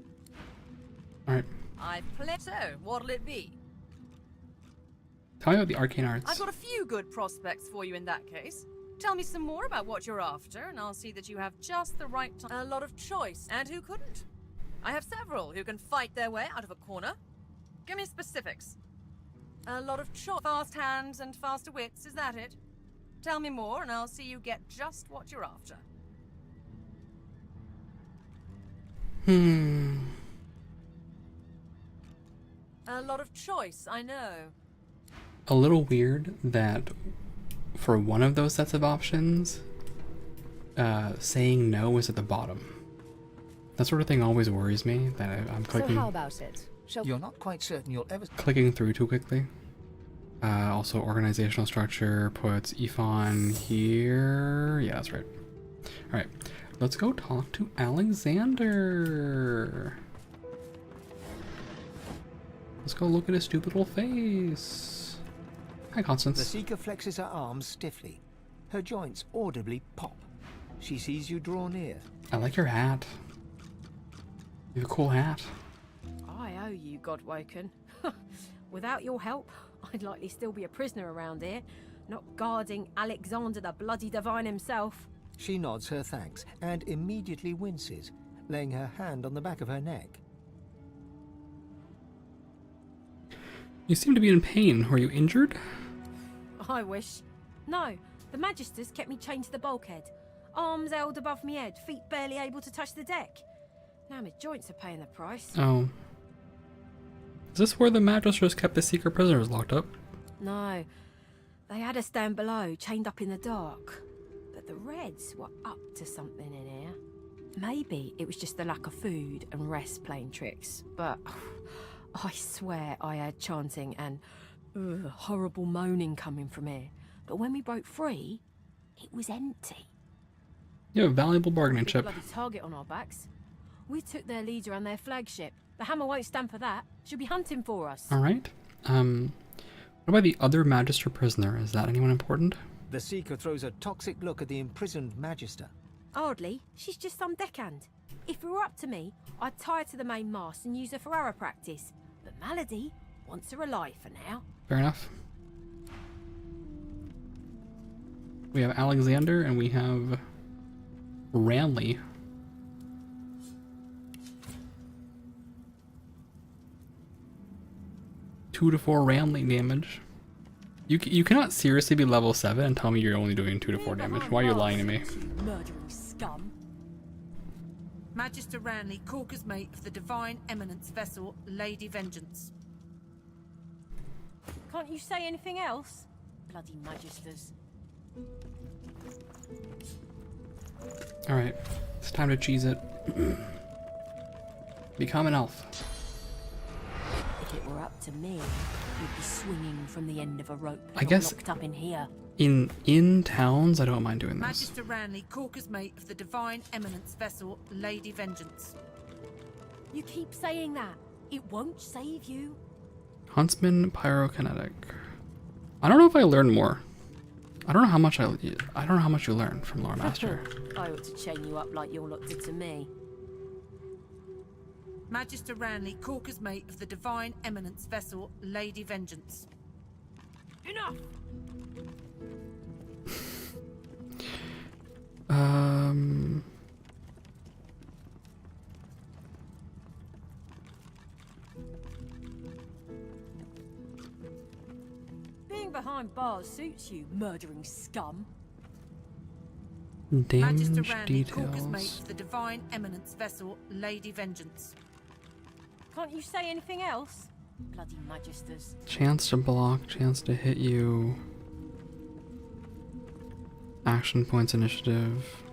Alright. I've played. So, what'll it be? Tell me about the arcane arts. I've got a few good prospects for you in that case. Tell me some more about what you're after, and I'll see that you have just the right time. A lot of choice, and who couldn't? I have several who can fight their way out of a corner. Give me specifics. A lot of choice. Fast hands and faster wits, is that it? Tell me more, and I'll see you get just what you're after. A lot of choice, I know. A little weird that for one of those sets of options, saying no is at the bottom. That sort of thing always worries me, that I'm clicking. So how about it? You're not quite certain you'll ever... Clicking through too quickly. Also, organizational structure puts Ifon here. Yeah, that's right. Alright, let's go talk to Alexander. Let's go look at his stupid little face. Hi, Constance. The Seeker flexes her arms stiffly. Her joints audibly pop. She sees you draw near. I like your hat. You have a cool hat. I owe you, Godwoken. Without your help, I'd likely still be a prisoner around here, not guarding Alexander the bloody divine himself. She nods her thanks and immediately winces, laying her hand on the back of her neck. You seem to be in pain. Were you injured? I wish. No, the Magisters kept me chained to the bulkhead. Arms held above me head, feet barely able to touch the deck. Now my joints are paying the price. Oh. Is this where the Magisters kept the secret prisoners locked up? No, they had us down below, chained up in the dark. But the Reds were up to something in here. Maybe it was just the lack of food and rest playing tricks, but I swear I heard chanting and horrible moaning coming from here. But when we broke free, it was empty. You have a valuable bargaining chip. Bloody target on our backs. We took their leader and their flagship. The Hammer won't stand for that. She'll be hunting for us. Alright. What about the other Magister prisoner? Is that anyone important? The Seeker throws a toxic look at the imprisoned Magister. Hardly. She's just some deckhand. If it were up to me, I'd tie her to the main mast and use her for arrow practice. But Malady wants her alive for now. Fair enough. We have Alexander and we have Ranley. Two to 4 Ranley damage. You cannot seriously be level 7 and tell me you're only doing 2 to 4 damage. Why are you lying to me? You murdering scum. Magister Ranley, Corker's mate of the Divine Eminence vessel, Lady Vengeance. Can't you say anything else? Bloody magisters. Alright, it's time to cheese it. Become an elf. If it were up to me, you'd be swinging from the end of a rope. I guess locked up in here. In towns, I don't mind doing this. Magister Ranley, Corker's mate of the Divine Eminence vessel, Lady Vengeance. You keep saying that. It won't save you. Huntsman pyrokinetic. I don't know if I learned more. I don't know how much I don't know how much you learn from Lore Master. I ought to chain you up like your lot did to me. Magister Ranley, Corker's mate of the Divine Eminence vessel, Lady Vengeance. Enough! Being behind bars suits you, murdering scum. Magister Damage Ranley, Corker's mate details. of the Divine Eminence vessel, Lady Vengeance. Can't you say anything else? Bloody magisters. Chance to block, chance to hit you. Action points initiative.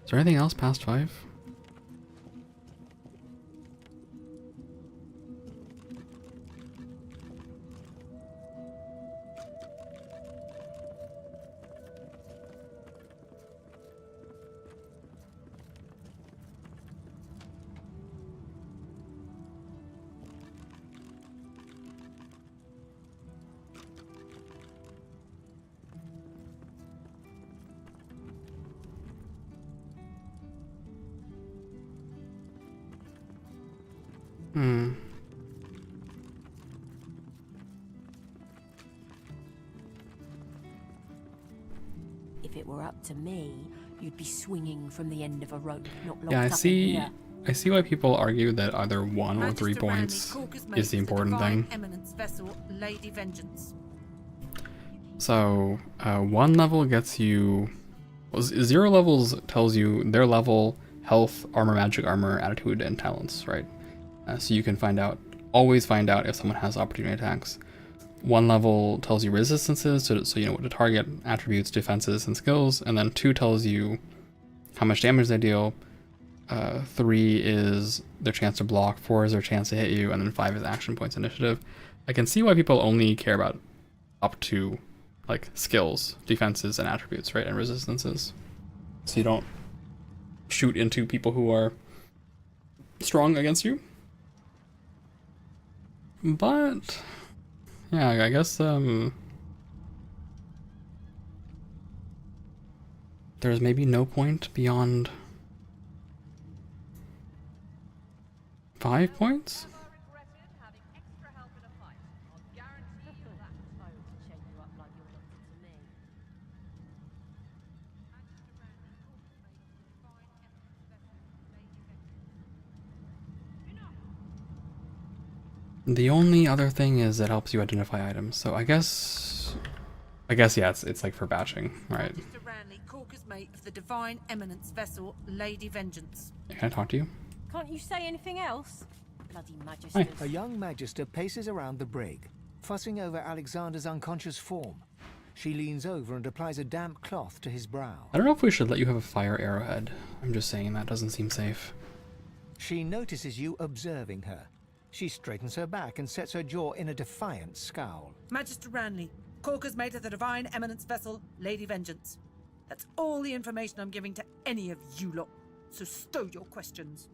Is there anything else past 5? If it were up to me, you'd be swinging from the end of a rope, not locked Yeah, up in here. I see why people argue that either 1 or 3 points is the important thing. Eminence vessel, Lady Vengeance. So, 1 level gets you... Well, 0 levels tells you their level, health, armor, magic armor, attitude, and talents, right? So you can always find out if someone has opportunity attacks. 1 level tells you resistances, so you know what to target, attributes, defenses, and skills, and then 2 tells you how much damage they deal. 3 is their chance to block, 4 is their chance to hit you, and then 5 is action points initiative. I can see why people only care about up to like skills, defenses, and attributes, right, and resistances. So you don't shoot into people who are strong against you. But yeah, I guess there's maybe no point beyond 5 points? The only other thing is it helps you identify items, so I guess yeah, it's like for batching, right? Magister Ranley, Corker's mate of the Divine Eminence vessel, Lady Vengeance. Can I talk to you? Can't you say anything else? Bloody magisters. A young magister paces around the brig, fussing over Alexander's unconscious form. She leans over and applies a damp cloth to his brow. I don't know if we should let you have a fire arrowhead. I'm just saying that doesn't seem safe. She notices you observing her. She straightens her back and sets her jaw in a defiant scowl. Magister Ranley, Corker's mate of the Divine Eminence vessel, Lady Vengeance. That's all the information I'm giving to any of you lot, so stow your questions.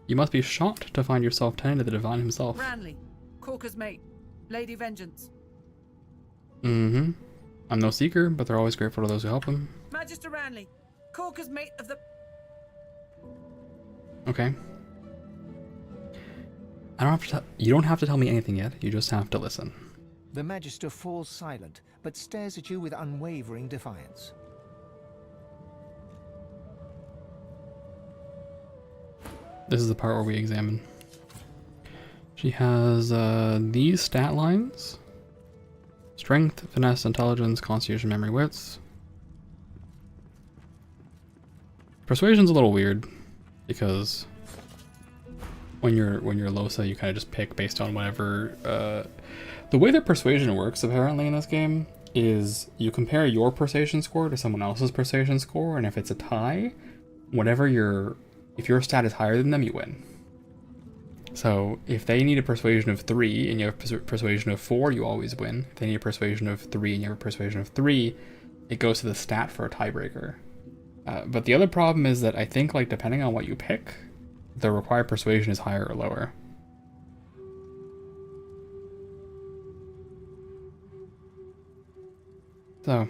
You must be shocked to find yourself tending to the divine himself. Ranley, Corker's mate, Lady Vengeance. Mm-hmm. I'm no seeker, but they're always grateful to those who help them. Magister Ranley, Corker's mate of the... Okay. You don't have to tell me anything yet, you just have to listen. The magister falls silent, but stares at you with unwavering defiance. This is the part where we examine. She has these stat lines. Strength, finesse, intelligence, constitution, memory, wits. Persuasion's a little weird, because when you're Losa, you kind of just pick based on whatever. The way that persuasion works apparently in this game is you compare your persuasion score to someone else's persuasion score, and if it's a tie, if your stat is higher than them, you win. So if they need a persuasion of 3 and you have persuasion of 4, you always win. If they need a persuasion of 3 and you have a persuasion of 3, it goes to the stat for a tiebreaker. But the other problem is that I think, like, depending on what you pick, the required persuasion is higher or lower. So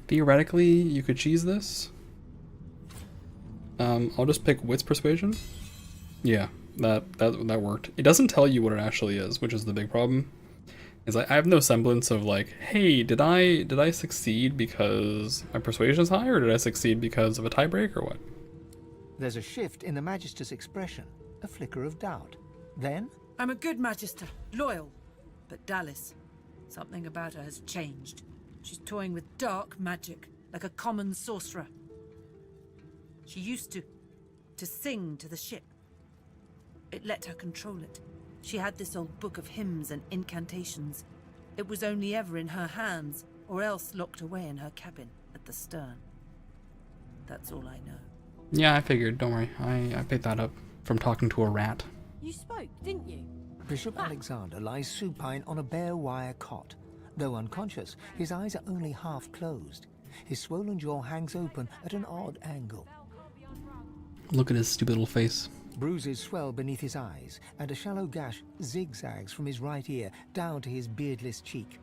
theoretically, you could cheese this. I'll just pick Wits Persuasion. Yeah, that worked. It doesn't tell you what it actually is, which is the big problem. Is I have no semblance of like, hey, did I succeed because my persuasion is high, or did I succeed because of a tiebreak, or what? There's a shift in the Magister's expression, a flicker of doubt. Then, I'm a good Magister, loyal. But Dallas, something about her has changed. She's toying with dark magic, like a common sorcerer. She used to sing to the ship. It let her control it. She had this old book of hymns and incantations. It was only ever in her hands, or else locked away in her cabin at the stern. That's all I know. Yeah, I figured. Don't worry. I picked that up from talking to a rat. You spoke, didn't you? Bishop Alexander lies supine on a bare wire cot. Though unconscious, his eyes are only half closed. His swollen jaw hangs open at an odd angle. Look at his stupid little face. Bruises swell beneath his eyes, and a shallow gash zigzags from his right ear down to his beardless cheek.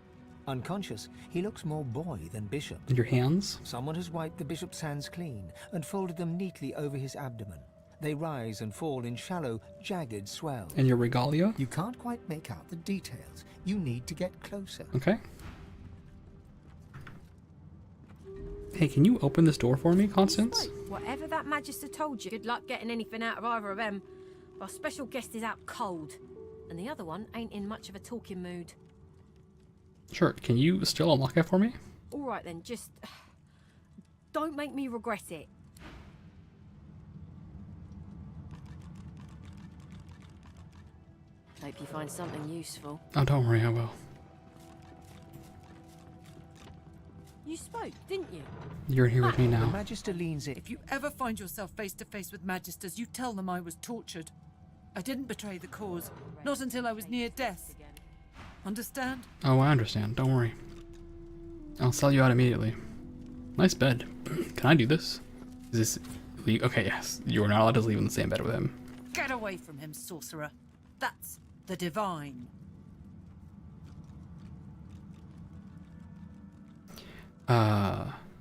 Unconscious, he looks more boy than bishop. And your hands? Someone has wiped the bishop's hands clean and folded them neatly over his abdomen. They rise and fall in shallow, jagged swells. And your regalia? You can't quite make out the details. You need to get closer. Okay. Hey, can you open this door for me, Constance? Whatever that Magister told you, good luck getting anything out of either of them. Our special guest is out cold, and the other one ain't in much of a talking mood. Sure, can you still unlock it for me? Alright then, just don't make me regret it. Hope you find something useful. Oh, don't worry, I will. You spoke, didn't you? You're here with me now. The Magister leans in. If you ever find yourself face to face with Magisters, you tell them I was tortured. I didn't betray the cause, not until I was near death. Understand? Oh, I understand. Don't worry. I'll sell you out immediately. Nice bed. Can I do this? Is this... Okay, yes. You are not allowed to sleep in the same bed with him. Get away from him, sorcerer. That's the divine.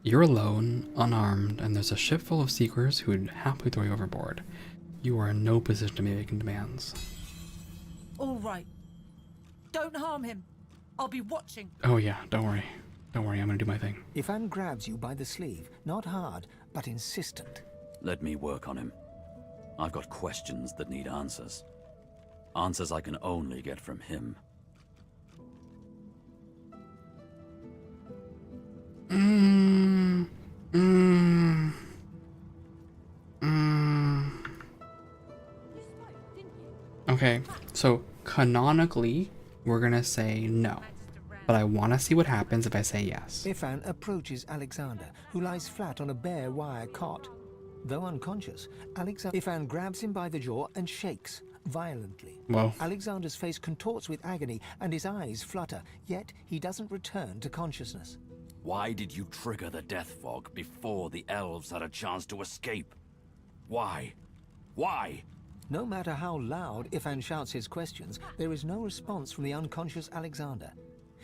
You're alone, unarmed, and there's a ship full of seekers who would happily throw you overboard. You are in no position to be making demands. All right. Don't harm him. I'll be watching. Oh yeah, don't worry. Don't worry, I'm gonna do my thing. Ifan grabs you by the sleeve, not hard, but insistent. Let me work on him. I've got questions that need answers. Answers I can only get from him. Okay, so canonically, we're gonna say no. But I want to see what happens if I say yes. Ifan approaches Alexander, who lies flat on a bare wire cot. Though unconscious, Ifan grabs him by the jaw and shakes violently. Whoa. Alexander's face contorts with agony and his eyes flutter, yet he doesn't return to consciousness. Why did you trigger the death fog before the elves had a chance to escape? Why? Why? No matter how loud Ifan shouts his questions, there is no response from the unconscious Alexander.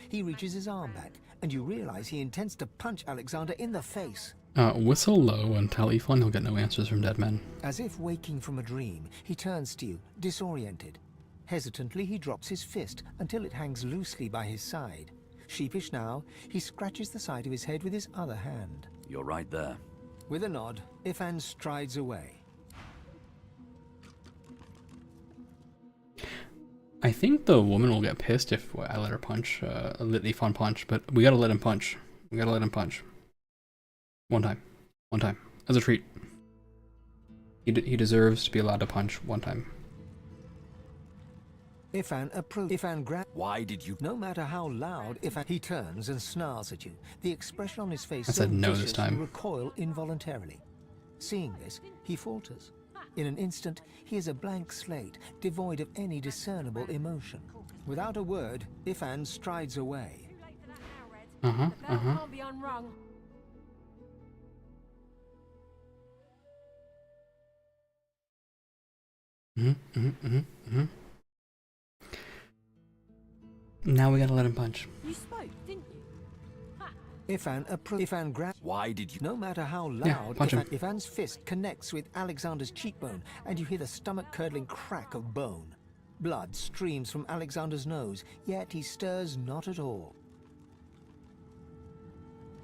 He reaches his arm back, and you realize he intends to punch Alexander in the face. Whistle low and tell Ifan he'll get no answers from dead men. As if waking from a dream, he turns to you, disoriented. Hesitantly, he drops his fist until it hangs loosely by his side. Sheepish now, he scratches the side of his head with his other hand. You're right there. With a nod, Ifan strides away. I think the woman will get pissed if I let her punch, let Ifan punch, but we gotta let him punch. We gotta let him punch. One time. One time. As a treat. He deserves to be allowed to punch one time. Ifan grab. Why did you? No matter how loud, he turns and snarls at you. The expression on his face I said so no vicious this time. you recoil involuntarily. Seeing this, he falters. In an instant, he is a blank slate, devoid of any discernible emotion. Without a word, Ifan strides away. Can't be unrung. Now we gotta let him punch. You spoke, didn't you? Ifan grabs. Why did you? No matter how Yeah, loud, punch him. Ifan's fist connects with Alexander's cheekbone, and you hear the stomach-curdling crack of bone. Blood streams from Alexander's nose, yet he stirs not at all.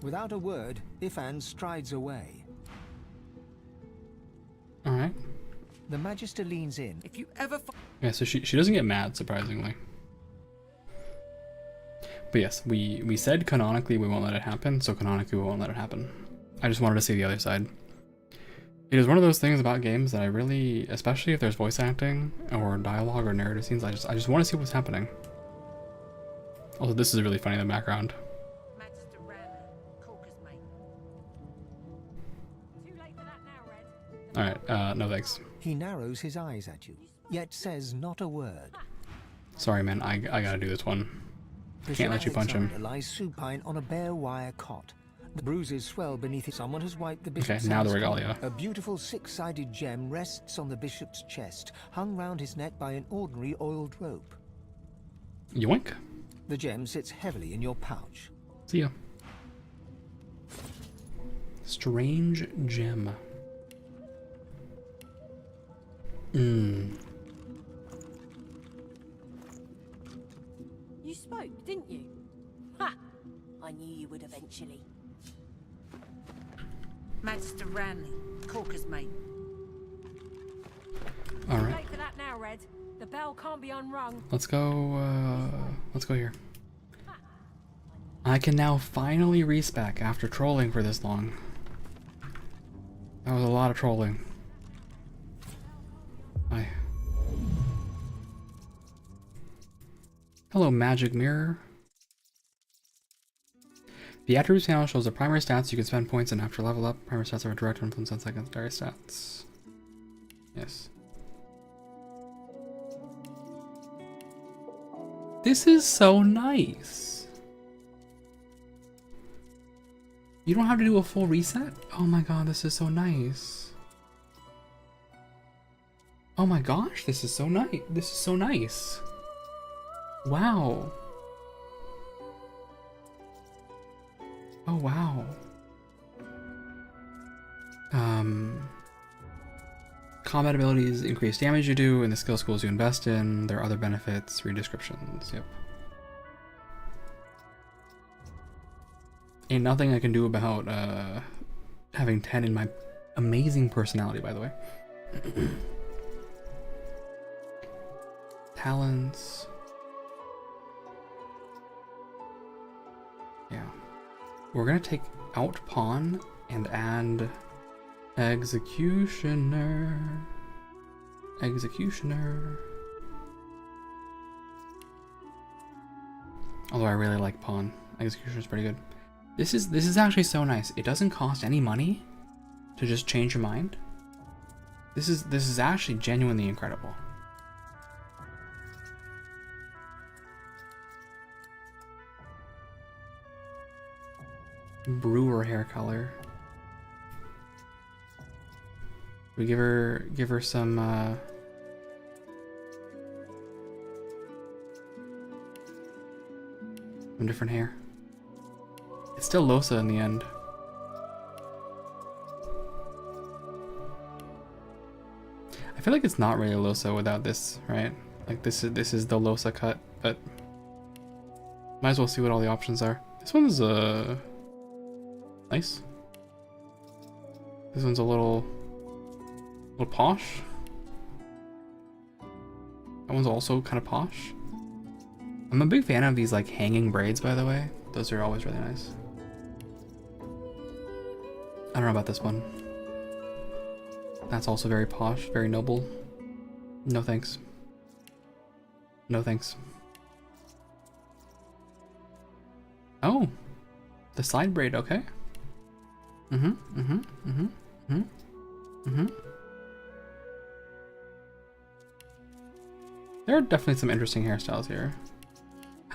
Without a word, Ifan strides away. Alright. The Magister leans in. If you ever Yeah, so she doesn't get mad, surprisingly. But yes, we said canonically we won't let it happen, so canonically we won't let it happen. I just wanted to see the other side. It is one of those things about games that I really, especially if there's voice acting or dialogue or narrative scenes, I just want to see what's happening. Also, this is really funny in the background. Alright, no thanks. He narrows his eyes at you, yet says not a word. Sorry man, I gotta do this one. Can't let you punch him. Alexander lies supine on a bare wire cot. The bruises swell beneath it. Someone has wiped the bishop's Okay, now the hands. regalia. A beautiful six-sided gem rests on the bishop's chest, hung round his neck by an ordinary oiled rope. Yoink. The gem sits heavily in your pouch. See ya. Strange gem. You spoke, didn't you? Ha! I knew you would eventually. Magister Ranley, Corker's mate. Alright. Late for that now, Red. The bell can't be unrung. Let's go here. I can now finally respec after trolling for this long. That was a lot of trolling. Hi. Hello, Magic Mirror. The attributes panel shows the primary stats you can spend points in after level up. Primary stats are a direct influence on secondary stats. Yes. This is so nice. You don't have to do a full reset? Oh my god, this is so nice. Oh my gosh, this is so nice. This is so nice. Wow. Oh wow. Combat abilities increase damage you do, and the skill schools you invest in. There are other benefits, read descriptions. Yep. Ain't nothing I can do about having 10 in my amazing personality, by the way. Talents. Yeah. We're gonna take out pawn and add executioner. Executioner. Although I really like pawn. Executioner is pretty good. This is actually so nice. It doesn't cost any money to just change your mind. This is actually genuinely incredible. Brewer hair color. We give her some different hair. It's still Losa in the end. I feel like it's not really Losa without this, right? Like this is the Losa cut, but might as well see what all the options are. This one's nice. This one's a little posh. That one's also kind of posh. I'm a big fan of these like hanging braids, by the way. Those are always really nice. I don't know about this one. That's also very posh, very noble. No thanks. No thanks. Oh, the side braid, okay. There are definitely some interesting hairstyles here.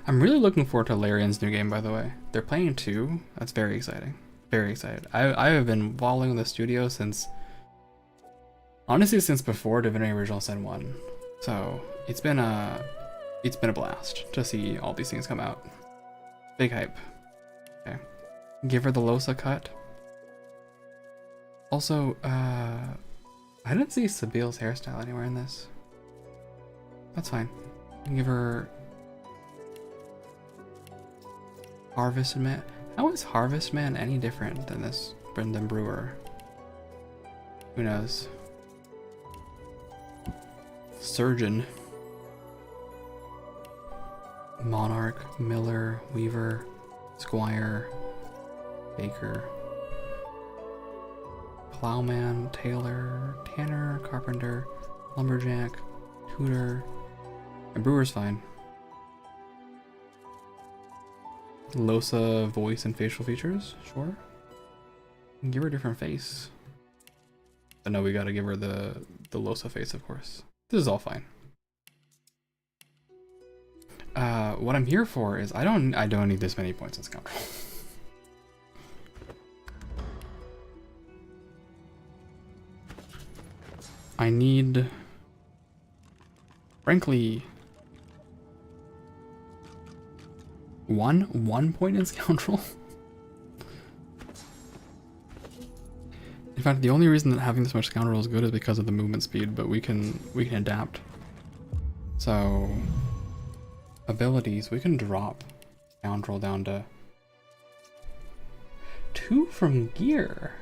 I'm really looking forward to Larian's new game, by the way. They're playing 2. That's very exciting. Very excited. I have been following the studio since, honestly, since before Divinity Original Sin 1. So it's been a blast to see all these things come out. Big hype. Okay. Give her the Losa cut. Also, I didn't see Sabile's hairstyle anywhere in this. That's fine. Give her Harvest Man. How is Harvest Man any different than this Brendan Brewer? Who knows? Surgeon. Monarch, Miller, Weaver, Squire, Baker, Plowman, Taylor, Tanner, Carpenter, Lumberjack, Tudor, and Brewer's fine. Losa voice and facial features, sure. Give her a different face. But no, we gotta give her the Losa face, of course. This is all fine. What I'm here for is I don't need this many points in Scoundrel. I need, frankly, one point in Scoundrel. In fact, the only reason that having this much Scoundrel is good is because of the movement speed, but we can adapt. So abilities, we can drop Scoundrel down to 2 from gear.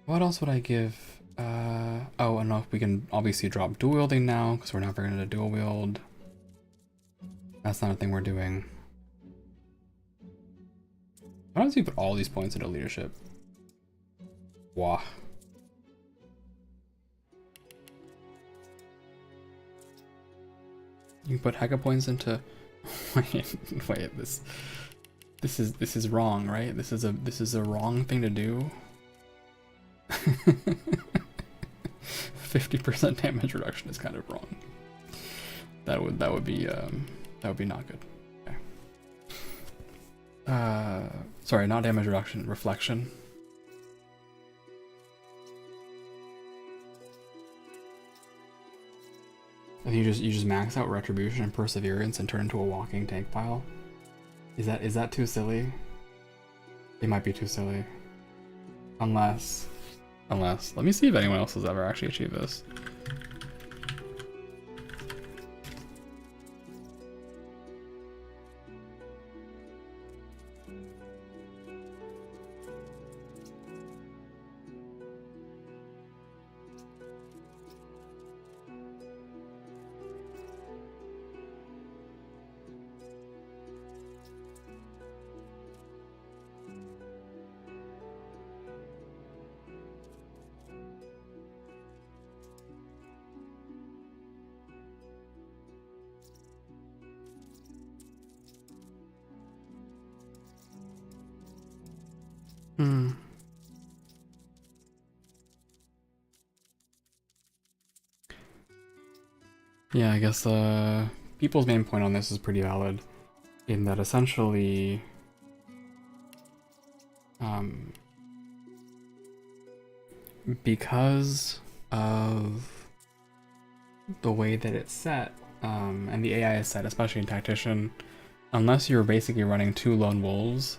What else would I give? Oh, and we can obviously drop dual wielding now because we're never going to dual wield. That's not a thing we're doing. Why don't you put all these points into leadership? Wah. You can put hecka points into. wait, this is wrong, right? This is a wrong thing to do. 50% damage reduction is kind of wrong. That would be not good. Okay. Sorry, not damage reduction, reflection. If you just max out retribution and perseverance and turn into a walking tank pile. Is that too silly? It might be too silly. Unless let me see if anyone else has ever actually achieved this. Yeah, I guess people's main point on this is pretty valid, in that essentially because of the way that it's set, and the AI is set, especially in Tactician, unless you're basically running 2 lone wolves,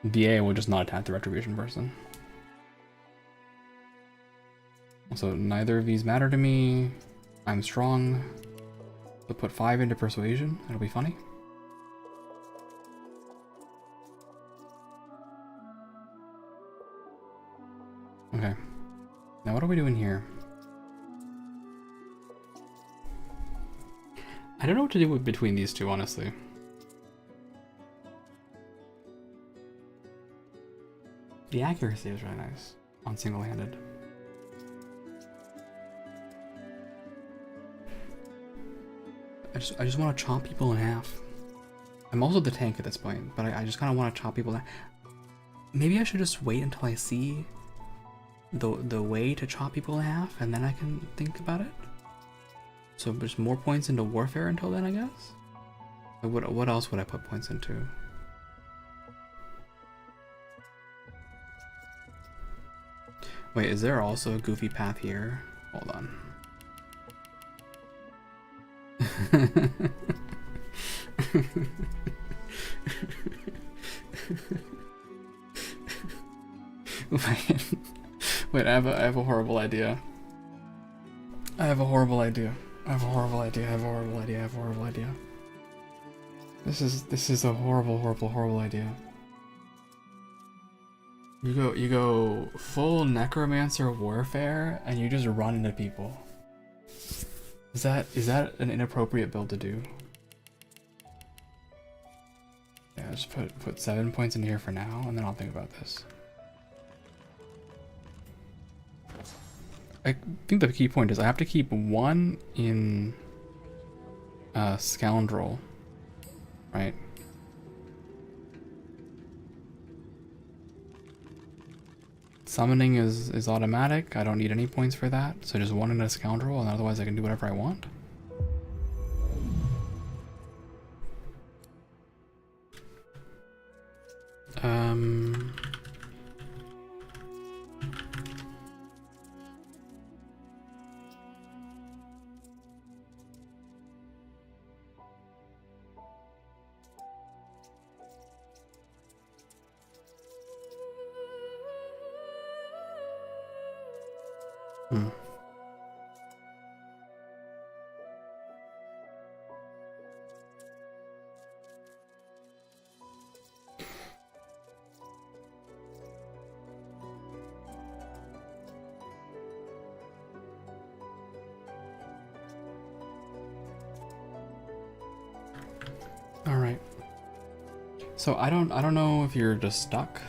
the AI will just not attack the Retribution person. So neither of these matter to me. I'm strong. So put 5 into persuasion. It'll be funny. Okay. Now what are we doing here? I don't know what to do with between these two, honestly. The accuracy is really nice on single-handed. I just want to chop people in half. I'm also the tank at this point, but I just kind of want to chop people in half. Maybe I should just wait until I see the way to chop people in half, and then I can think about it. So there's more points into warfare until then, I guess? What else would I put points into? Wait, is there also a goofy path here? Hold on. Wait, I have a horrible idea. I have a horrible idea. This is a horrible idea. You go full necromancer warfare and you just run into people. Is that an inappropriate build to do? Yeah, just put 7 points in here for now, and then I'll think about this. I think the key point is I have to keep 1 in scoundrel, right? Summoning is automatic. I don't need any points for that, so just 1 in a scoundrel, and otherwise I can do whatever I want. All right. So I don't know if you're just stuck.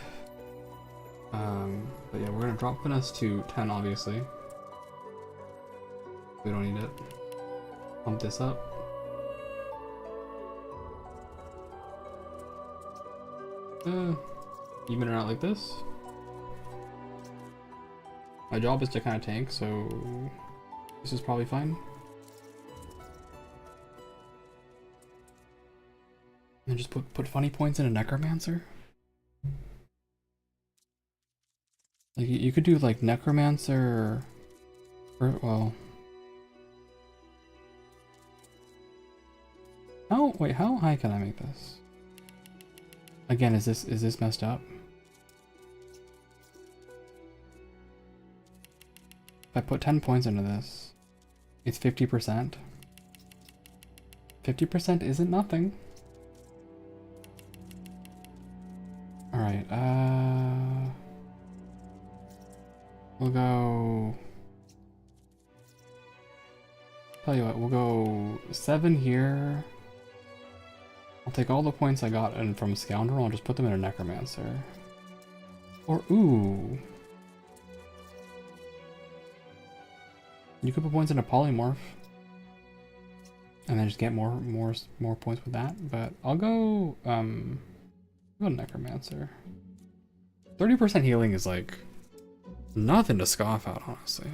But yeah, we're gonna drop finesse to 10, obviously. We don't need it. Pump this up. Even it out like this. My job is to kind of tank, so this is probably fine. And just put funny points in a necromancer. Like you could do like necromancer, or well. Wait, how high can I make this? Again, is this messed up? If I put 10 points into this, it's 50%. 50% isn't nothing. Alright, we'll go... Tell you what, we'll go 7 here. I'll take all the points I got from Scoundrel and just put them in a Necromancer. Or, ooh. You could put points in a Polymorph. And then just get more points with that. But I'll go, Necromancer. 30% healing is like nothing to scoff at, honestly.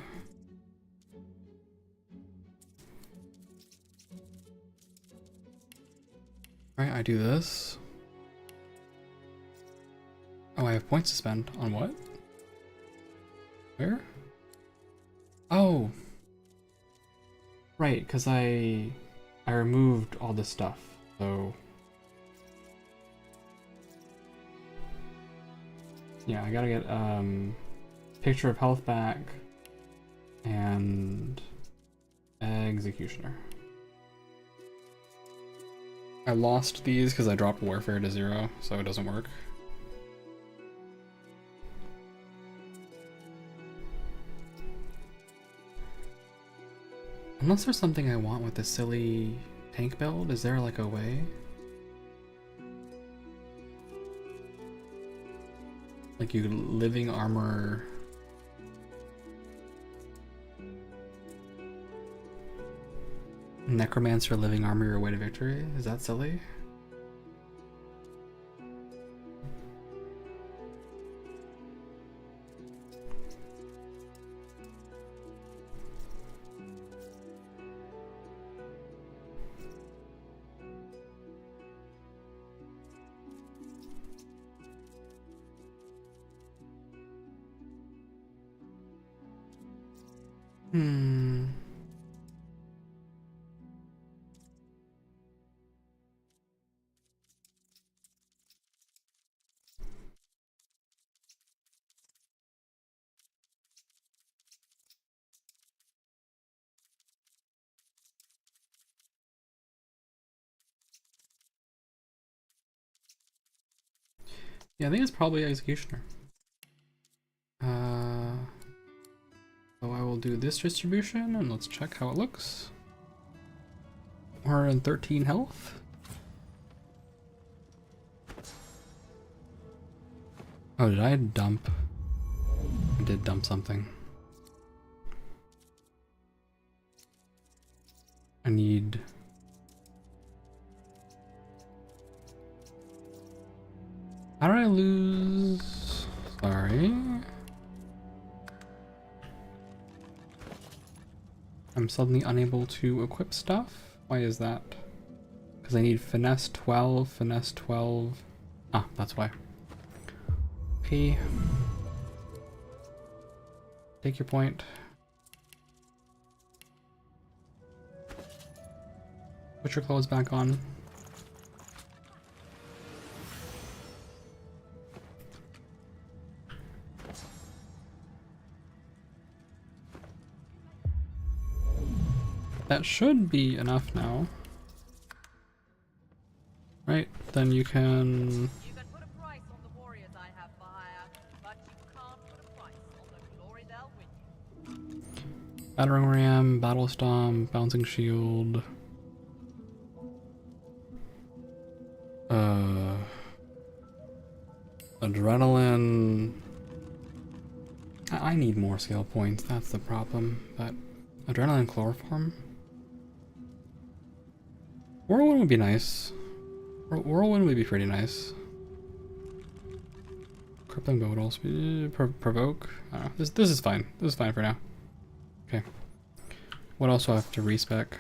Alright, I do this. Oh, I have points to spend. On what? Where? Oh! Right, because I removed all this stuff, so... Yeah, I gotta get, picture of health back, and Executioner. I lost these because I dropped warfare to 0, so it doesn't work. Unless there's something I want with this silly tank build, is there like a way? Like you living armor. Necromancer living armor your way to victory? Is that silly? Yeah, I think it's probably Executioner. So I will do this distribution and let's check how it looks. 113 health. Oh, did I dump? I did dump something. I need... How did I lose? Sorry. I'm suddenly unable to equip stuff? Why is that? Because I need finesse 12, finesse 12. Ah, that's why. Okay. Take your point. Put your clothes back on. That should be enough now. Right, then you can... You can put a price on the warriors I have for hire, but you can't put a price on the glory they'll win you. Battering ram, battle stomp, bouncing shield. Adrenaline. I need more skill points, that's the problem, but adrenaline chloroform? Whirlwind would be nice. Whirlwind would be pretty nice. Crippling bow would also be provoke. I don't know. This is fine. This is fine for now. Okay. What else do I have to respec?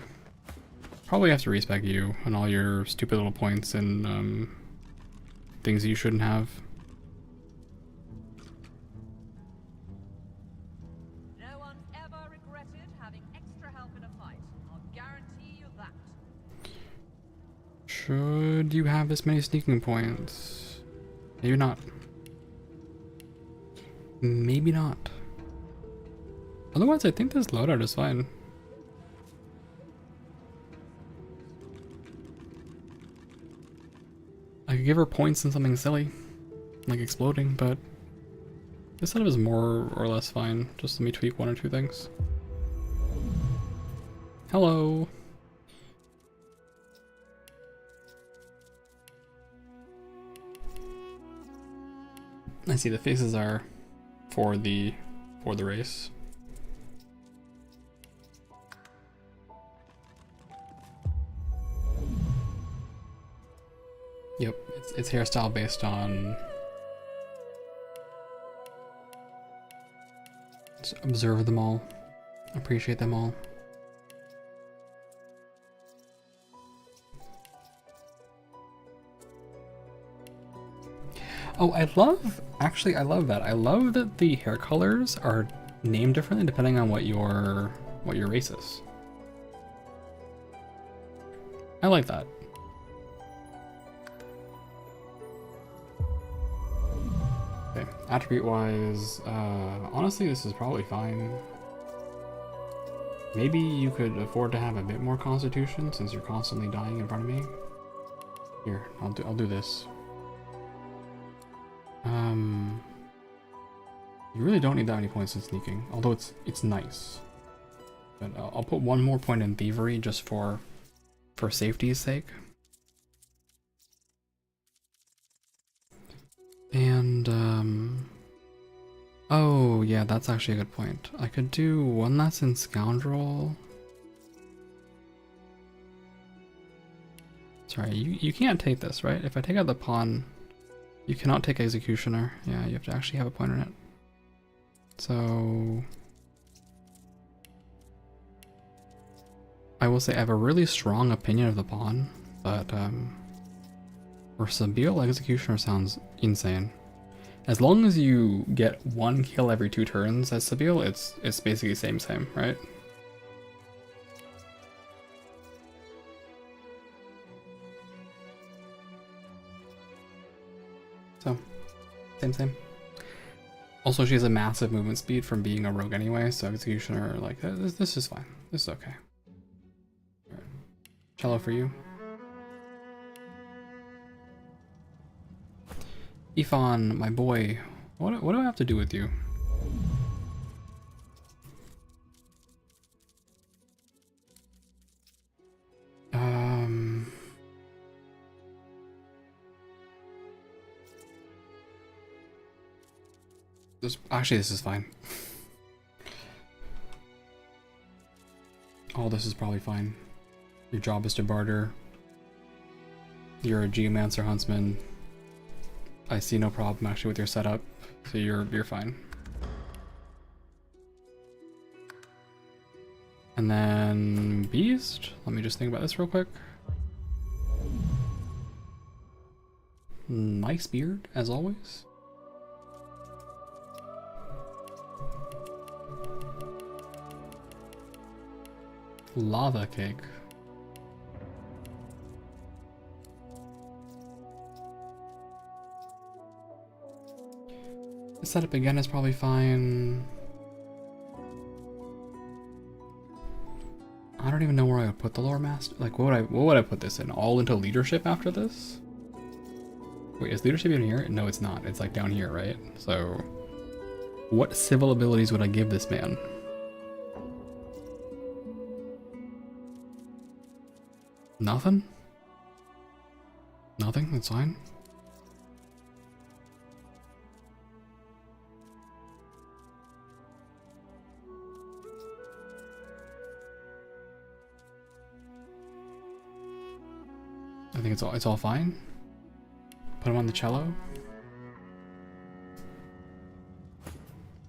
Probably have to respec you and all your stupid little points and things that you shouldn't have. No one's ever regretted having extra help in a fight. I'll guarantee you that. Should you have this many sneaking points? Maybe not. Maybe not. Otherwise, I think this loadout is fine. I could give her points in something silly, like exploding, but this setup is more or less fine. Just let me tweak one or two things. Hello. I see the faces are for the race. Yep, it's hairstyle based on... Just observe them all, appreciate them all. Oh, I love that. I love that the hair colors are named differently depending on what your race is. I like that. Okay, attribute wise, honestly this is probably fine. Maybe you could afford to have a bit more constitution since you're constantly dying in front of me. Here, I'll do this. You really don't need that many points in sneaking, although it's nice. But I'll put one more point in thievery just for safety's sake. And oh yeah, that's actually a good point. I could do one less in scoundrel. Sorry, you can't take this, right? If I take out the pawn, you cannot take executioner. Yeah, you have to actually have a point in it. So I will say I have a really strong opinion of the pawn, but for Sabille, executioner sounds insane. As long as you get one kill every 2 turns as Sabille, it's basically same, right? So, same. Also, she has a massive movement speed from being a rogue anyway, so executioner, like, this is fine. This is okay. Alright. Cello for you. Ifan, my boy, what do I have to do with you? This is fine. All this is probably fine. Your job is to barter. You're a geomancer huntsman. I see no problem actually with your setup, so you're fine. And then beast. Let me just think about this real quick. Nice beard, as always. Lava cake. The setup again is probably fine. I don't even know where I would put the lore master. Like, what would I put this in? All into leadership after this? Wait, is leadership in here? No, it's not. It's like down here, right? So, what civil abilities would I give this man? Nothing? Nothing? That's fine. I think it's all fine. Put him on the cello.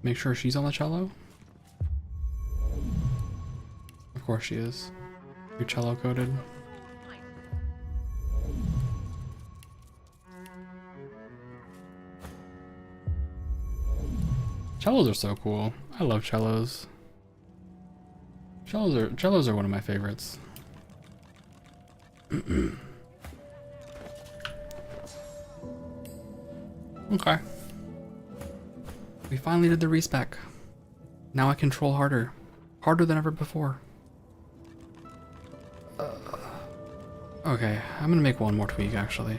Make sure she's on the cello. Of course she is. You're cello coded. Cellos are so cool. I love cellos. Cellos are one of my favorites. Okay. We finally did the respec. Now I control harder. Harder than ever before. Okay, I'm gonna make one more tweak actually.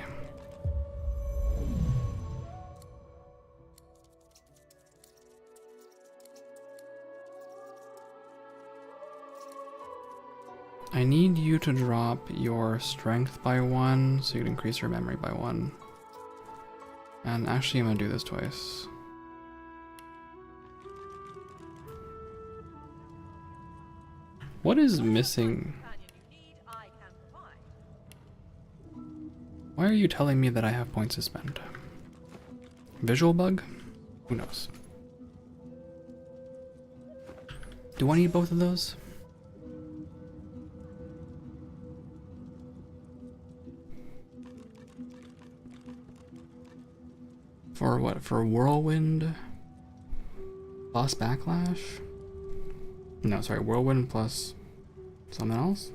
I need you to drop your strength by 1 so you can increase your memory by 1. And actually I'm gonna do this twice. What is missing? Why are you telling me that I have points to spend? Visual bug? Who knows? Do I need both of those? For what? For whirlwind plus backlash? No, sorry, whirlwind plus something else?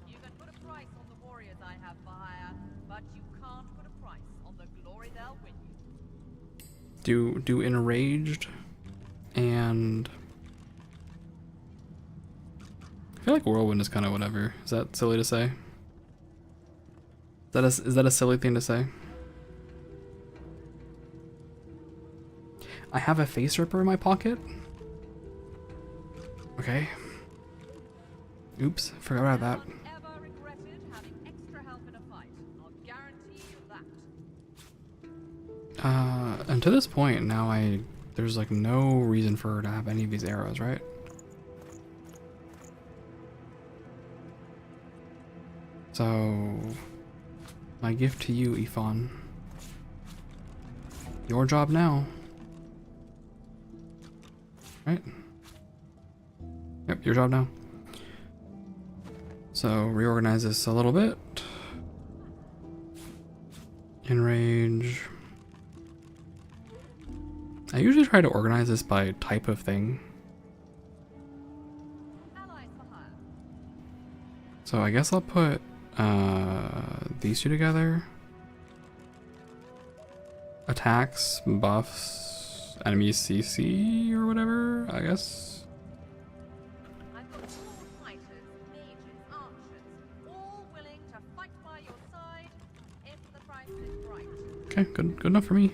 You can put a price on the warriors I have for hire, but you can't put a price on the glory they'll win you. Do enraged and I feel like whirlwind is kind of whatever. Is that silly to say? Is that a silly thing to say? I have a face ripper in my pocket. Okay. Oops, forgot about that. And to this point, now there's like no reason for her to have any of these arrows, right? So, my gift to you, Ifan. Your job now. Right? Yep, your job now. So, reorganize this a little bit. Enrage. I usually try to organize this by type of thing. So I guess I'll put these two together. Attacks, buffs, enemies CC or whatever, I guess. Okay, good enough for me.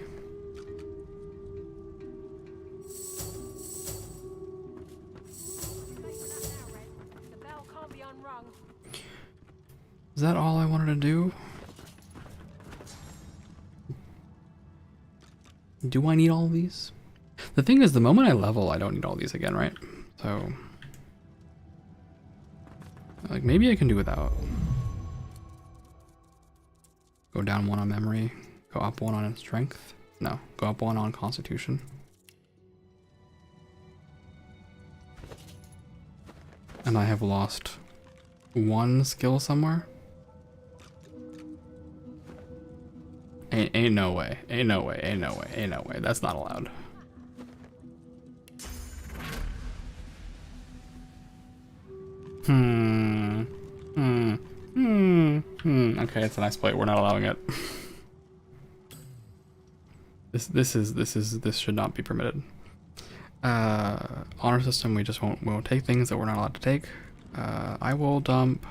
Is that all I wanted to do? Do I need all of these? The thing is, the moment I level, I don't need all these again, right? So, like, maybe I can do without. Go down 1 on memory. Go up 1 on strength. No, go up 1 on constitution. And I have lost 1 skill somewhere. Ain't no way. Ain't no way. Ain't no way. Ain't no way. That's not allowed. Okay, it's an exploit. We're not allowing it. This should not be permitted. Honor system, we won't take things that we're not allowed to take. I will dump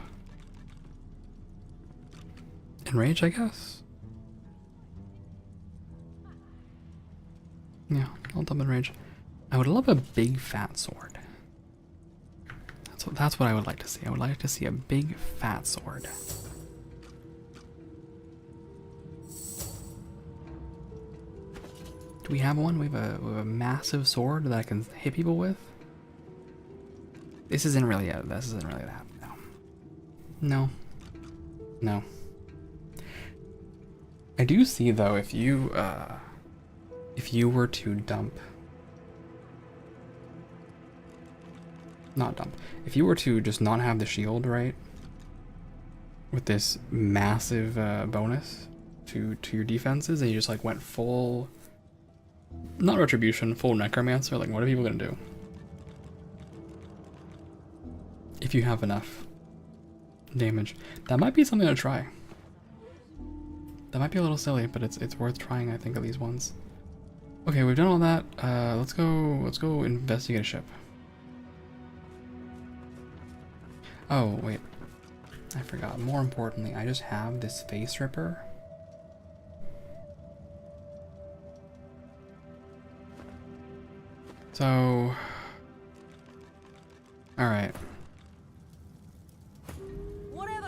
Enrage, I guess. Yeah, I'll dump Enrage. I would love a big fat sword. That's what I would like to see. I would like to see a big fat sword. Do we have one? We have a massive sword that I can hit people with. This isn't really that. No. No. No. I do see though, if you were to dump, if you were to just not have the shield, right, with this massive bonus to your defenses, and you just like went full, not retribution, full necromancer, like what are people gonna do? If you have enough damage, that might be something to try. That might be a little silly, but it's worth trying, I think, of these ones. Okay, we've done all that. Let's go investigate a ship. Oh, wait. I forgot. More importantly, I just have this face ripper. So... Alright.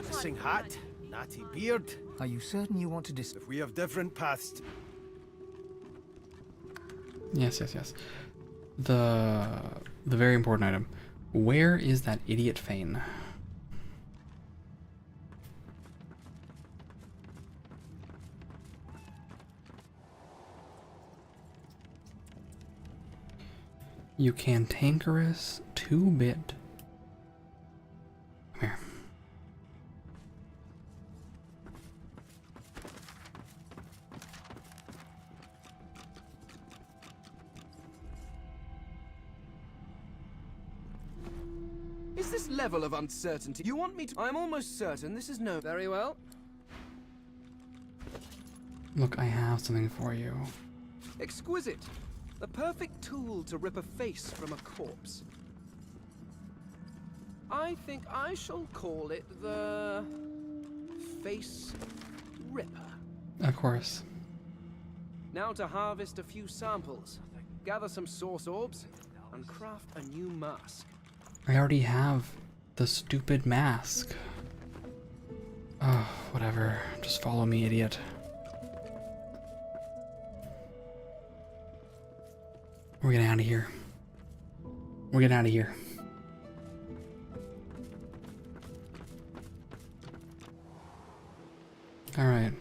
Missing hat, natty beard. Are you certain you want to If we have different paths... Yes. The very important item. Where is that idiot Fane? You cantankerous 2-bit. Come here. Is this level of uncertainty? You want me to? I'm almost certain this is no. Very well. Look, I have something for you. Exquisite. The perfect tool to rip a face from a corpse. I think I shall call it the Face Ripper. Of course. Now to harvest a few samples, gather some source orbs, and craft a new mask. I already have the stupid mask. Oh, whatever. Just follow me, idiot. We're getting out of here. We're getting out of here. Alright.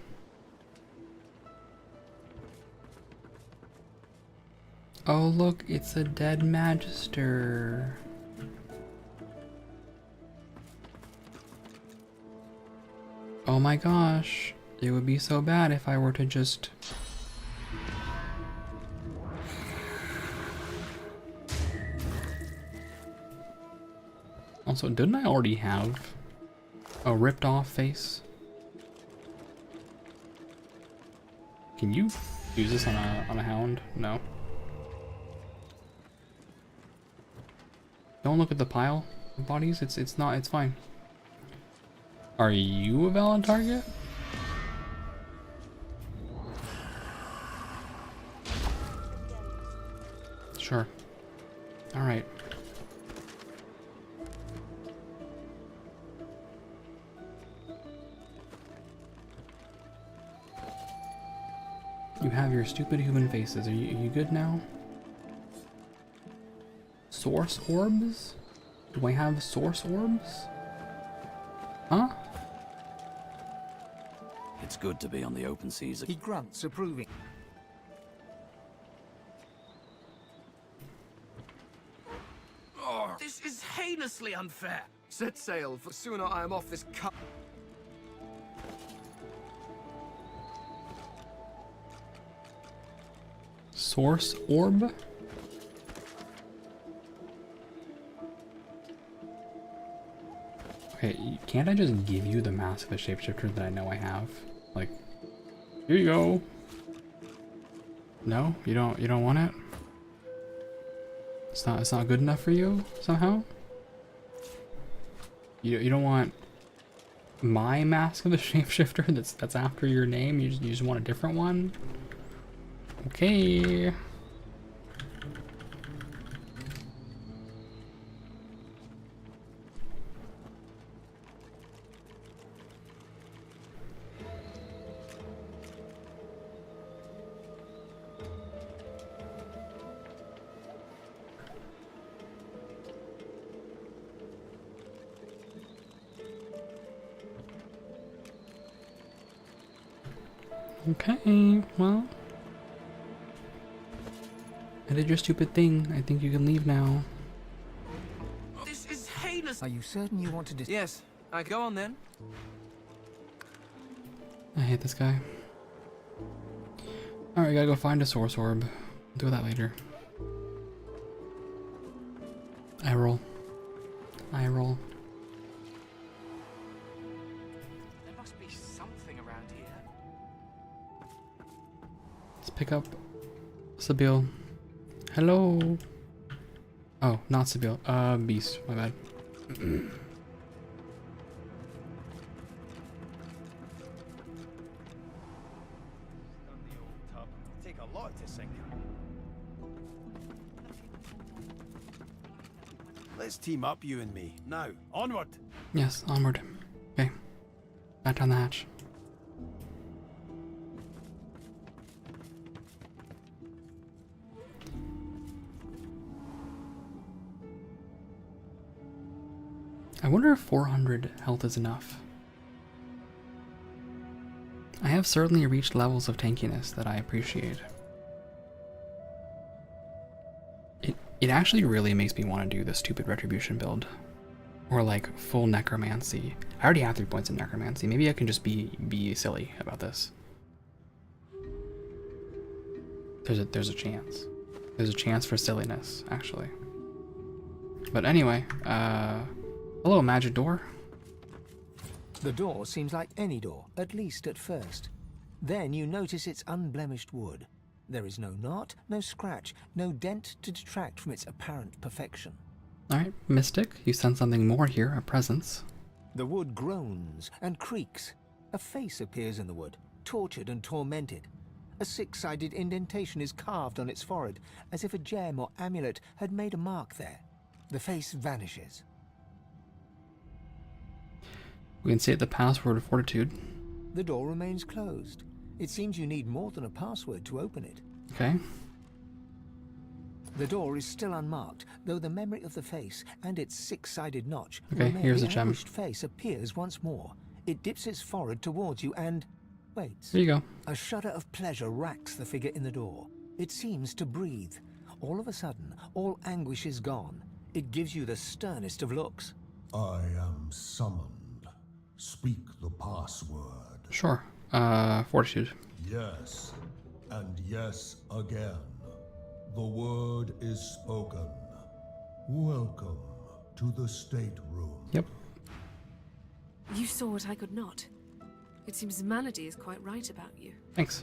Oh look, it's a dead Magister. Oh my gosh, it would be so bad if I were to just... Also, didn't I already have a ripped off face? Can you use this on a hound? No. Don't look at the pile of bodies. It's not. It's fine. Are you a valid target? Sure. All right. You have your stupid human faces. Are you good now? Source orbs? Do I have source orbs? Huh? It's good to be on the open seas. He grunts, approving. Oh, this is heinously unfair. Set sail, for sooner I am off this cup. Source orb? Okay, can't I just give you the mask of a shapeshifter that I know I have? Like, here you go. No, you don't want it? It's not good enough for you somehow? You don't want my mask of the shapeshifter that's after your name? You just want a different one? Okay. Okay, well, I did your stupid thing. I think you can leave now. This is heinous. Are you certain you want to Yes, I go on then. I hate this guy. Alright, gotta go find a source orb. Do that later. I roll. I roll. There must be something around here. Let's pick up Sabille. Hello. Oh, not Sabille. Beast. My bad. Take a lot to sink her. Let's team up, you and me. Now, onward. Yes, onward. Okay. Back down the hatch. I wonder if 400 health is enough. I have certainly reached levels of tankiness that I appreciate. It actually really makes me want to do the stupid retribution build. Or like full necromancy. I already have 3 points in necromancy. Maybe I can just be silly about this. There's a chance. There's a chance for silliness, actually. But anyway, hello, magic door. The door seems like any door, at least at first. Then you notice it's unblemished wood. There is no knot, no scratch, no dent to detract from its apparent perfection. Alright, Mystic, you sense something more here, a presence. The wood groans and creaks. A face appears in the wood, tortured and tormented. A six-sided indentation is carved on its forehead, as if a gem or amulet had made a mark there. The face vanishes. We can state the password of Fortitude. The door remains closed. It seems you need more than a password to open it. Okay. The door is still unmarked, though the memory of the face and its six-sided notch Okay, remain. here's The a gem. ambushed face appears once more. It dips its forehead towards you and waits. There you go. A shudder of pleasure racks the figure in the door. It seems to breathe. All of a sudden, all anguish is gone. It gives you the sternest of looks. I am summoned. Speak the password. Sure. Fortitude. Yes, and yes again. The word is spoken. Welcome to the stateroom. Yep. You saw what I could not. It seems Melody is quite right about you. Thanks.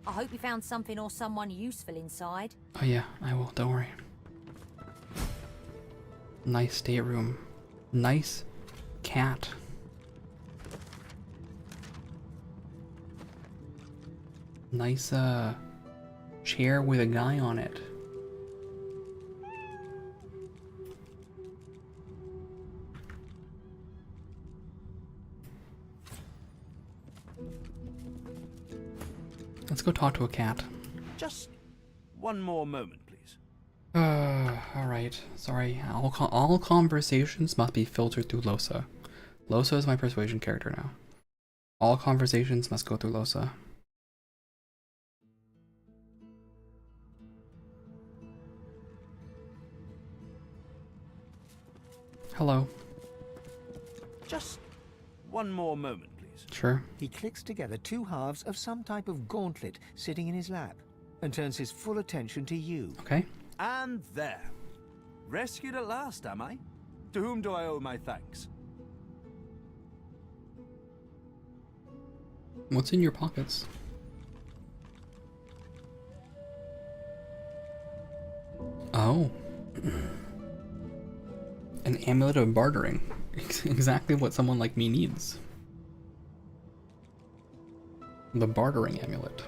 I hope you found something or someone useful inside. Oh yeah, I will, don't worry. Nice stateroom. Nice cat. Nice chair with a guy on it. Let's go talk to a cat. Just one more moment, please. Alright. Sorry. All conversations must be filtered through Losa. Losa is my persuasion character now. All conversations must go through Losa. Hello. Just one more moment, please. Sure. He clicks together two halves of some type of gauntlet sitting in his lap and turns his full attention to you. Okay. And there. Rescued at last, am I? To whom do I owe my thanks? What's in your pockets? Oh. An amulet of bartering. Exactly what someone like me needs. The bartering amulet.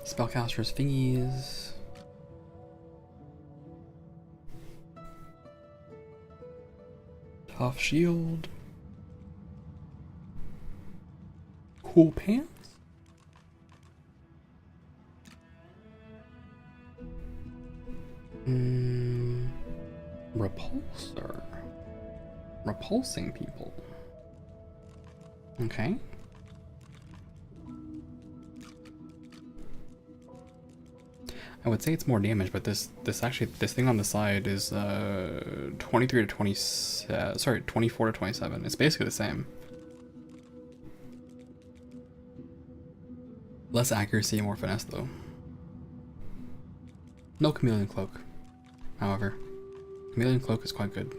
Spellcaster's thingies. Tough shield. Cool pants. Repulsor. Repulsing people. Okay. I would say it's more damage, but this thing on the side is 23 to 20, sorry, 24 to 27. It's basically the same. Less accuracy, more finesse though. No chameleon cloak, however. Chameleon cloak is quite good.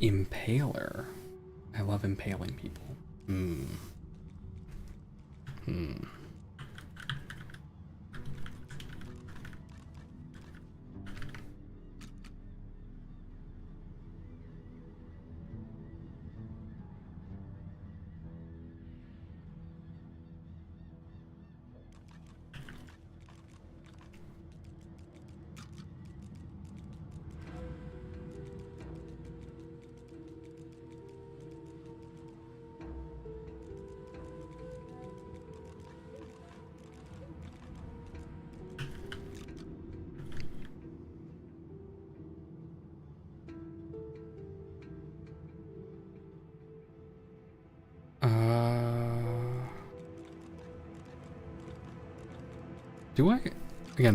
Impaler. I love impaling people.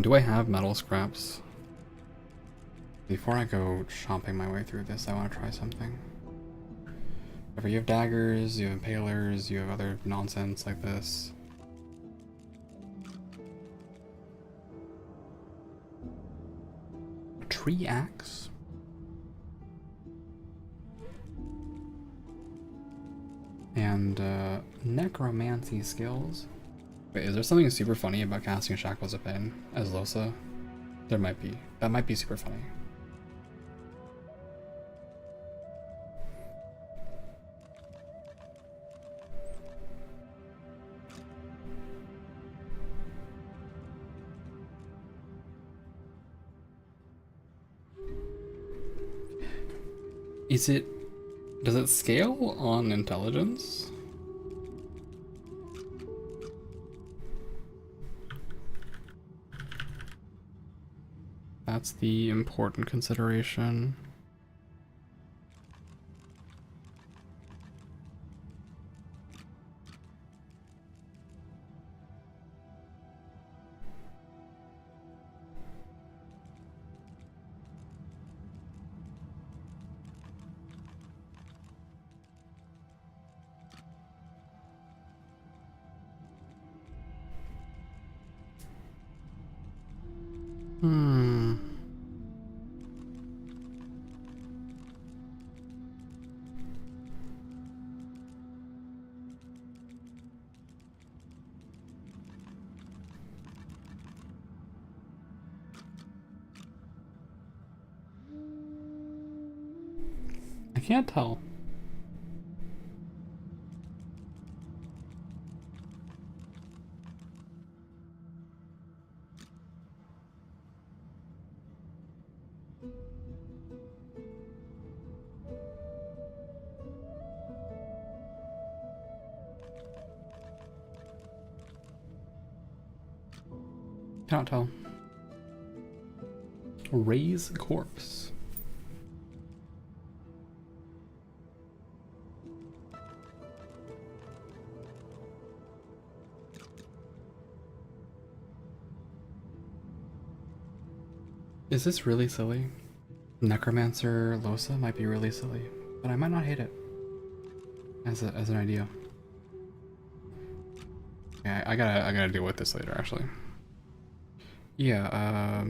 Do I have metal scraps? Before I go chomping my way through this, I want to try something. If you have daggers, you have impalers, you have other nonsense like this. A tree axe? And necromancy skills. Wait, is there something super funny about casting Shackles of Pain as Losa? There might be. That might be super funny. Does it scale on intelligence? That's the important consideration. I can't tell. Can't tell. Raise corpse. Is this really silly? Necromancer Losa might be really silly, but I might not hate it as an idea. Yeah, I gotta deal with this later, actually. Yeah,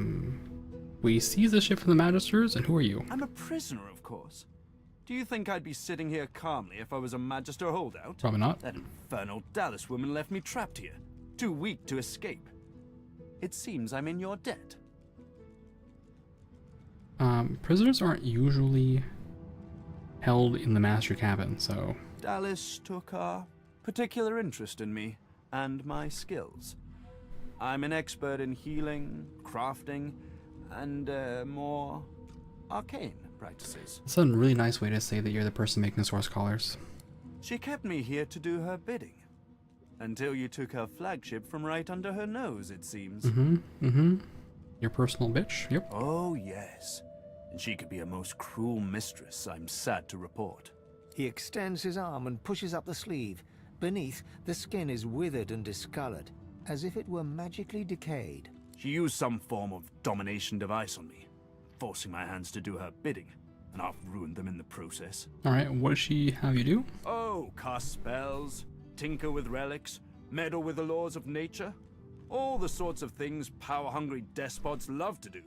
we seize the ship from the Magisters, and who are you? I'm a prisoner, of course. Do you think I'd be sitting here calmly if I was a Magister holdout? Probably not. That infernal Dallas woman left me trapped here, too weak to escape. It seems I'm in your debt. Prisoners aren't usually held in the master cabin, so... Dallas took a particular interest in me and my skills. I'm an expert in healing, crafting, and more arcane practices. That's a really nice way to say that you're the person making source collars. She kept me here to do her bidding. Until you took her flagship from right under her nose, it seems. Your personal bitch? Yep. Oh, yes. And she could be a most cruel mistress, I'm sad to report. He extends his arm and pushes up the sleeve. Beneath, the skin is withered and discolored, as if it were magically decayed. She used some form of domination device on me, forcing my hands to do her bidding, and I've ruined them in the process. Alright, what does she have you do? Oh, cast spells, tinker with relics, meddle with the laws of nature. All the sorts of things power-hungry despots love to do.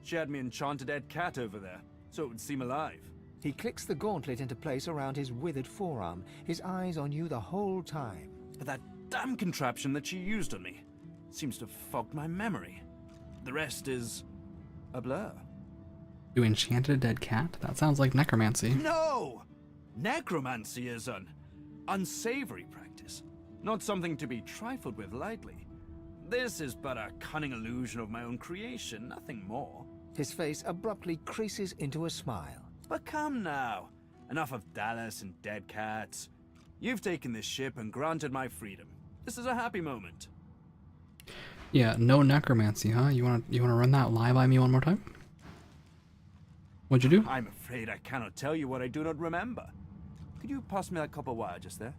She had me enchanted Ed Cat over there, so it would seem alive. He clicks the gauntlet into place around his withered forearm, his eyes on you the whole time. But that damn contraption that she used on me seems to have fogged my memory. The rest is a blur. You enchanted a dead cat? That sounds like necromancy. No! Necromancy is an unsavory practice, not something to be trifled with lightly. This is but a cunning illusion of my own creation, nothing more. His face abruptly creases into a smile. But come now. Enough of Dallas and dead cats. You've taken this ship and granted my freedom. This is a happy moment. Yeah, no necromancy, huh? You wanna run that lie by me one more time? What'd you do? I'm afraid I cannot tell you what I do not remember. Could you pass me that copper wire just there?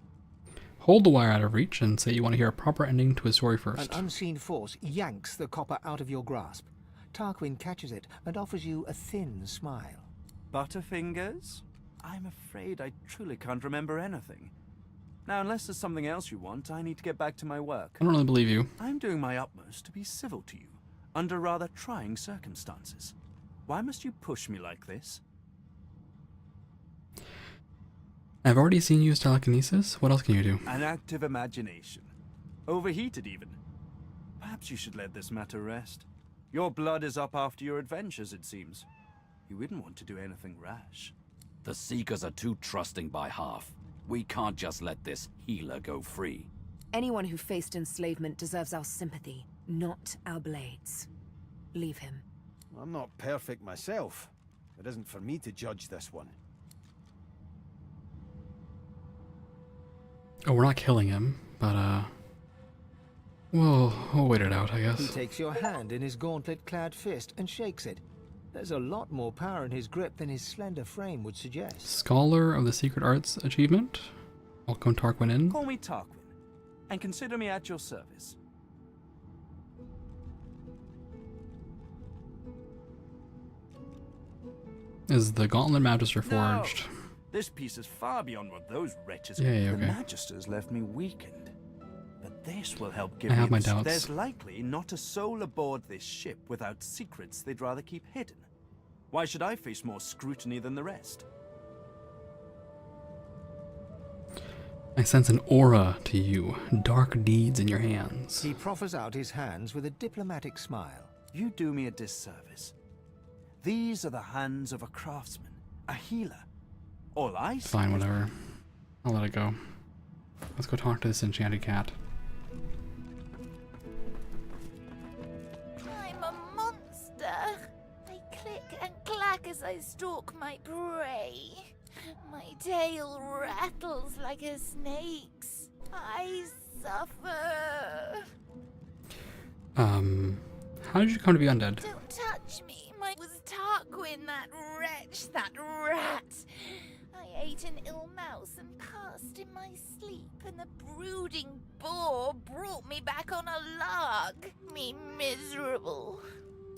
Hold the wire out of reach and say you want to hear a proper ending to a story first. An unseen force yanks the copper out of your grasp. Tarquin catches it and offers you a thin smile. Butterfingers? I'm afraid I truly can't remember anything. Now, unless there's something else you want, I need to get back to my work. I don't really believe you. I'm doing my utmost to be civil to you, under rather trying circumstances. Why must you push me like this? I've already seen you use telekinesis. What else can you do? An active imagination. Overheated, even. Perhaps you should let this matter rest. Your blood is up after your adventures, it seems. You wouldn't want to do anything rash. The Seekers are too trusting by half. We can't just let this healer go free. Anyone who faced enslavement deserves our sympathy, not our blades. Leave him. I'm not perfect myself. It isn't for me to judge this one. Oh, we're not killing him, but we'll wait it out, I guess. He takes your hand in his gauntlet-clad fist and shakes it. There's a lot more power in his grip than his slender frame would suggest. Scholar of the Secret Arts achievement. Welcome Tarquin in. Call me Tarquin, and consider me at your service. Is the Gauntlet Magister forged? No. This piece is far beyond what those wretches. Yeah, The okay. Magisters left me weakened, but this will help give I me. have my doubts. There's likely not a soul aboard this ship without secrets they'd rather keep hidden. Why should I face more scrutiny than the rest? I sense an aura to you, dark deeds in your hands. He proffers out his hands with a diplomatic smile. You do me a disservice. These are the hands of a craftsman, a healer. All I see. Fine, whatever. I'll let it go. Let's go talk to this enchanted cat. I'm a monster. I click and clack as I stalk my prey. My tail rattles like a snake's. I suffer. How did you come to be undead? Don't touch me. Mine was Tarquin, that wretch, that rat. I ate an ill mouse and passed in my sleep, and the brooding boar brought me back on a log. Me miserable.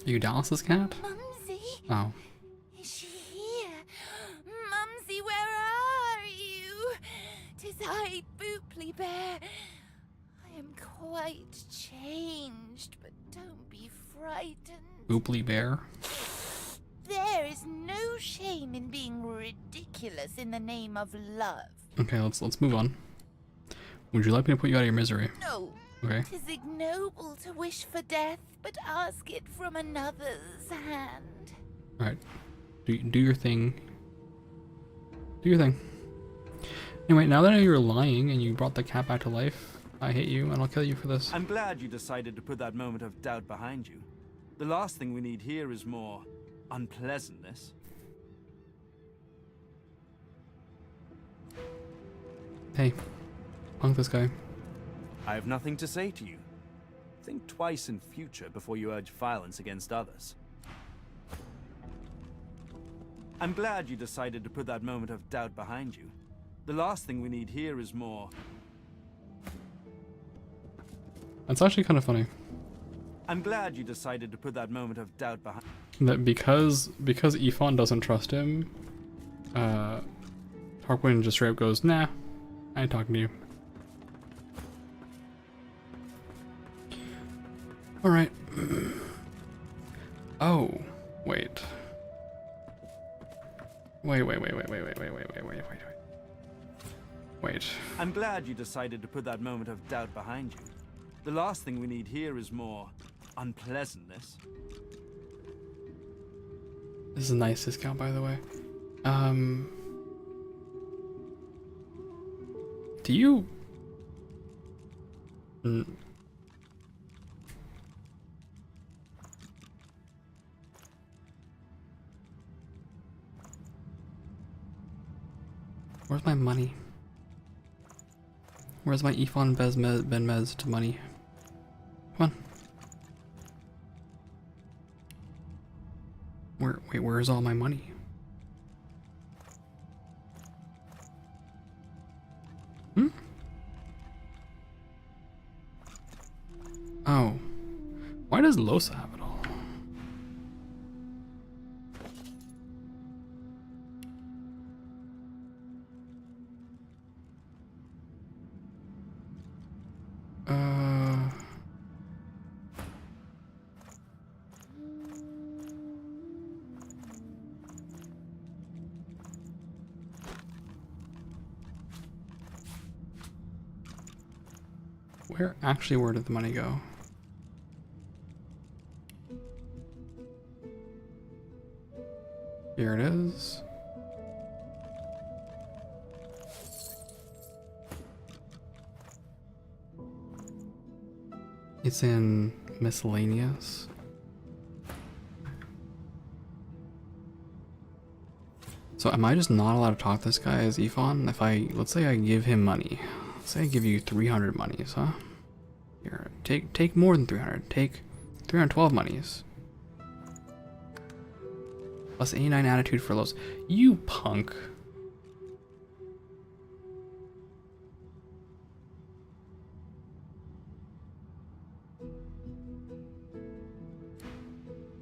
Are you Dallas's cat? Mumsy? Oh. Is she here? Mumsy, where are you? 'Tis I, Booply Bear. I am quite changed, but don't be frightened. Booply Bear? There is no shame in being ridiculous in the name of love. Okay, let's move on. Would you like me to put you out of your misery? No. Okay. 'Tis ignoble to wish for death, but ask it from another's hand. Alright. Do your thing. Do your thing. Anyway, now that I know you're lying and you brought the cat back to life, I hate you and I'll kill you for this. I'm glad you decided to put that moment of doubt behind you. The last thing we need here is more unpleasantness. Hey, punk this guy. I have nothing to say to you. Think twice in future before you urge violence against others. I'm glad you decided to put that moment of doubt behind you. The last thing we need here is more. That's actually kind of funny. I'm glad you decided to put that moment of doubt behind. That because Ifon doesn't trust him, Tarquin just straight up goes, nah, I ain't talking to you. Alright. Oh, wait. Wait. I'm glad you decided to put that moment of doubt behind you. The last thing we need here is more unpleasantness. This is a nice discount, by the way. Do you... Where's my money? Where's my Ifon Ben Mez to money? Come on. Where's all my money? Oh. Why does Losa have it all? Where did the money go? Here it is. It's in miscellaneous. So am I just not allowed to talk to this guy as Ifon? Let's say I give him money. Let's say I give you 300 monies, huh? Here, take more than 300. Take 312 monies. Plus 89 attitude for lows. You punk.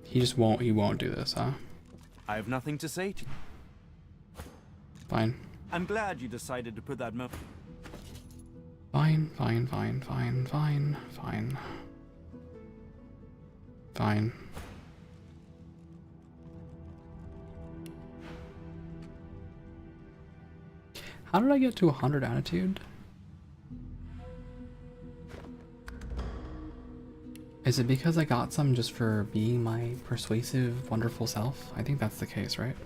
He won't do this, huh? I have nothing to say to you. Fine. I'm glad you decided to put that Fine. How did I get to 100 attitude? Is it because I got some just for being my persuasive, wonderful self? I think that's the case, right?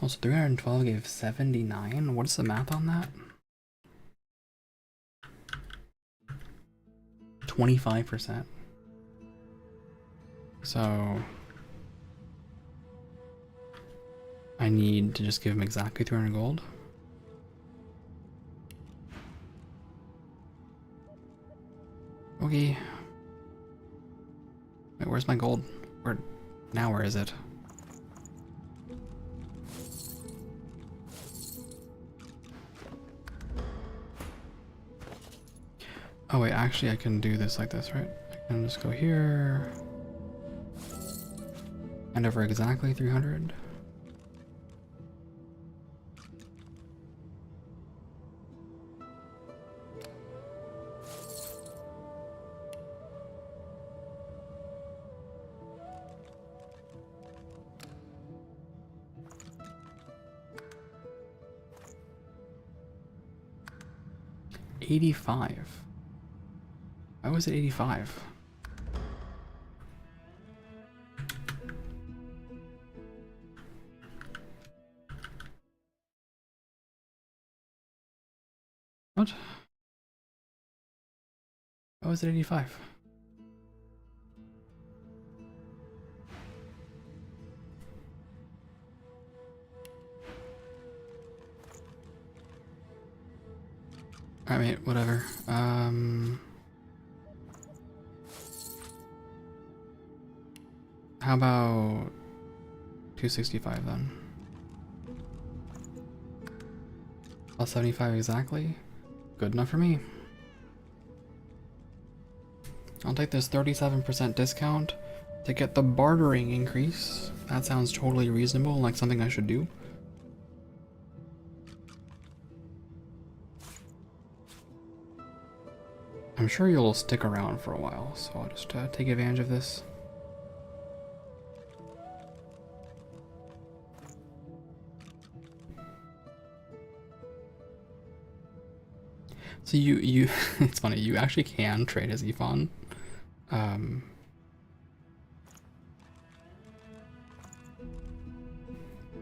Also, 312 gave 79. What is the math on that? 25%. So I need to just give him exactly 300 gold. Okay. Wait, where's my gold? Where is it? Oh wait, actually I can do this like this, right? I can just go here. And over exactly 300. $85. Why was it 85? What? Why was it 85? Alright, mate, whatever. How about 265 then? Plus 75 exactly? Good enough for me. I'll take this 37% discount to get the bartering increase. That sounds totally reasonable, like something I should do. I'm sure you'll stick around for a while, so I'll just take advantage of this. So you it's funny, you actually can trade as Ifon.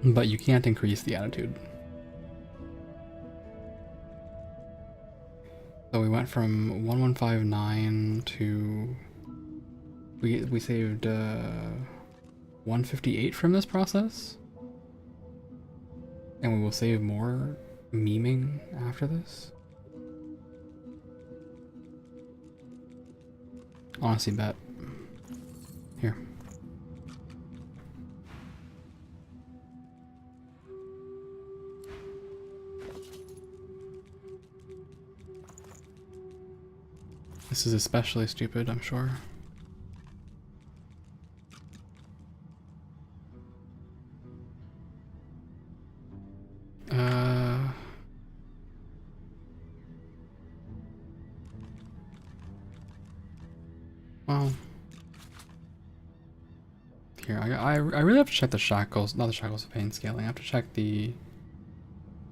But you can't increase the attitude. So we went from 1159 to we saved 158 from this process. And we will save more memeing after this. Honestly, bet. Here. This is especially stupid, I'm sure. Well, Here, I really have to check the shackles, not the shackles of pain scaling. I have to check the...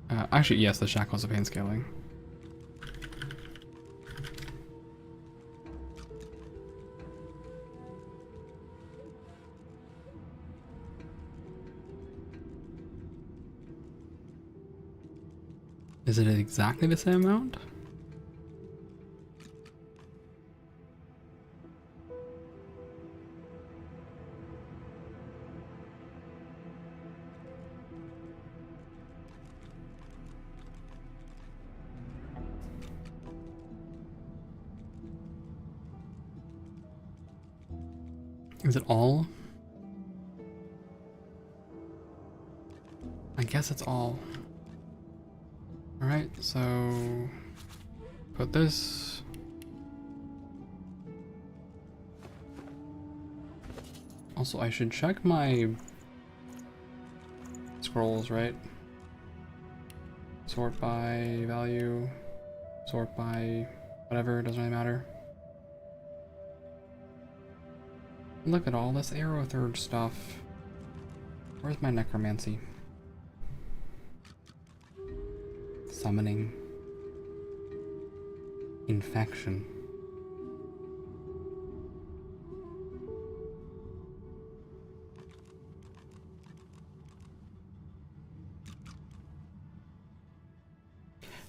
actually, yes, the shackles of pain scaling. Is it exactly the same amount? Is it all? I guess it's all. Alright, so put this. Also, I should check my scrolls, right? Sort by value, sort by whatever, doesn't really matter. Look at all this arrow third stuff. Where's my necromancy? Summoning. Infection.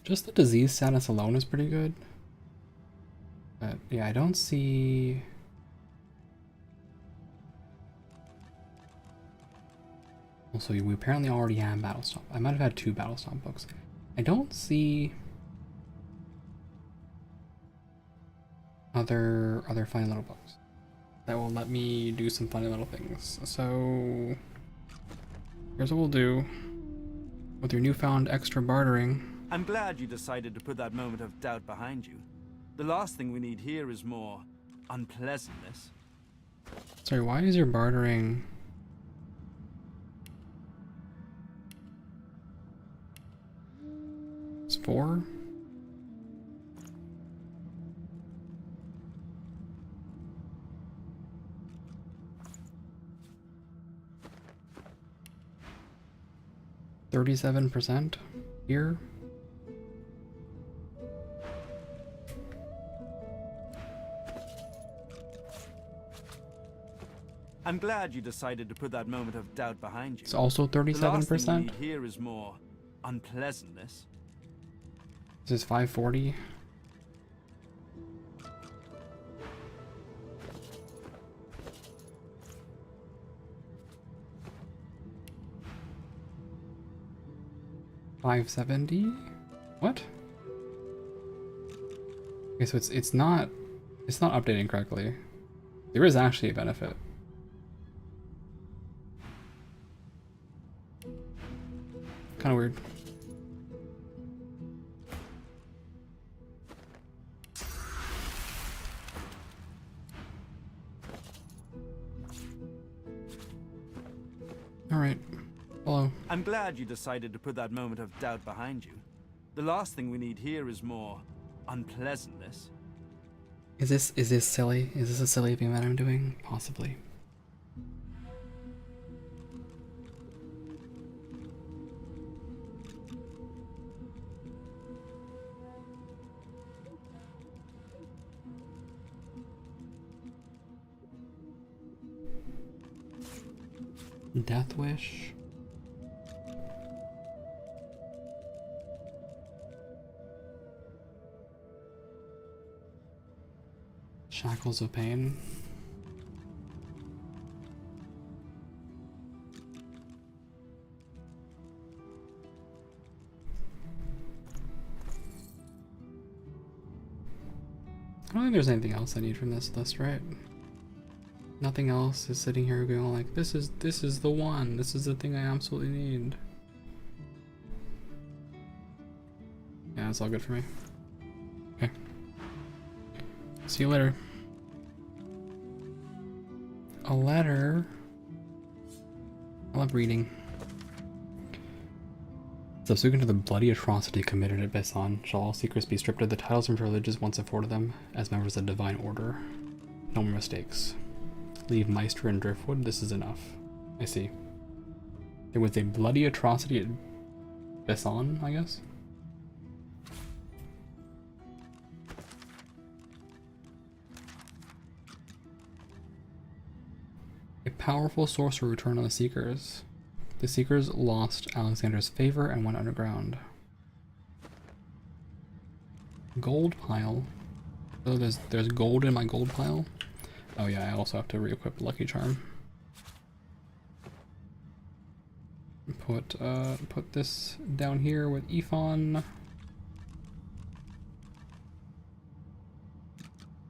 Just the disease status alone is pretty good. But yeah, I don't see... Also, we apparently already have Battle Stomp. I might have had 2 Battle Stomp books. I don't see other funny little books that will let me do some funny little things. So here's what we'll do with your newfound extra bartering. I'm glad you decided to put that moment of doubt behind you. The last thing we need here is more unpleasantness. Sorry, why is your bartering... It's 4? $37% here. I'm glad you decided to put that moment of doubt behind you. It's also 37%. The last thing we need here is more unpleasantness. This is 540. $570? What? Okay, so it's not updating correctly. There is actually a benefit. Kind of weird. Alright. Hello. I'm glad you decided to put that moment of doubt behind you. The last thing we need here is more unpleasantness. Is this silly? Is this a silly thing that I'm doing? Possibly. Death Wish. Shackles of Pain. I don't think there's anything else I need from this list, right? Nothing else is sitting here going like, this is the one. This is the thing I absolutely need. Yeah, it's all good for me. Okay. See you later. A letter. I love reading. Subsequent to the bloody atrocity committed at Besson, shall all secrets be stripped of the titles and privileges once afforded them as members of the divine order. No more mistakes. Leave Meister and Driftwood. This is enough. I see. There was a bloody atrocity at Besson, I guess? A powerful sorcerer returned on the Seekers. The Seekers lost Alexander's favor and went underground. Gold pile. Oh, there's gold in my gold pile. Oh yeah, I also have to re-equip Lucky Charm. Put this down here with Ephon.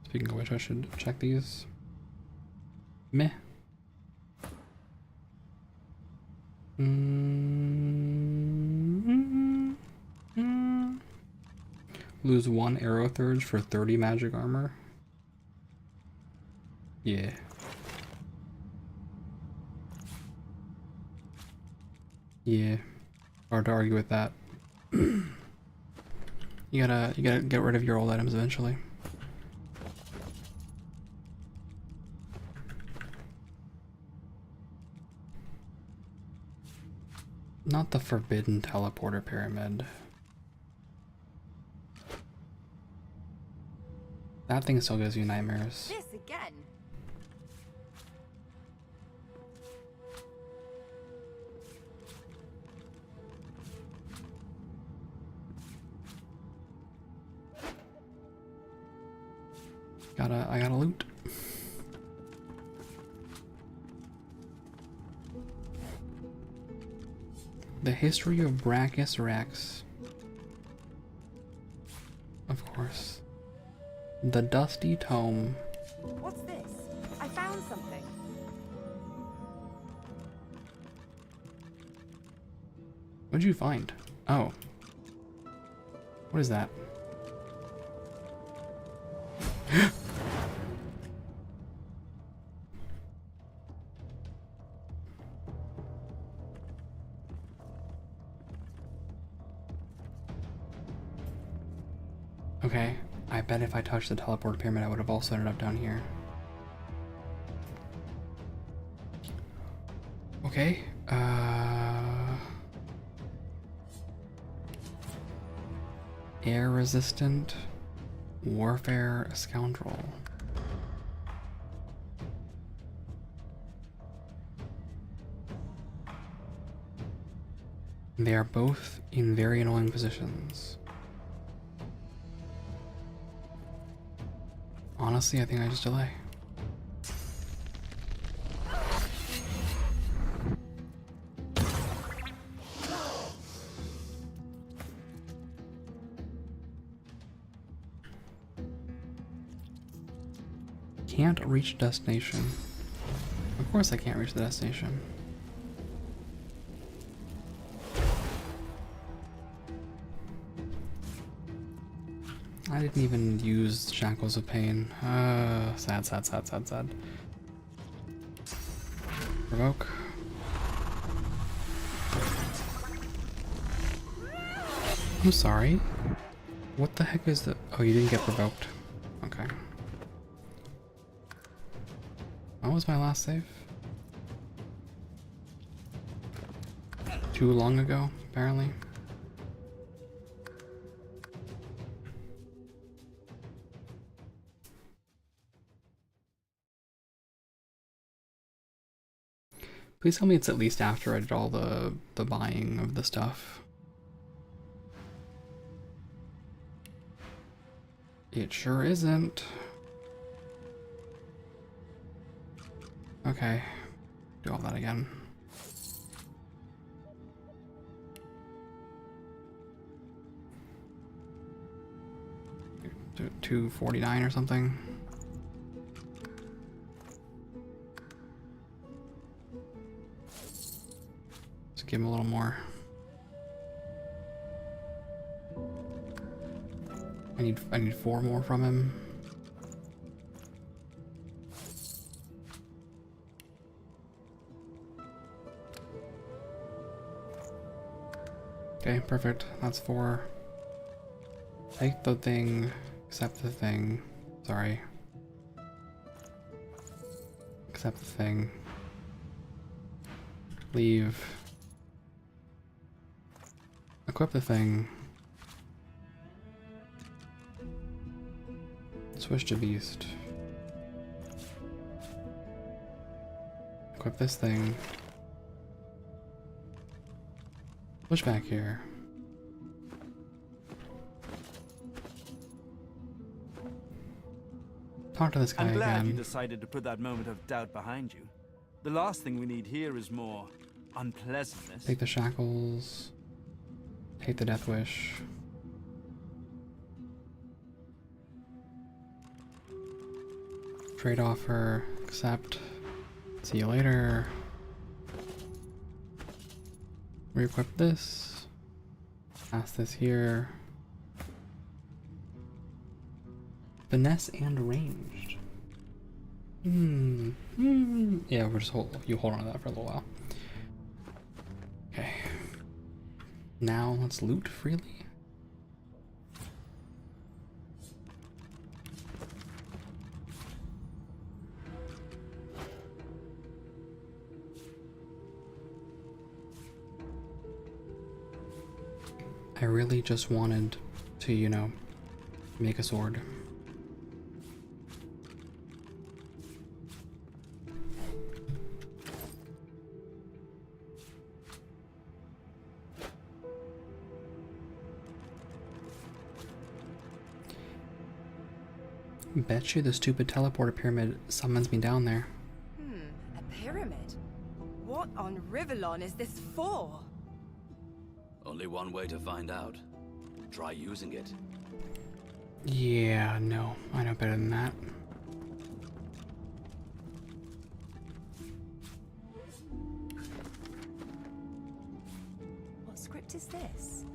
Speaking of which, I should check these. Meh. Lose 1 arrow thurge for 30 magic armor. Yeah. Yeah. Hard to argue with that. You gotta get rid of your old items eventually. Not the forbidden teleporter pyramid. That thing still gives you nightmares. This again. I gotta loot. The history of Brachus Rex. Of course. The Dusty Tome. What's this? I found something. What did you find? Oh. What is that? Okay, I bet if I touched the teleport pyramid I would have also ended up down here. Okay, air resistant, warfare scoundrel. They are both in very annoying positions. Honestly, I think I just delay. Can't reach destination. Of course I can't reach the destination. I didn't even use Shackles of Pain. Sad, sad, sad, sad, sad. Provoke. I'm sorry. What the heck is the... Oh, you didn't get provoked. Okay. What was my last save? Too long ago, apparently. Please tell me it's at least after I did all the buying of the stuff. It sure isn't. Okay, do all that again. Do 249 or something. Just give him a little more. I need 4 more from him. Okay, perfect. That's 4. Take the thing, accept the thing. Sorry. accept the thing. Leave. Equip the thing. Switch to beast. Equip this thing. Switch back here. Talk to this guy I'm glad again. you decided to put that moment of doubt behind you. The last thing we need here is more unpleasantness. Take the shackles. Take the death wish. Trade offer. Accept. See you later. Re-equip this. Pass this here. Finesse and ranged. Yeah, we're just hold on to that for a little while. Okay. Now let's loot freely. I really just wanted to, you know, make a sword. Bet you the stupid teleporter pyramid summons me down there. A pyramid? What on Rivellon is this for? Only one way to find out. Try using it. Yeah, no, I know better than that. What script is this?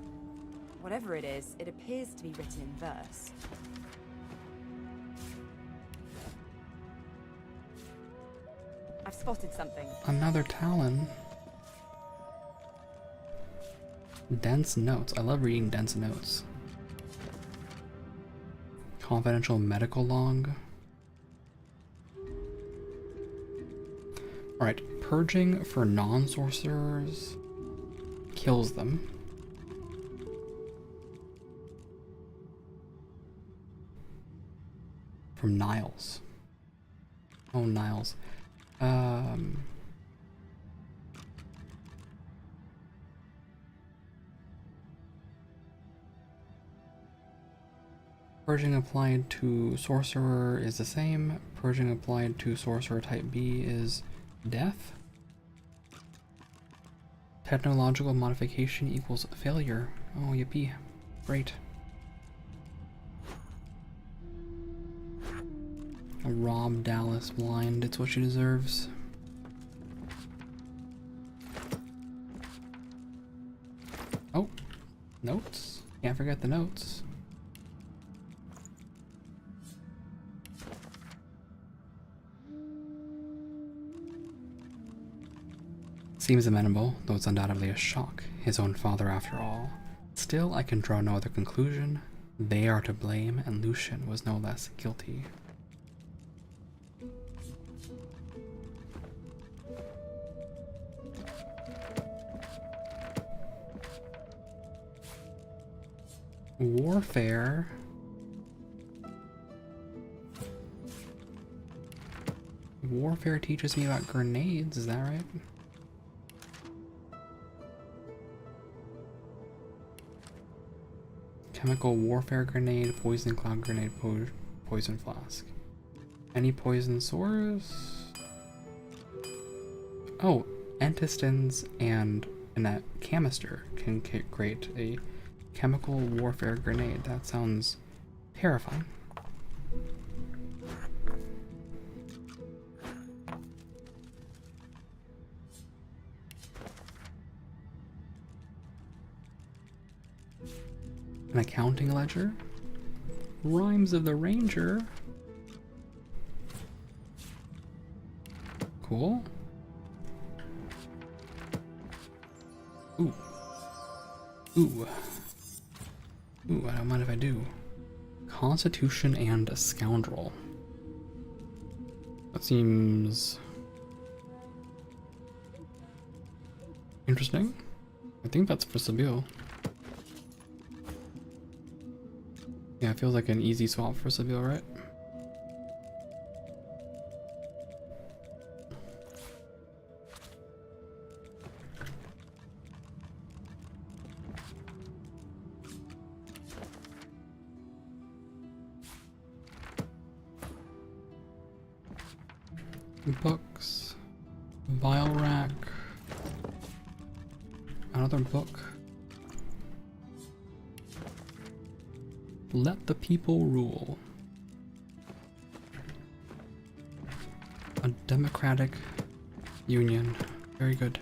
Whatever it is, it appears to be written in verse. I've spotted something. Another Talon. Dense notes. I love reading dense notes. Confidential medical log. Alright, purging for non-sorcerers kills them. From Niles. Oh, Niles. Purging applied to sorcerer is the same. Purging applied to sorcerer type B is death. Technological modification equals failure. Oh, yippee. Great. Rob Dallas blind. It's what she deserves. Oh, notes. Can't forget the notes. Seems amenable, though it's undoubtedly a shock. His own father after all. Still, I can draw no other conclusion. They are to blame, and Lucian was no less guilty. Warfare. Warfare teaches me about grenades, is that right? Chemical warfare grenade, poison cloud grenade, poison flask. Any poison sores? Oh, intestines and a canister can create a chemical warfare grenade. That sounds terrifying. An accounting ledger. Rhymes of the Ranger. Cool. Ooh. Ooh. Ooh, I don't mind if I do. Constitution and a scoundrel. That seems Interesting. I think that's for Sebille. Yeah, it feels like an easy swap for Sebille, right? Books, vial rack, another book. Let the people rule. A democratic union. Very good.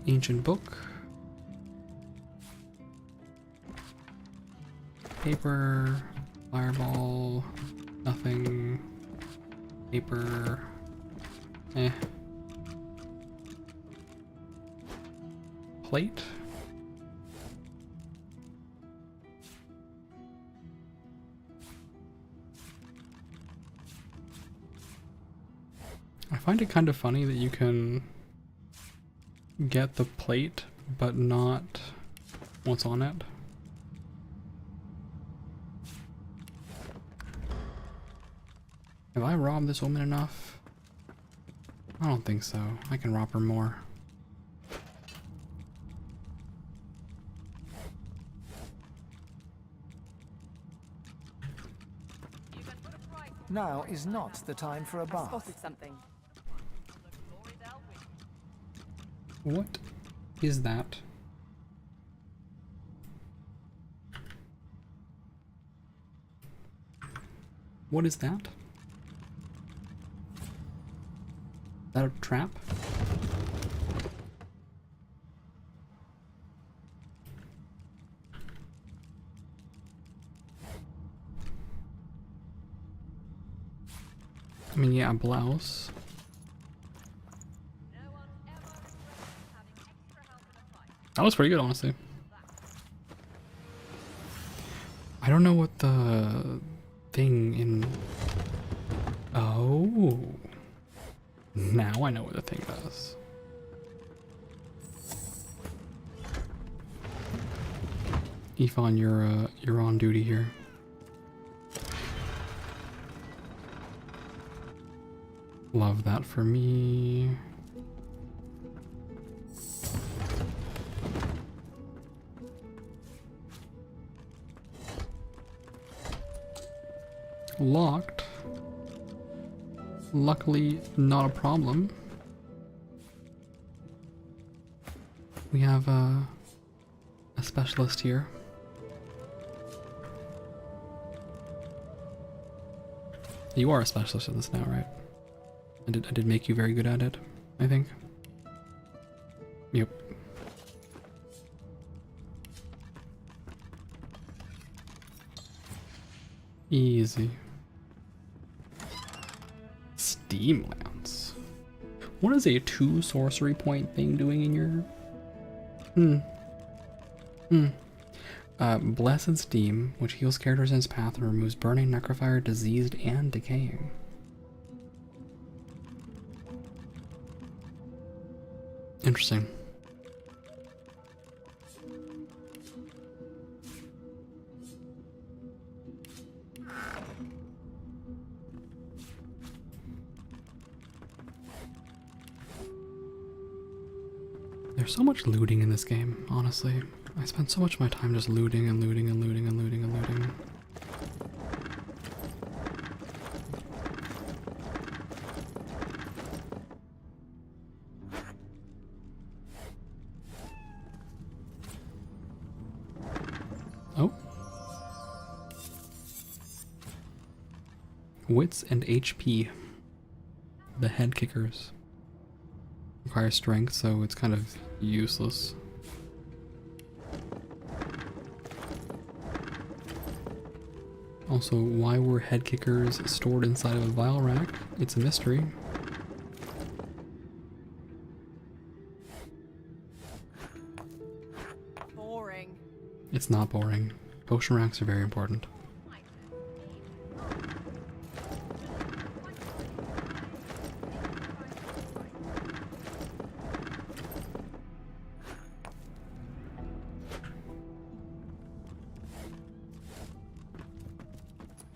Ancient book. Paper, fireball, nothing, paper, plate. I find it kind of funny that you can get the plate, but not what's on it. Have I robbed this woman enough? I don't think so. I can rob her more. Now is not the time for a bath. Spotted something. What is that? What is that? Is that a trap? I mean, yeah, a blouse. That was pretty good, honestly. I don't know what the thing in... Oh. Now I know what the thing does. Ethan, you're on duty here. Love that for me. Locked. Luckily, not a problem. We have a specialist here. You are a specialist at this now, right? I did make you very good at it, I think. Yep. Easy. Steam lance. What is a 2 sorcery point thing doing in your... Blessed Steam, which heals characters in its path and removes burning, necrofire, diseased, and decaying. Interesting. There's so much looting in this game, honestly. I spend so much of my time just looting and looting and looting and looting and looting. Oh. Wits and HP. The head kickers. Require strength, so it's kind of useless. Also, why were head kickers stored inside of a vial rack? It's a mystery. Boring. It's not boring. Potion racks are very important.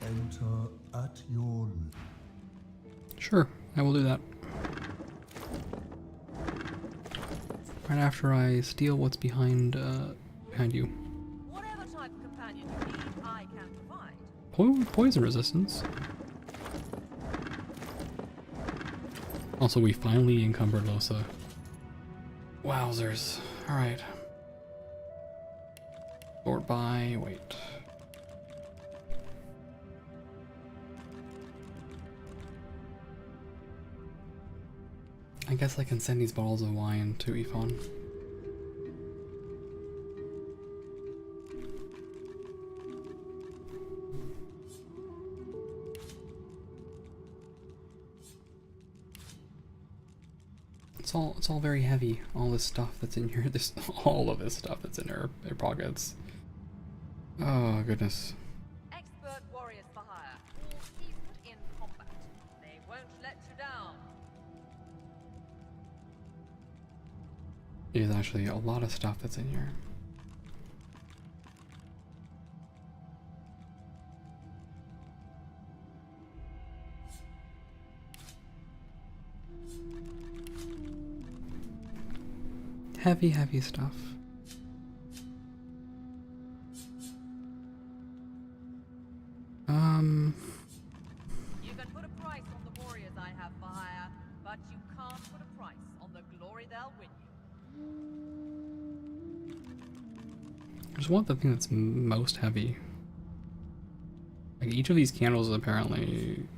Enter at your... Sure, I will do that. Right after I steal what's behind you. Whatever type of companion you need, I can provide. Poison resistance. Also, we finally encumbered Losa. Wowzers. Alright. Sort by... wait. I guess I can send these bottles of wine to Ifon. It's all very heavy. All this stuff that's in here. All of this stuff that's in their pockets. Oh goodness. Expert warriors for hire, all seasoned in combat. They won't let you down. There's actually a lot of stuff that's in here. Heavy stuff. You can put a price on the warriors I have for hire, but you can't put a price on the glory they'll win you. I just want the thing that's most heavy. Like each of these candles is apparently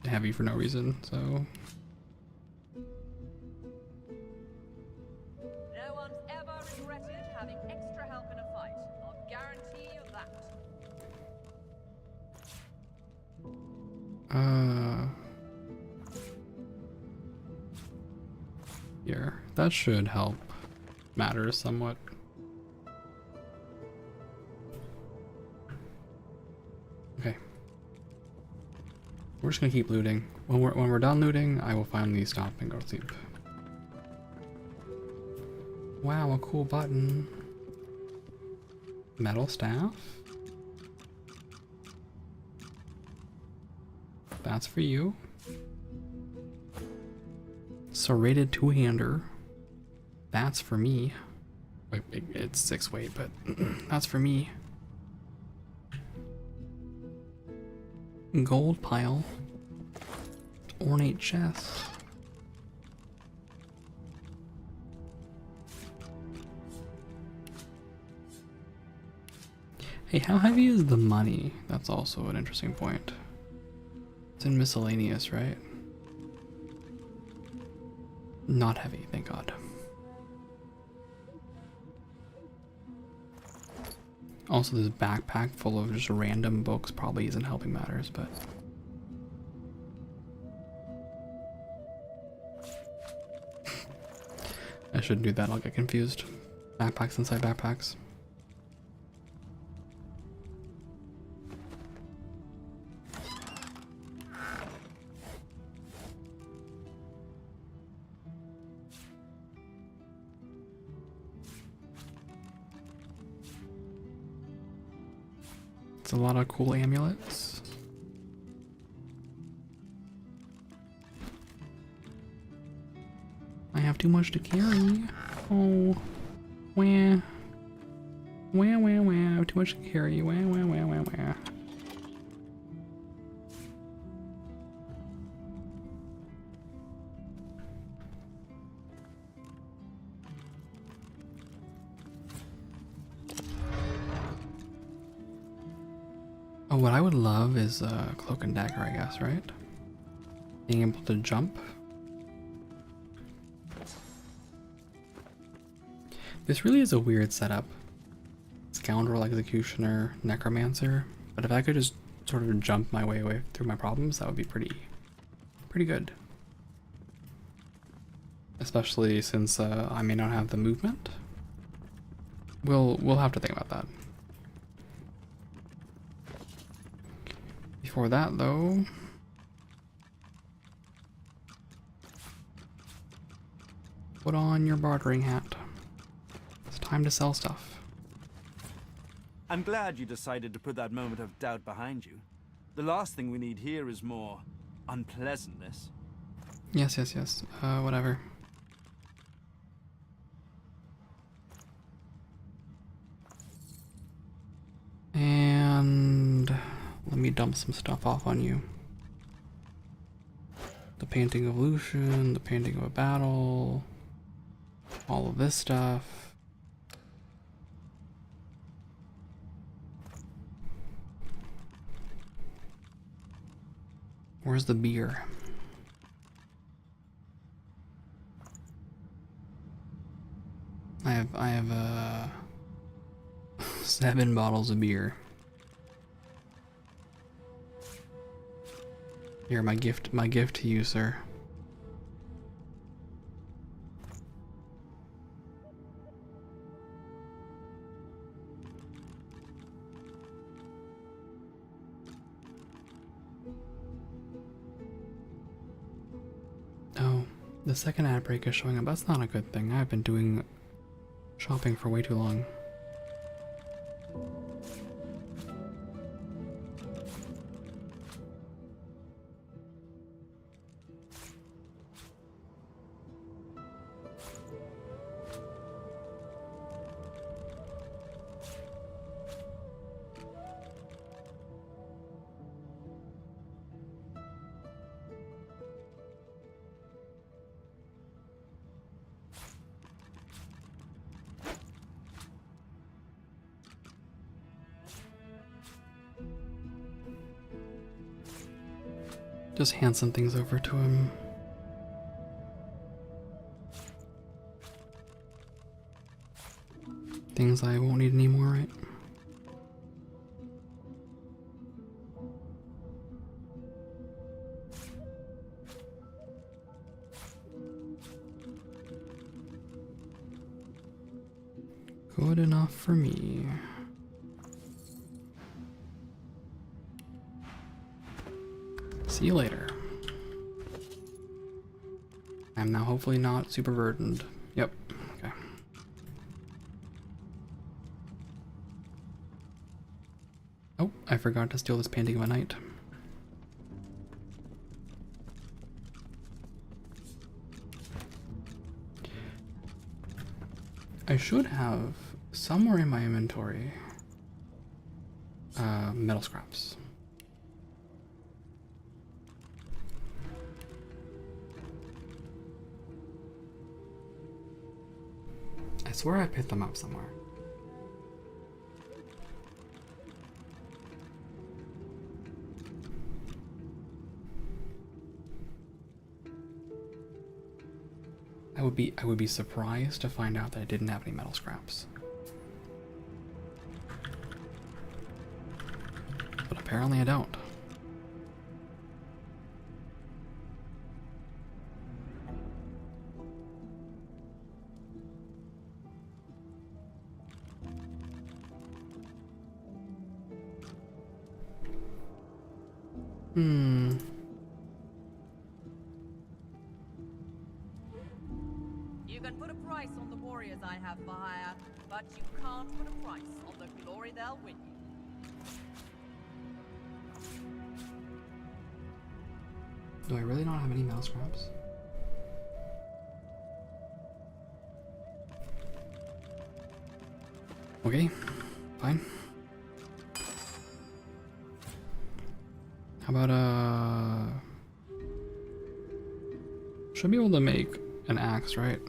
heavy for no reason, so. No one's ever regretted having extra help in a fight. I'll guarantee you that. Here. That should help matters somewhat. Okay. We're just gonna keep looting. When we're done looting, I will finally stop and go to sleep. Wow, a cool button. Metal staff. That's for you. Serrated two-hander. That's for me. Wait, it's 6 weight, but that's for me. Gold pile. Ornate chest. Hey, how heavy is the money? That's also an interesting point. It's in miscellaneous, right? Not heavy, thank God. Also, this backpack full of just random books probably isn't helping matters, but... I shouldn't do that, I'll get confused. Backpacks inside backpacks. It's a lot of cool amulets. I have too much to carry. Oh, wah. Wah, wah, wah. I have too much to carry. Wah, wah, wah, wah, wah. Oh, what I would love is a cloak and dagger, I guess, right? Being able to jump. This really is a weird setup. Scoundrel, Executioner, Necromancer. But if I could just sort of jump my way through my problems, that would be pretty good. Especially since I may not have the movement. We'll have to think about that. Before that, though, put on your bartering hat. It's time to sell stuff. I'm glad you decided to put that moment of doubt behind you. The last thing we need here is more unpleasantness. Yes, yes, yes. Whatever. And let me dump some stuff off on you. The painting of Lucian, the painting of a battle, all of this stuff. Where's the beer? I have 7 bottles of beer. Here, my gift to you, sir. Oh, the second ad break is showing up. That's not a good thing. I've been doing shopping for way too long. Just hand some things over to him. Things I won't need anymore, right? Good enough for me. See you later. I'm now hopefully not super burdened. Yep. Okay. Oh, I forgot to steal this painting of a knight. I should have somewhere in my inventory metal scraps. I swear I picked them up somewhere. I would be surprised to find out that I didn't have any metal scraps. But apparently I don't. You can put a price on the warriors I have for hire, but you can't put a price on the glory they'll win you. Do I really not have any metal scraps? Okay, fine. How about should be able to make an axe, right?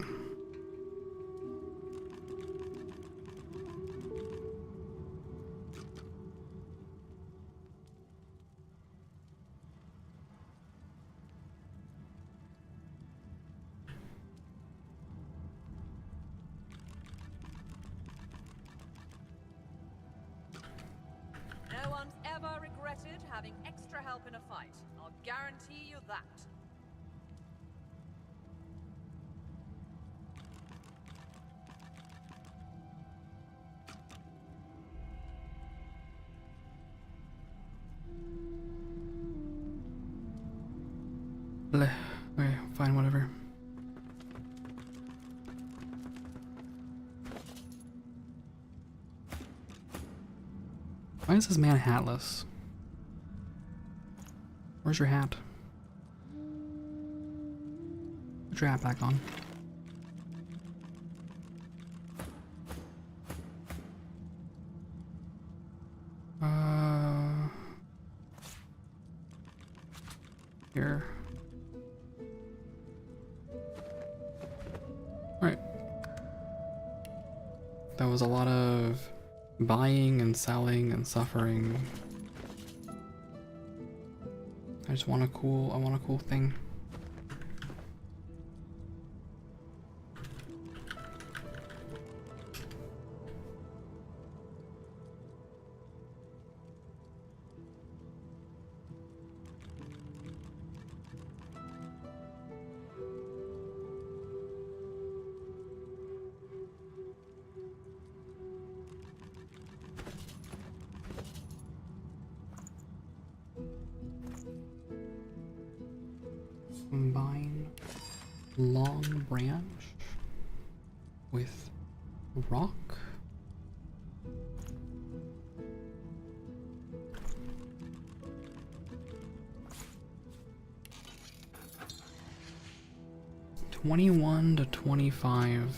No one's ever regretted having extra help in a fight. I'll guarantee you that. Bleh. Okay, fine, whatever. Why is this man hatless? Where's your hat? Put your hat back on. Here. Alright. That was a lot of buying and selling and suffering. I just want a cool thing. Combine long branch with rock. $21 to $25.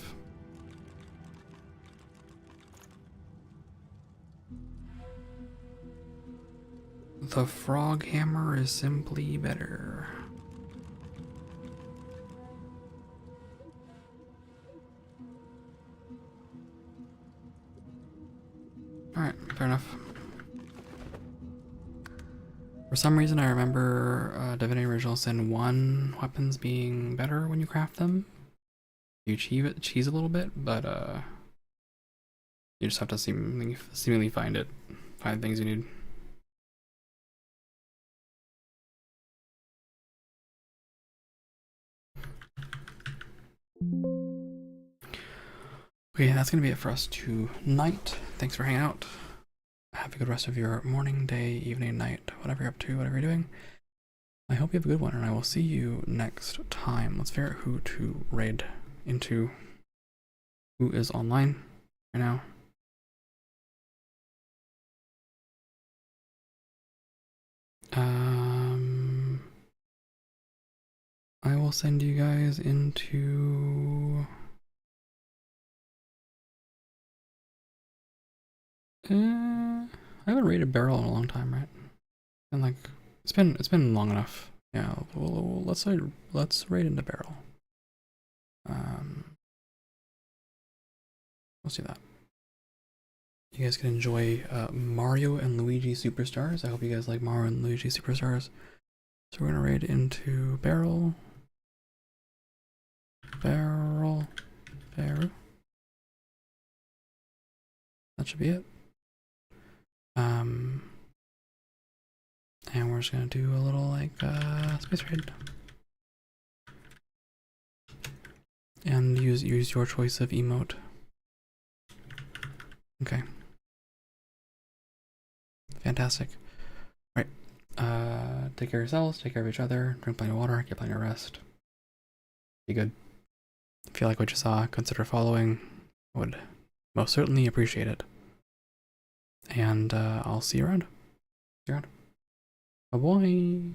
The frog hammer is simply better. Alright, fair enough. For some reason I remember Divinity Original Sin 1 weapons being better when you craft them. You cheese a little bit, but you just have to seemingly find things you need. Okay, that's gonna be it for us tonight. Thanks for hanging out. Have a good rest of your morning, day, evening, night, whatever you're up to, whatever you're doing. I hope you have a good one, and I will see you next time. Let's figure out who to raid into. Who is online right now? I will send you guys into I haven't raided Barrel in a long time, right? And like it's been long enough. Yeah, let's raid into Barrel. Let's do that. You guys can enjoy Mario and Luigi Superstars. I hope you guys like Mario and Luigi Superstars. So we're gonna raid into Barrel. Barrel. That should be it. And we're just gonna do a little like space raid. And use your choice of emote. Okay. Fantastic. Right. Take care of yourselves, take care of each other, drink plenty of water, get plenty of rest. Be good. If you like what you saw, consider following. I would most certainly appreciate it. And I'll see you around. Bye-bye.